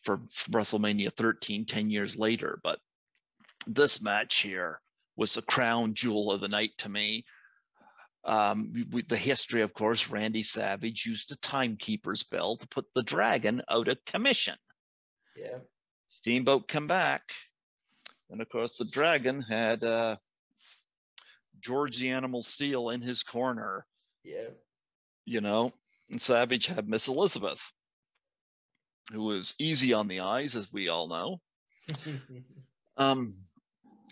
for WrestleMania 13, 10 years later. But this match here was the crown jewel of the night to me. The history, of course, Randy Savage used the timekeeper's bell to put the Dragon out of commission. Yeah. Steamboat come back, and of course the Dragon had George the Animal Steel in his corner. Yeah. You know, and Savage had Miss Elizabeth, who was easy on the eyes, as we all know.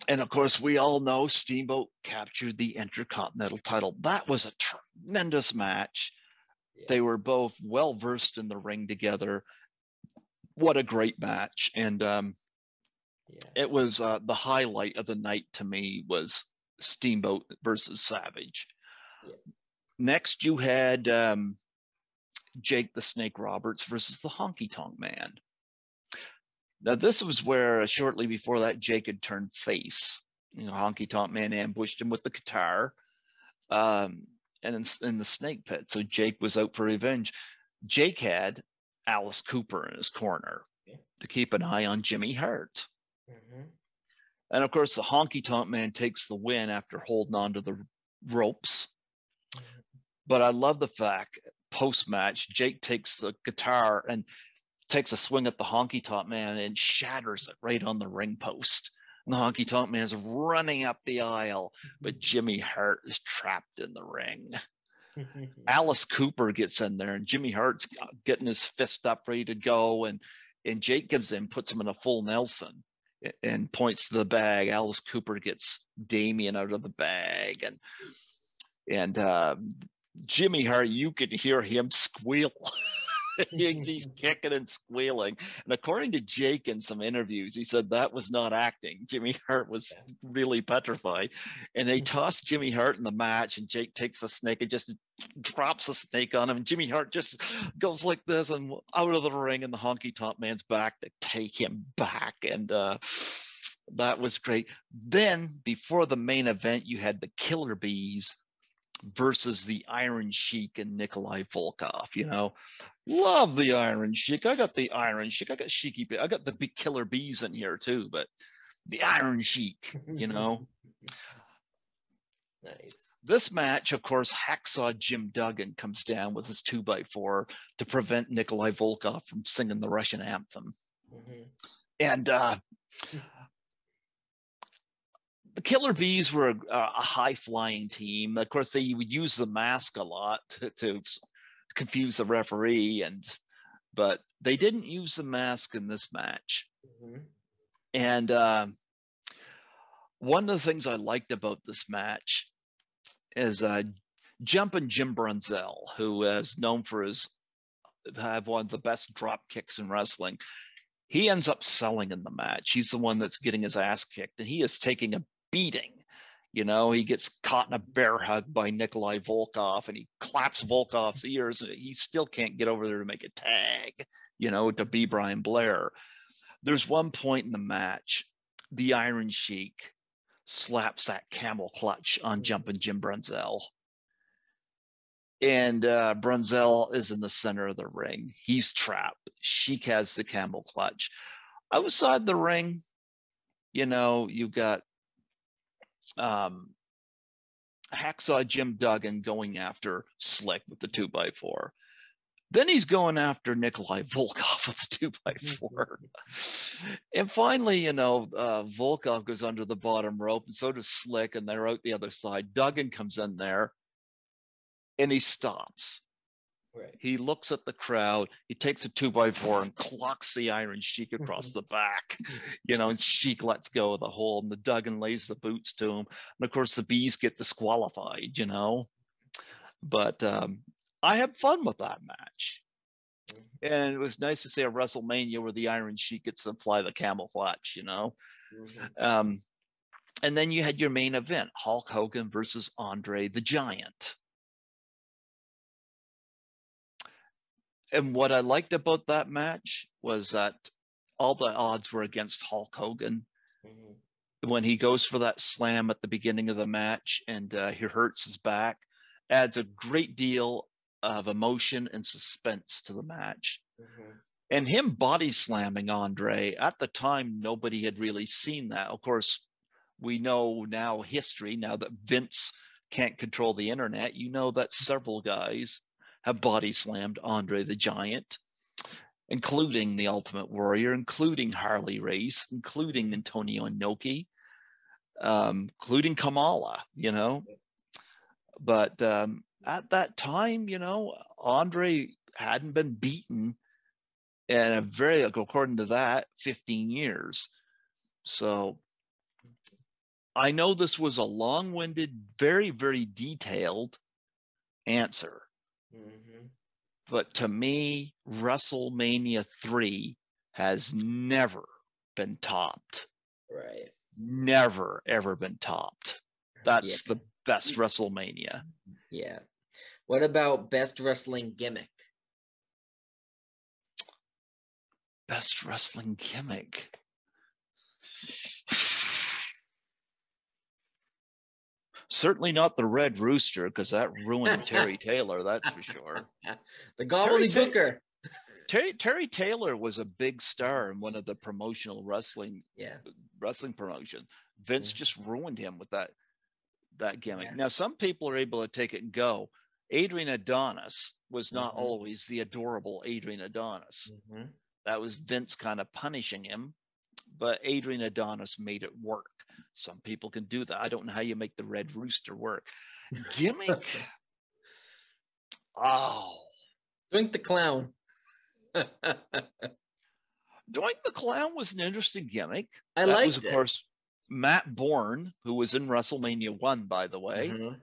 And of course, we all know Steamboat captured the Intercontinental title. That was a tremendous match. Yeah. They were both well versed in the ring together. What a great match. And it was the highlight of the night to me was Steamboat versus Savage. Yeah. Next, you had Jake the Snake Roberts versus the Honky Tonk Man. Now, this was where shortly before that, Jake had turned face. You know, Honky Tonk Man ambushed him with the guitar and in the snake pit. So Jake was out for revenge. Jake had Alice Cooper in his corner to keep an eye on Jimmy Hart. Mm-hmm. And of course, the Honky Tonk Man takes the win after holding on to the ropes. Mm-hmm. But I love the fact, post-match, Jake takes the guitar and takes a swing at the Honky Tonk Man and shatters it right on the ring post. And the Honky Tonk Man's running up the aisle, but Jimmy Hart is trapped in the ring. Alice Cooper gets in there, and Jimmy Hart's getting his fist up, ready to go, and Jake gives in, puts him in a full Nelson, and points to the bag. Alice Cooper gets Damien out of the bag, and Jimmy Hart, you could hear him squeal. He's kicking and squealing. And according to Jake in some interviews, he said that was not acting. Jimmy Hart was really petrified. And they tossed Jimmy Hart in the match, and Jake takes the snake and just drops the snake on him. And Jimmy Hart just goes like this and out of the ring, and the Honky Tonk Man's back to take him back. And that was great. Then, before the main event, you had the Killer Bees versus the Iron Sheik and Nikolai Volkov. You know, love the Iron Sheik. I got the Iron Sheik. I got Sheiky. I got the big Killer Bees in here too, but the Iron Sheik, you know. Nice. This match, of course, Hacksaw Jim Duggan comes down with his 2x4 to prevent Nikolai Volkov from singing the Russian anthem. Mm-hmm. And the Killer Bees were a high-flying team. Of course, they would use the mask a lot to confuse the referee, but they didn't use the mask in this match. Mm-hmm. And one of the things I liked about this match is Jumpin' Jim Brunzell, who is known for have one of the best drop kicks in wrestling. He ends up selling in the match. He's the one that's getting his ass kicked, and he is taking a beating. You know, he gets caught in a bear hug by Nikolai Volkov, and he claps Volkov's ears, and he still can't get over there to make a tag, you know, to be Brian Blair. There's one point in the match, the Iron Sheik slaps that camel clutch on Jumpin' Jim Brunzell. And Brunzell is in the center of the ring. He's trapped. Sheik has the camel clutch. Outside the ring, you know, you've got Hacksaw Jim Duggan going after Slick with the 2x4. Then he's going after Nikolai Volkov with the 2x4. And finally, you know, Volkov goes under the bottom rope, and so does Slick, and they're out the other side. Duggan comes in there, and he stops. Right. He looks at the crowd. He takes a 2x4 and clocks the Iron Sheik across the back, and Sheik lets go of the hold, and the Duggan lays the boots to him. And of course, the Bees get disqualified, But I had fun with that match. And it was nice to see a WrestleMania where the Iron Sheik gets to fly the camouflage, And then you had your main event, Hulk Hogan versus Andre the Giant. And what I liked about that match was that all the odds were against Hulk Hogan. When he goes for that slam at the beginning of the match and he hurts his back, adds a great deal of emotion and suspense to the match. And him body slamming Andre, at the time, nobody had really seen that. Of course, we know now history, now that Vince can't control the internet, that several guys have body slammed Andre the Giant, including the Ultimate Warrior, including Harley Race, including Antonio Inoki, including Kamala, But at that time, Andre hadn't been beaten in according to that, 15 years. So I know this was a long-winded, very, very detailed answer. But to me, WrestleMania 3 has never been topped. Right. Never, ever been topped. That's the best WrestleMania. Yeah. What about best wrestling gimmick? Best wrestling gimmick. Certainly not the Red Rooster, because that ruined Terry Taylor, that's for sure. The gobbledygooker. Terry Taylor was a big star in one of the promotional wrestling promotion. Vince just ruined him with that gimmick. Now, some people are able to take it and go. Adrian Adonis was not always the adorable Adrian Adonis. That was Vince kind of punishing him, but Adrian Adonis made it work. Some people can do that. I don't know how you make the Red Rooster work. Gimmick. Doink the Clown. Doink the Clown was an interesting gimmick. That was, of course, Matt Bourne, who was in WrestleMania 1, by the way.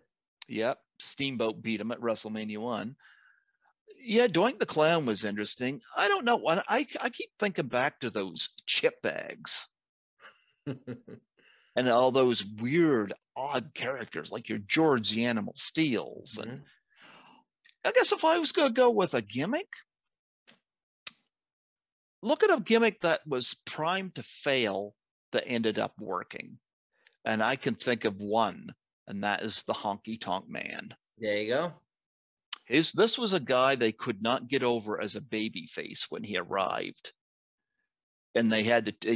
Yep. Steamboat beat him at WrestleMania 1. Yeah, Doink the Clown was interesting. I don't know. I keep thinking back to those chip bags. And all those weird, odd characters like your George the Animal Steels. And I guess if I was going to go with a gimmick, look at a gimmick that was primed to fail that ended up working. And I can think of one, and that is the Honky Tonk Man. There you go. This was a guy they could not get over as a baby face when he arrived. And they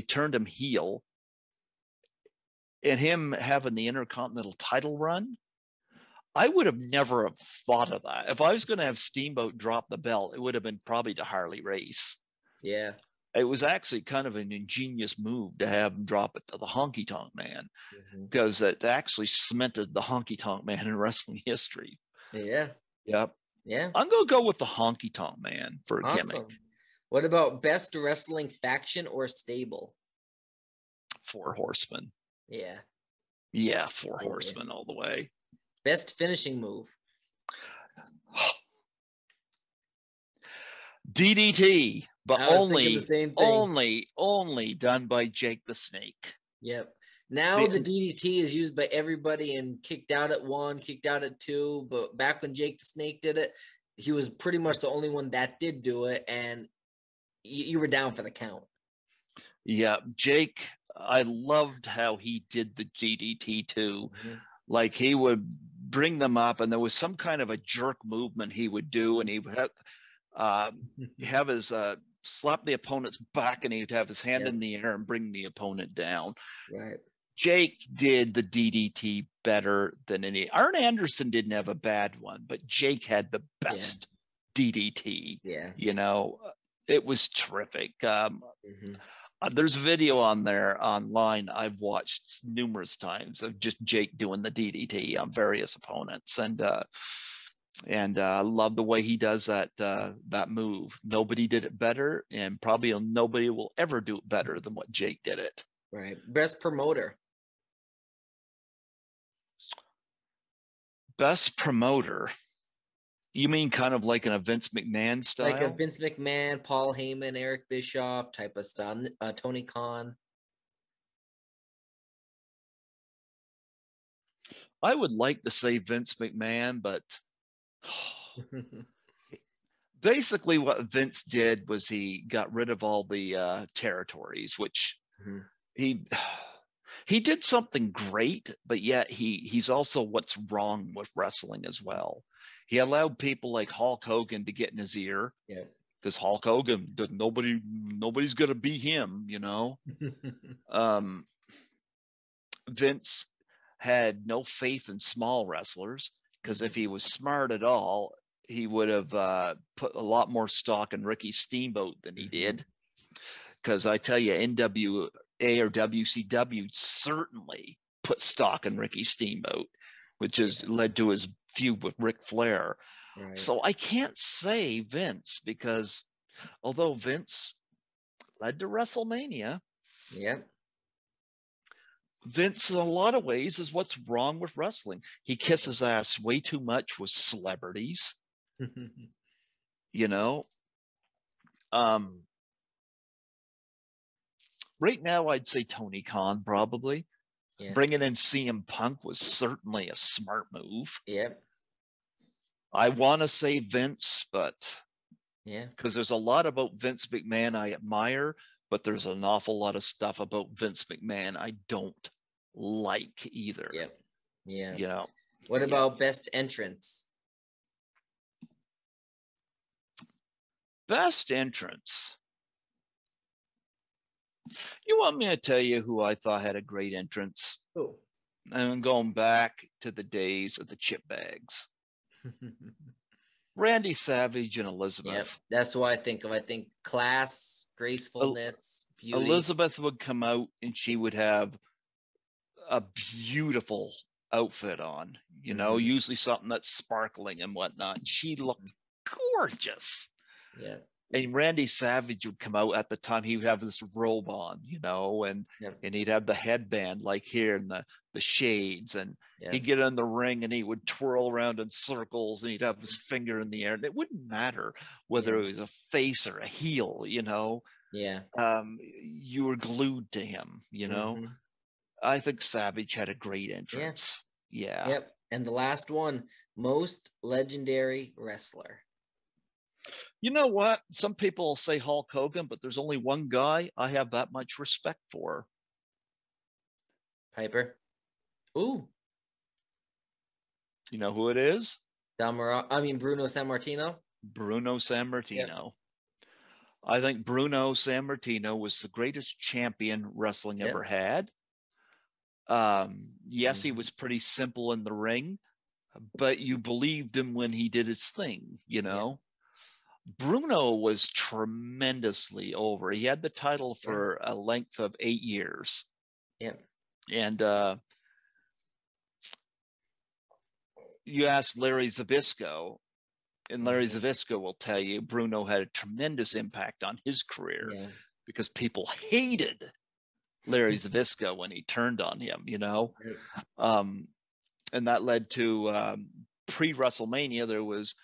turned him heel. And him having the Intercontinental title run, I would have never have thought of that. If I was going to have Steamboat drop the belt, it would have been probably to Harley Race. Yeah. It was actually kind of an ingenious move to have him drop it to the Honky Tonk Man, because it actually cemented the Honky Tonk Man in wrestling history. Yeah. Yep. Yeah. I'm going to go with the Honky Tonk Man for a gimmick. What about best wrestling faction or stable? 4 Horsemen. Yeah. Yeah, 4 Horsemen all the way. Best finishing move. DDT, but only done by Jake the Snake. Yep. Now the DDT is used by everybody and kicked out at 1, kicked out at 2. But back when Jake the Snake did it, he was pretty much the only one that did do it, and you were down for the count. Yeah, Jake, I loved how he did the DDT too. Like he would bring them up, and there was some kind of a jerk movement he would do, and he would have his slap the opponent's back, and he'd have his hand in the air and bring the opponent down. Right. Jake did the DDT better than any. Arn Anderson didn't have a bad one, but Jake had the best DDT. Yeah. It was terrific. There's a video on there online I've watched numerous times of just Jake doing the DDT on various opponents. And And I love the way he does that move. Nobody did it better, and probably nobody will ever do it better than what Jake did it. Right. Best promoter. Best promoter. You mean kind of like in a Vince McMahon style? Like a Vince McMahon, Paul Heyman, Eric Bischoff type of stuff. Tony Khan. I would like to say Vince McMahon, but basically what Vince did was he got rid of all the territories, which he did something great, but yet he's also what's wrong with wrestling as well. He allowed people like Hulk Hogan to get in his ear. Yeah. Because Hulk Hogan, nobody's gonna be him, you know. Vince had no faith in small wrestlers, because if he was smart at all, he would have put a lot more stock in Ricky Steamboat than he did. Because I tell you, NWA or WCW certainly put stock in Ricky Steamboat, which has led to his feud with Ric Flair. Right. So I can't say Vince, because although Vince led to WrestleMania, Vince in a lot of ways is what's wrong with wrestling. He kisses ass way too much with celebrities. You know, right now I'd say Tony Khan probably. Bringing in CM Punk was certainly a smart move. I want to say Vince, but because there's a lot about Vince McMahon I admire, but there's an awful lot of stuff about Vince McMahon I don't like either. You know. What about best entrance? Best entrance. You want me to tell you who I thought had a great entrance? Who? I'm going back to the days of the chip bags. Randy Savage and Elizabeth. That's what I think of. I think class, gracefulness, beauty. Elizabeth would come out and she would have a beautiful outfit on, you know, usually something that's sparkling and whatnot. She looked gorgeous. And Randy Savage would come out at the time. He would have this robe on, you know, and he'd have the headband like here and the shades, and he'd get in the ring and he would twirl around in circles and he'd have his finger in the air. And it wouldn't matter whether it was a face or a heel, you know. You were glued to him, you know. I think Savage had a great entrance. And the last one, most legendary wrestler. You know what? Some people say Hulk Hogan, but there's only one guy I have that much respect for. Piper. Ooh. You know who it is? Bruno Sammartino. Bruno Sammartino. I think Bruno Sammartino was the greatest champion wrestling ever had. Yes, he was pretty simple in the ring, but you believed him when he did his thing, you know. Bruno was tremendously over. He had the title for a length of 8 years. And you ask Larry Zbyszko, and Larry Zbyszko will tell you Bruno had a tremendous impact on his career because people hated Larry Zbyszko when he turned on him, you know. And that led to pre-WrestleMania, there was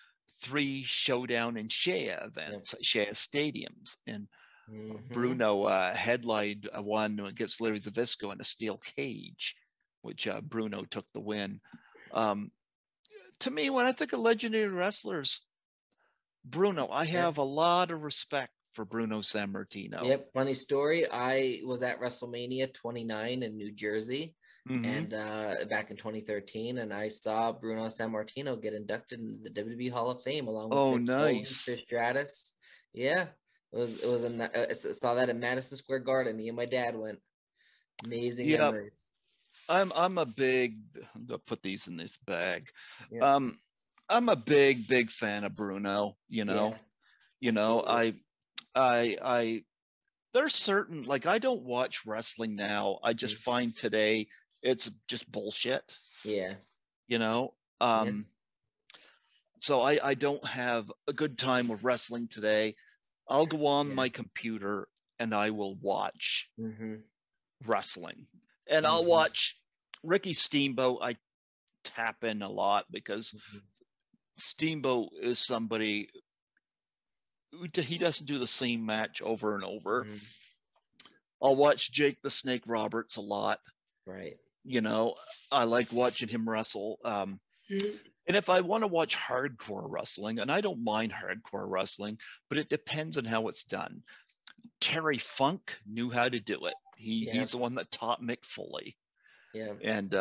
3 Showdown in Shea events, Shea stadiums, and Bruno headlined one against Larry Zbyszko in a steel cage, which Bruno took the win. To me, when I think of legendary wrestlers, Bruno, I have a lot of respect for Bruno Sammartino. Funny story. I was at WrestleMania 29 in New Jersey. And back in 2013, and I saw Bruno Sammartino get inducted into the WWE Hall of Fame along with Mick Foley, Trish Stratus. It was I saw that at Madison Square Garden. Me and my dad went. Amazing memories. I'm a big. I'm gonna put these in this bag. I'm a big fan of Bruno. You know, I there's certain, like, I don't watch wrestling now. I just find today it's just bullshit. You know, So I don't have a good time with wrestling today. I'll go on my computer and I will watch wrestling. And I'll watch Ricky Steamboat. I tap in a lot because Steamboat is somebody who he doesn't do the same match over and over. I'll watch Jake the Snake Roberts a lot. Right. You know, I like watching him wrestle. And if I want to watch hardcore wrestling, and I don't mind hardcore wrestling, but it depends on how it's done. Terry Funk knew how to do it. He's the one that taught Mick Foley. Yeah. And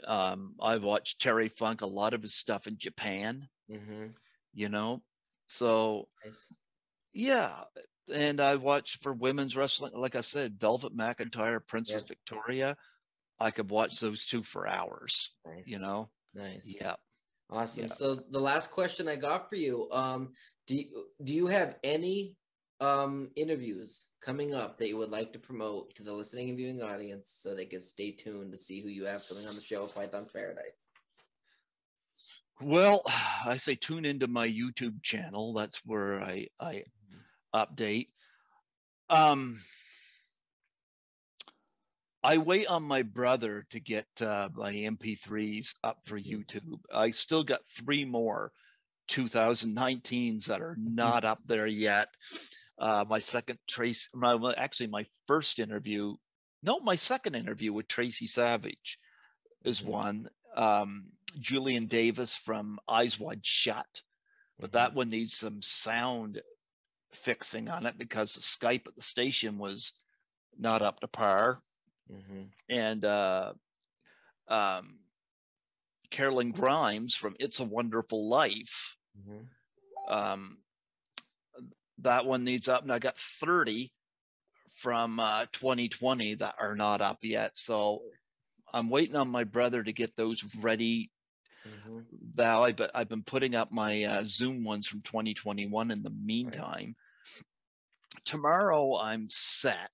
I've watched Terry Funk, a lot of his stuff in Japan. You know, so nice. Yeah. And I watched for women's wrestling, like I said, Velvet McIntyre, Princess Victoria. I could watch those two for hours. Nice. You know. Nice. Yeah. Awesome. Yeah. So the last question I got for you, do you have any interviews coming up that you would like to promote to the listening and viewing audience so they can stay tuned to see who you have coming on the show, Python's Paradise? Well, I say tune into my YouTube channel. That's where I update. I wait on my brother to get my MP3s up for YouTube. I still got 3 more 2019s that are not up there yet. My second my first interview, my second interview with Tracy Savage is one. Julian Davis from Eyes Wide Shut, but that one needs some sound fixing on it because the Skype at the station was not up to par. And Carolyn Grimes from It's a Wonderful Life. That one needs up, and I got 30 from 2020 that are not up yet. So I'm waiting on my brother to get those ready. But I've been putting up my Zoom ones from 2021 in the meantime. Tomorrow I'm set,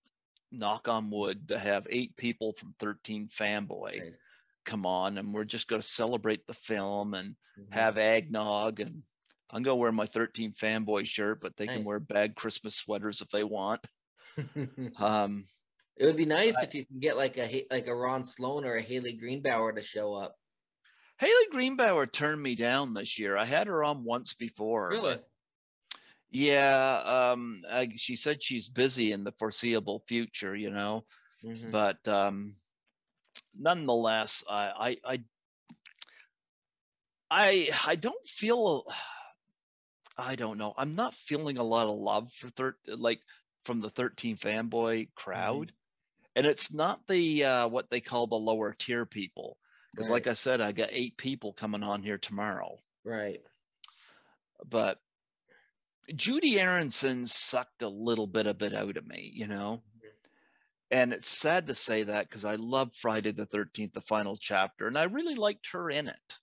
knock on wood, to have 8 people from 13 Fanboy come on, and we're just going to celebrate the film and have eggnog, and I'm going to wear my 13 Fanboy shirt, but they can wear bad Christmas sweaters if they want. It would be nice if you can get like a Ron Sloan or a Haley Greenbauer to show up. Haley Greenbauer turned me down this year. I had her on once before. Really? Yeah. She said she's busy in the foreseeable future, you know, but nonetheless, I don't feel, I don't know. I'm not feeling a lot of love for from the 13 Fanboy crowd. And it's not the what they call the lower tier people. Because like I said, I got 8 people coming on here tomorrow. Right. But Judy Aronson sucked a little bit of it out of me, you know. And it's sad to say that because I love Friday the 13th, the final chapter, and I really liked her in it.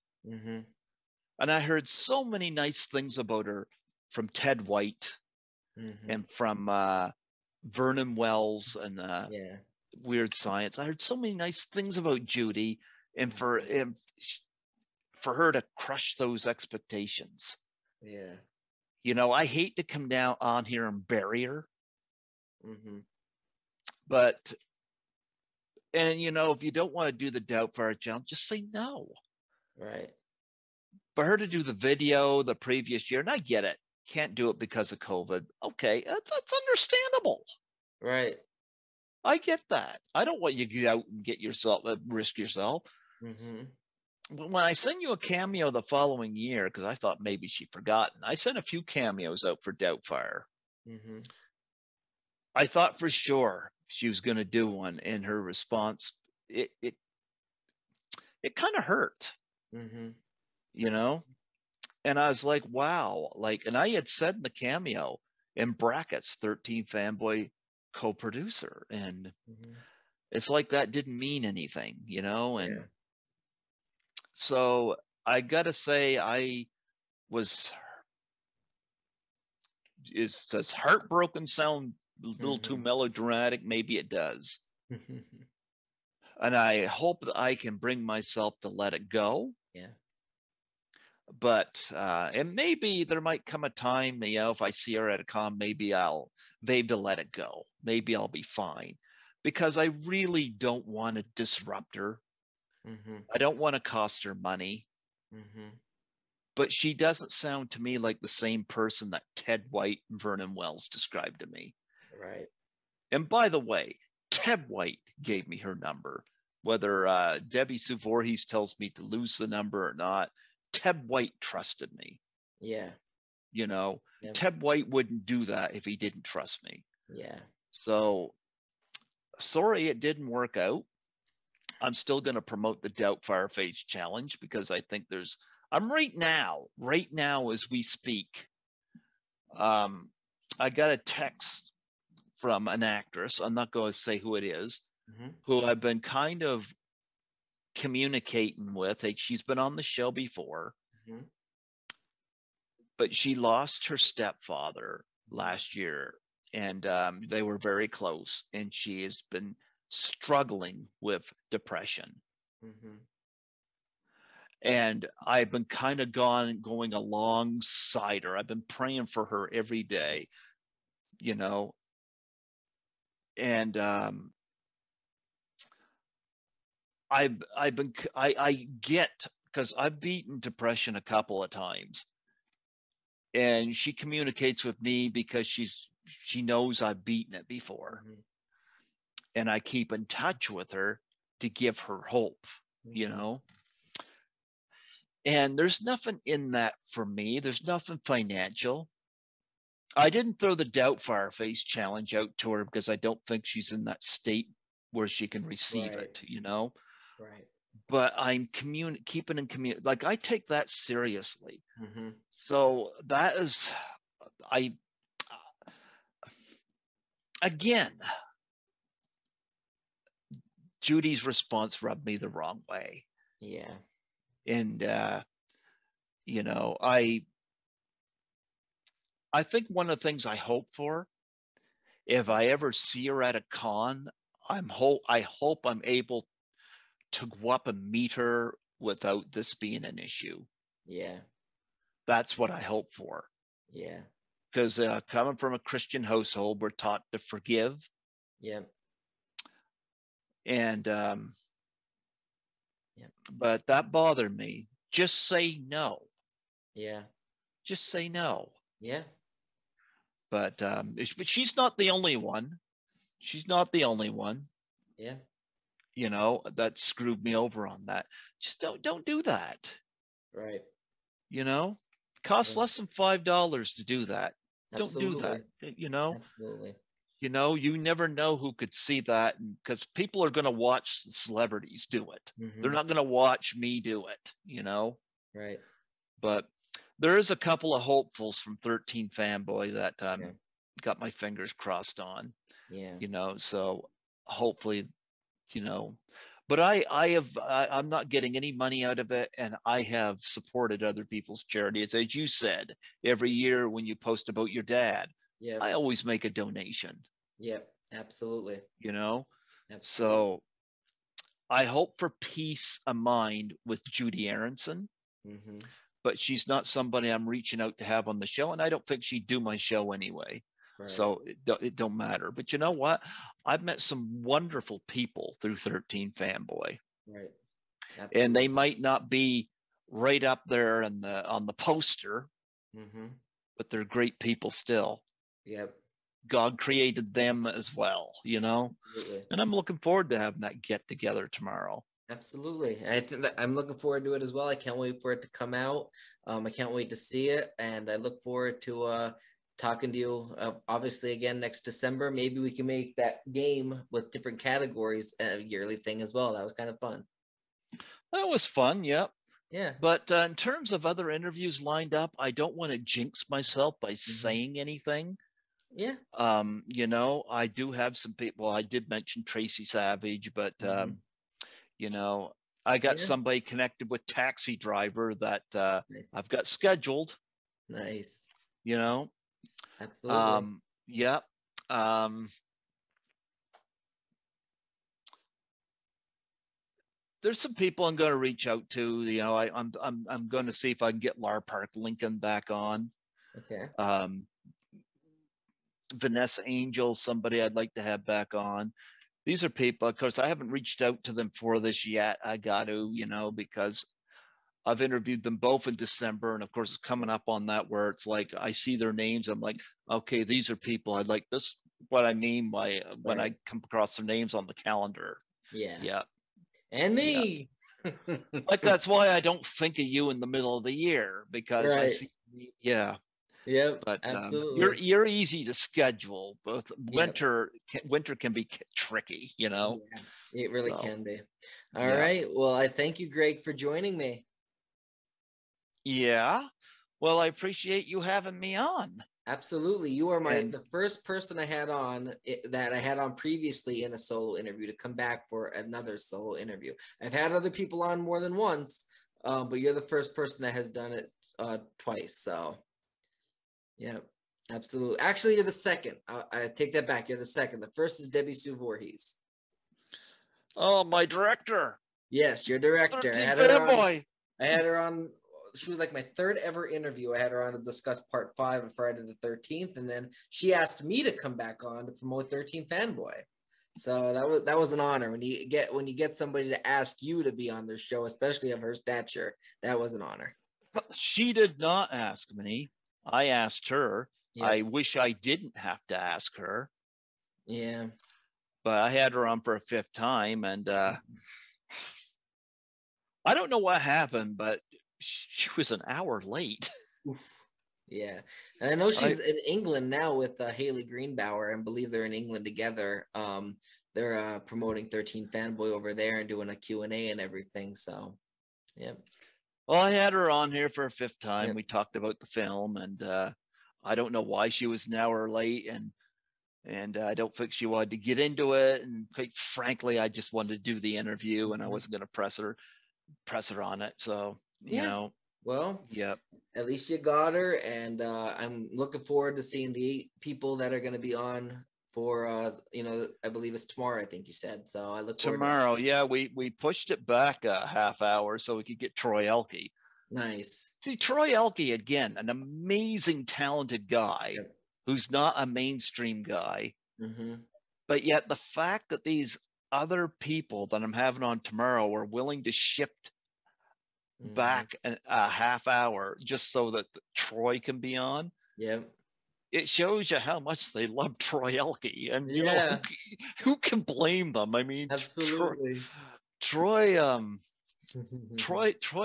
And I heard so many nice things about her from Ted White and from Vernon Wells and Weird Science. I heard so many nice things about Judy, and for her to crush those expectations. Yeah. You know, I hate to come down on here and bury her. But, and you know, if you don't want to do the Doubtfire challenge, just say no. Right. For her to do the video the previous year, and I get it, can't do it because of COVID. Okay, that's understandable. Right. I get that. I don't want you to get out and get yourself, risk yourself. But when I send you a cameo the following year, because I thought maybe she'd forgotten, I sent a few cameos out for Doubtfire. I thought for sure she was going to do one, and her response, it kind of hurt, you know? And I was like, wow, like, and I had said in the cameo in brackets, 13 Fanboy co-producer, and it's like that didn't mean anything, you know? And so I gotta say, I was, does heartbroken sound a little too melodramatic? Maybe it does. And I hope that I can bring myself to let it go. Yeah. But and maybe there might come a time, you know, if I see her at a con, maybe I'll maybe to let it go. Maybe I'll be fine, because I really don't want to disrupt her. I don't want to cost her money. But she doesn't sound to me like the same person that Ted White and Vernon Wells described to me. Right. And by the way, Ted White gave me her number. Whether Debbie Sue Voorhees tells me to lose the number or not, Ted White trusted me. Yeah. You know, Yep. Ted White wouldn't do that if he didn't trust me. Yeah. So sorry it didn't work out. I'm still going to promote the Doubtfire Face Challenge, because I think I'm right now as we speak. I got a text from an actress. I'm not going to say who it is, who I've been kind of communicating with. She's been on the show before, but she lost her stepfather last year, and they were very close, and she has been struggling with depression. And I've been kind of going alongside her. I've been praying for her every day, you know, and I get, because I've beaten depression a couple of times, and she communicates with me because she knows I've beaten it before, and I keep in touch with her to give her hope, you know. And there's nothing in that for me. There's nothing financial. I didn't throw the Doubtfire Face Challenge out to her because I don't think she's in that state where she can receive it, you know. Right. But I'm keeping in community. Like, I take that seriously. So that is, again, Judy's response rubbed me the wrong way. Yeah. And you know, I think one of the things I hope for, if I ever see her at a con, I hope I'm able to go up and meet her without this being an issue. Yeah. That's what I hope for. Yeah. Because coming from a Christian household, we're taught to forgive. Yeah. And but that bothered me. Just say no. Yeah. Just say no. Yeah. But she's not the only one. She's not the only one. Yeah. You know, that screwed me over on that. Just don't do that. Right. You know, costs less than $5 to do that. Don't do that. Absolutely. You know. Absolutely. You know, you never know who could see that, because people are going to watch the celebrities do it. They're not going to watch me do it, you know. Right. But there is a couple of hopefuls from 13 Fanboy that got my fingers crossed on. Yeah. You know, so hopefully, you know, but I'm not getting any money out of it, and I have supported other people's charities. As you said, every year when you post about your dad, I always make a donation. Yep. Absolutely. You know, Absolutely. so I hope for peace of mind with Judy Aronson, but she's not somebody I'm reaching out to have on the show, and I don't think she'd do my show anyway. Right. So it don't matter. But you know what? I've met some wonderful people through 13 Fanboy. Right. Absolutely. And they might not be right up there on the poster, but they're great people still. Yep. God created them as well, you know. Absolutely. And I'm looking forward to having that get together tomorrow. Absolutely. I think that I'm looking forward to it as well. I can't wait for it to come out. I can't wait to see it, and I look forward to talking to you. Obviously, again next December. Maybe we can make that game with different categories a yearly thing as well. That was kind of fun. That was fun. Yep. Yeah. But in terms of other interviews lined up, I don't want to jinx myself by saying anything. Yeah. You know, I do have some people. I did mention Tracy Savage, but you know, I got somebody connected with Taxi Driver that I've got scheduled. Nice. You know. Absolutely. Yep. there's some people I'm going to reach out to. You know, I'm going to see if I can get Lar Park Lincoln back on. Okay. Vanessa Angel, somebody I'd like to have back on. These are people, of course, I haven't reached out to them for this yet. I got to, you know, because I've interviewed them both in December, and of course, it's coming up on that where it's like I see their names. I'm like, okay, these are people I'd like. This what I mean by when I come across their names on the calendar. Yeah. Yeah. And me. Yeah. Like that's why I don't think of you in the middle of the year, because I see. Yeah. Yep. But Absolutely. you're easy to schedule. Both Yep. winter can be tricky, you know. Yeah, it really can be. All Yeah. right. Well, I thank you, Greg, for joining me. Yeah. Well, I appreciate you having me on. Absolutely. You are the first person I had on that I had on previously in a solo interview to come back for another solo interview. I've had other people on more than once, but you're the first person that has done it twice. So, yeah, absolutely. Actually, you're the second. I take that back. You're the second. The first is Debbie Sue Voorhees. Oh, my director. Yes, your director. I had her on. She was like my third ever interview. I had her on to discuss part 5 of Friday the 13th, and then she asked me to come back on to promote 13 Fanboy. So that was an honor when you get somebody to ask you to be on their show, especially of her stature. That was an honor. She did not ask me. I asked her. Yeah. I wish I didn't have to ask her. Yeah. But I had her on for a 5th time, and I don't know what happened, but she was an hour late. Oof. Yeah, and I know she's in England now with Haley Greenbauer, and believe they're in England together. They're promoting 13 Fanboy over there and doing a Q&A and everything. So, yeah. Well, I had her on here for a 5th time. Yep. We talked about the film, and I don't know why she was an hour late, and I don't think she wanted to get into it. And quite frankly, I just wanted to do the interview, and I wasn't going to press her on it. So, you know. Well, yeah. At least you got her, and I'm looking forward to seeing the 8 people that are going to be on for I believe it's tomorrow. I think you said so. I look forward tomorrow. Yeah, we pushed it back a half hour so we could get Troy Elke. Nice. See, Troy Elke again, an amazing, talented guy who's not a mainstream guy. Mm-hmm. But yet the fact that these other people that I'm having on tomorrow are willing to shift back a half hour just so that Troy can be on. Yep. It shows you how much they love Troy Elke, and you know who can blame them? I mean, absolutely. Troy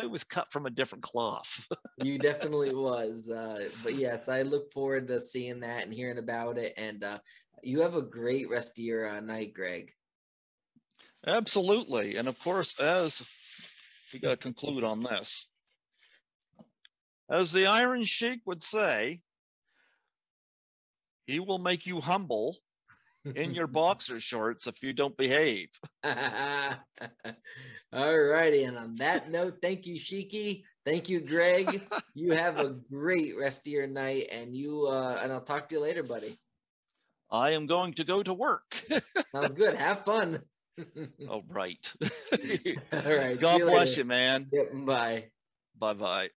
was cut from a different cloth. You definitely was, but yes, I look forward to seeing that and hearing about it. And you have a great rest of your night, Greg. Absolutely, and of course, as we got to conclude on this. As the Iron Sheik would say, he will make you humble in your boxer shorts if you don't behave. All righty, and on that note, thank you, Sheiky. Thank you, Greg. You have a great rest of your night, and and I'll talk to you later, buddy. I am going to go to work. Sounds good. Have fun. Oh, right. All right. God bless you, man. Yep. Bye. Bye-bye.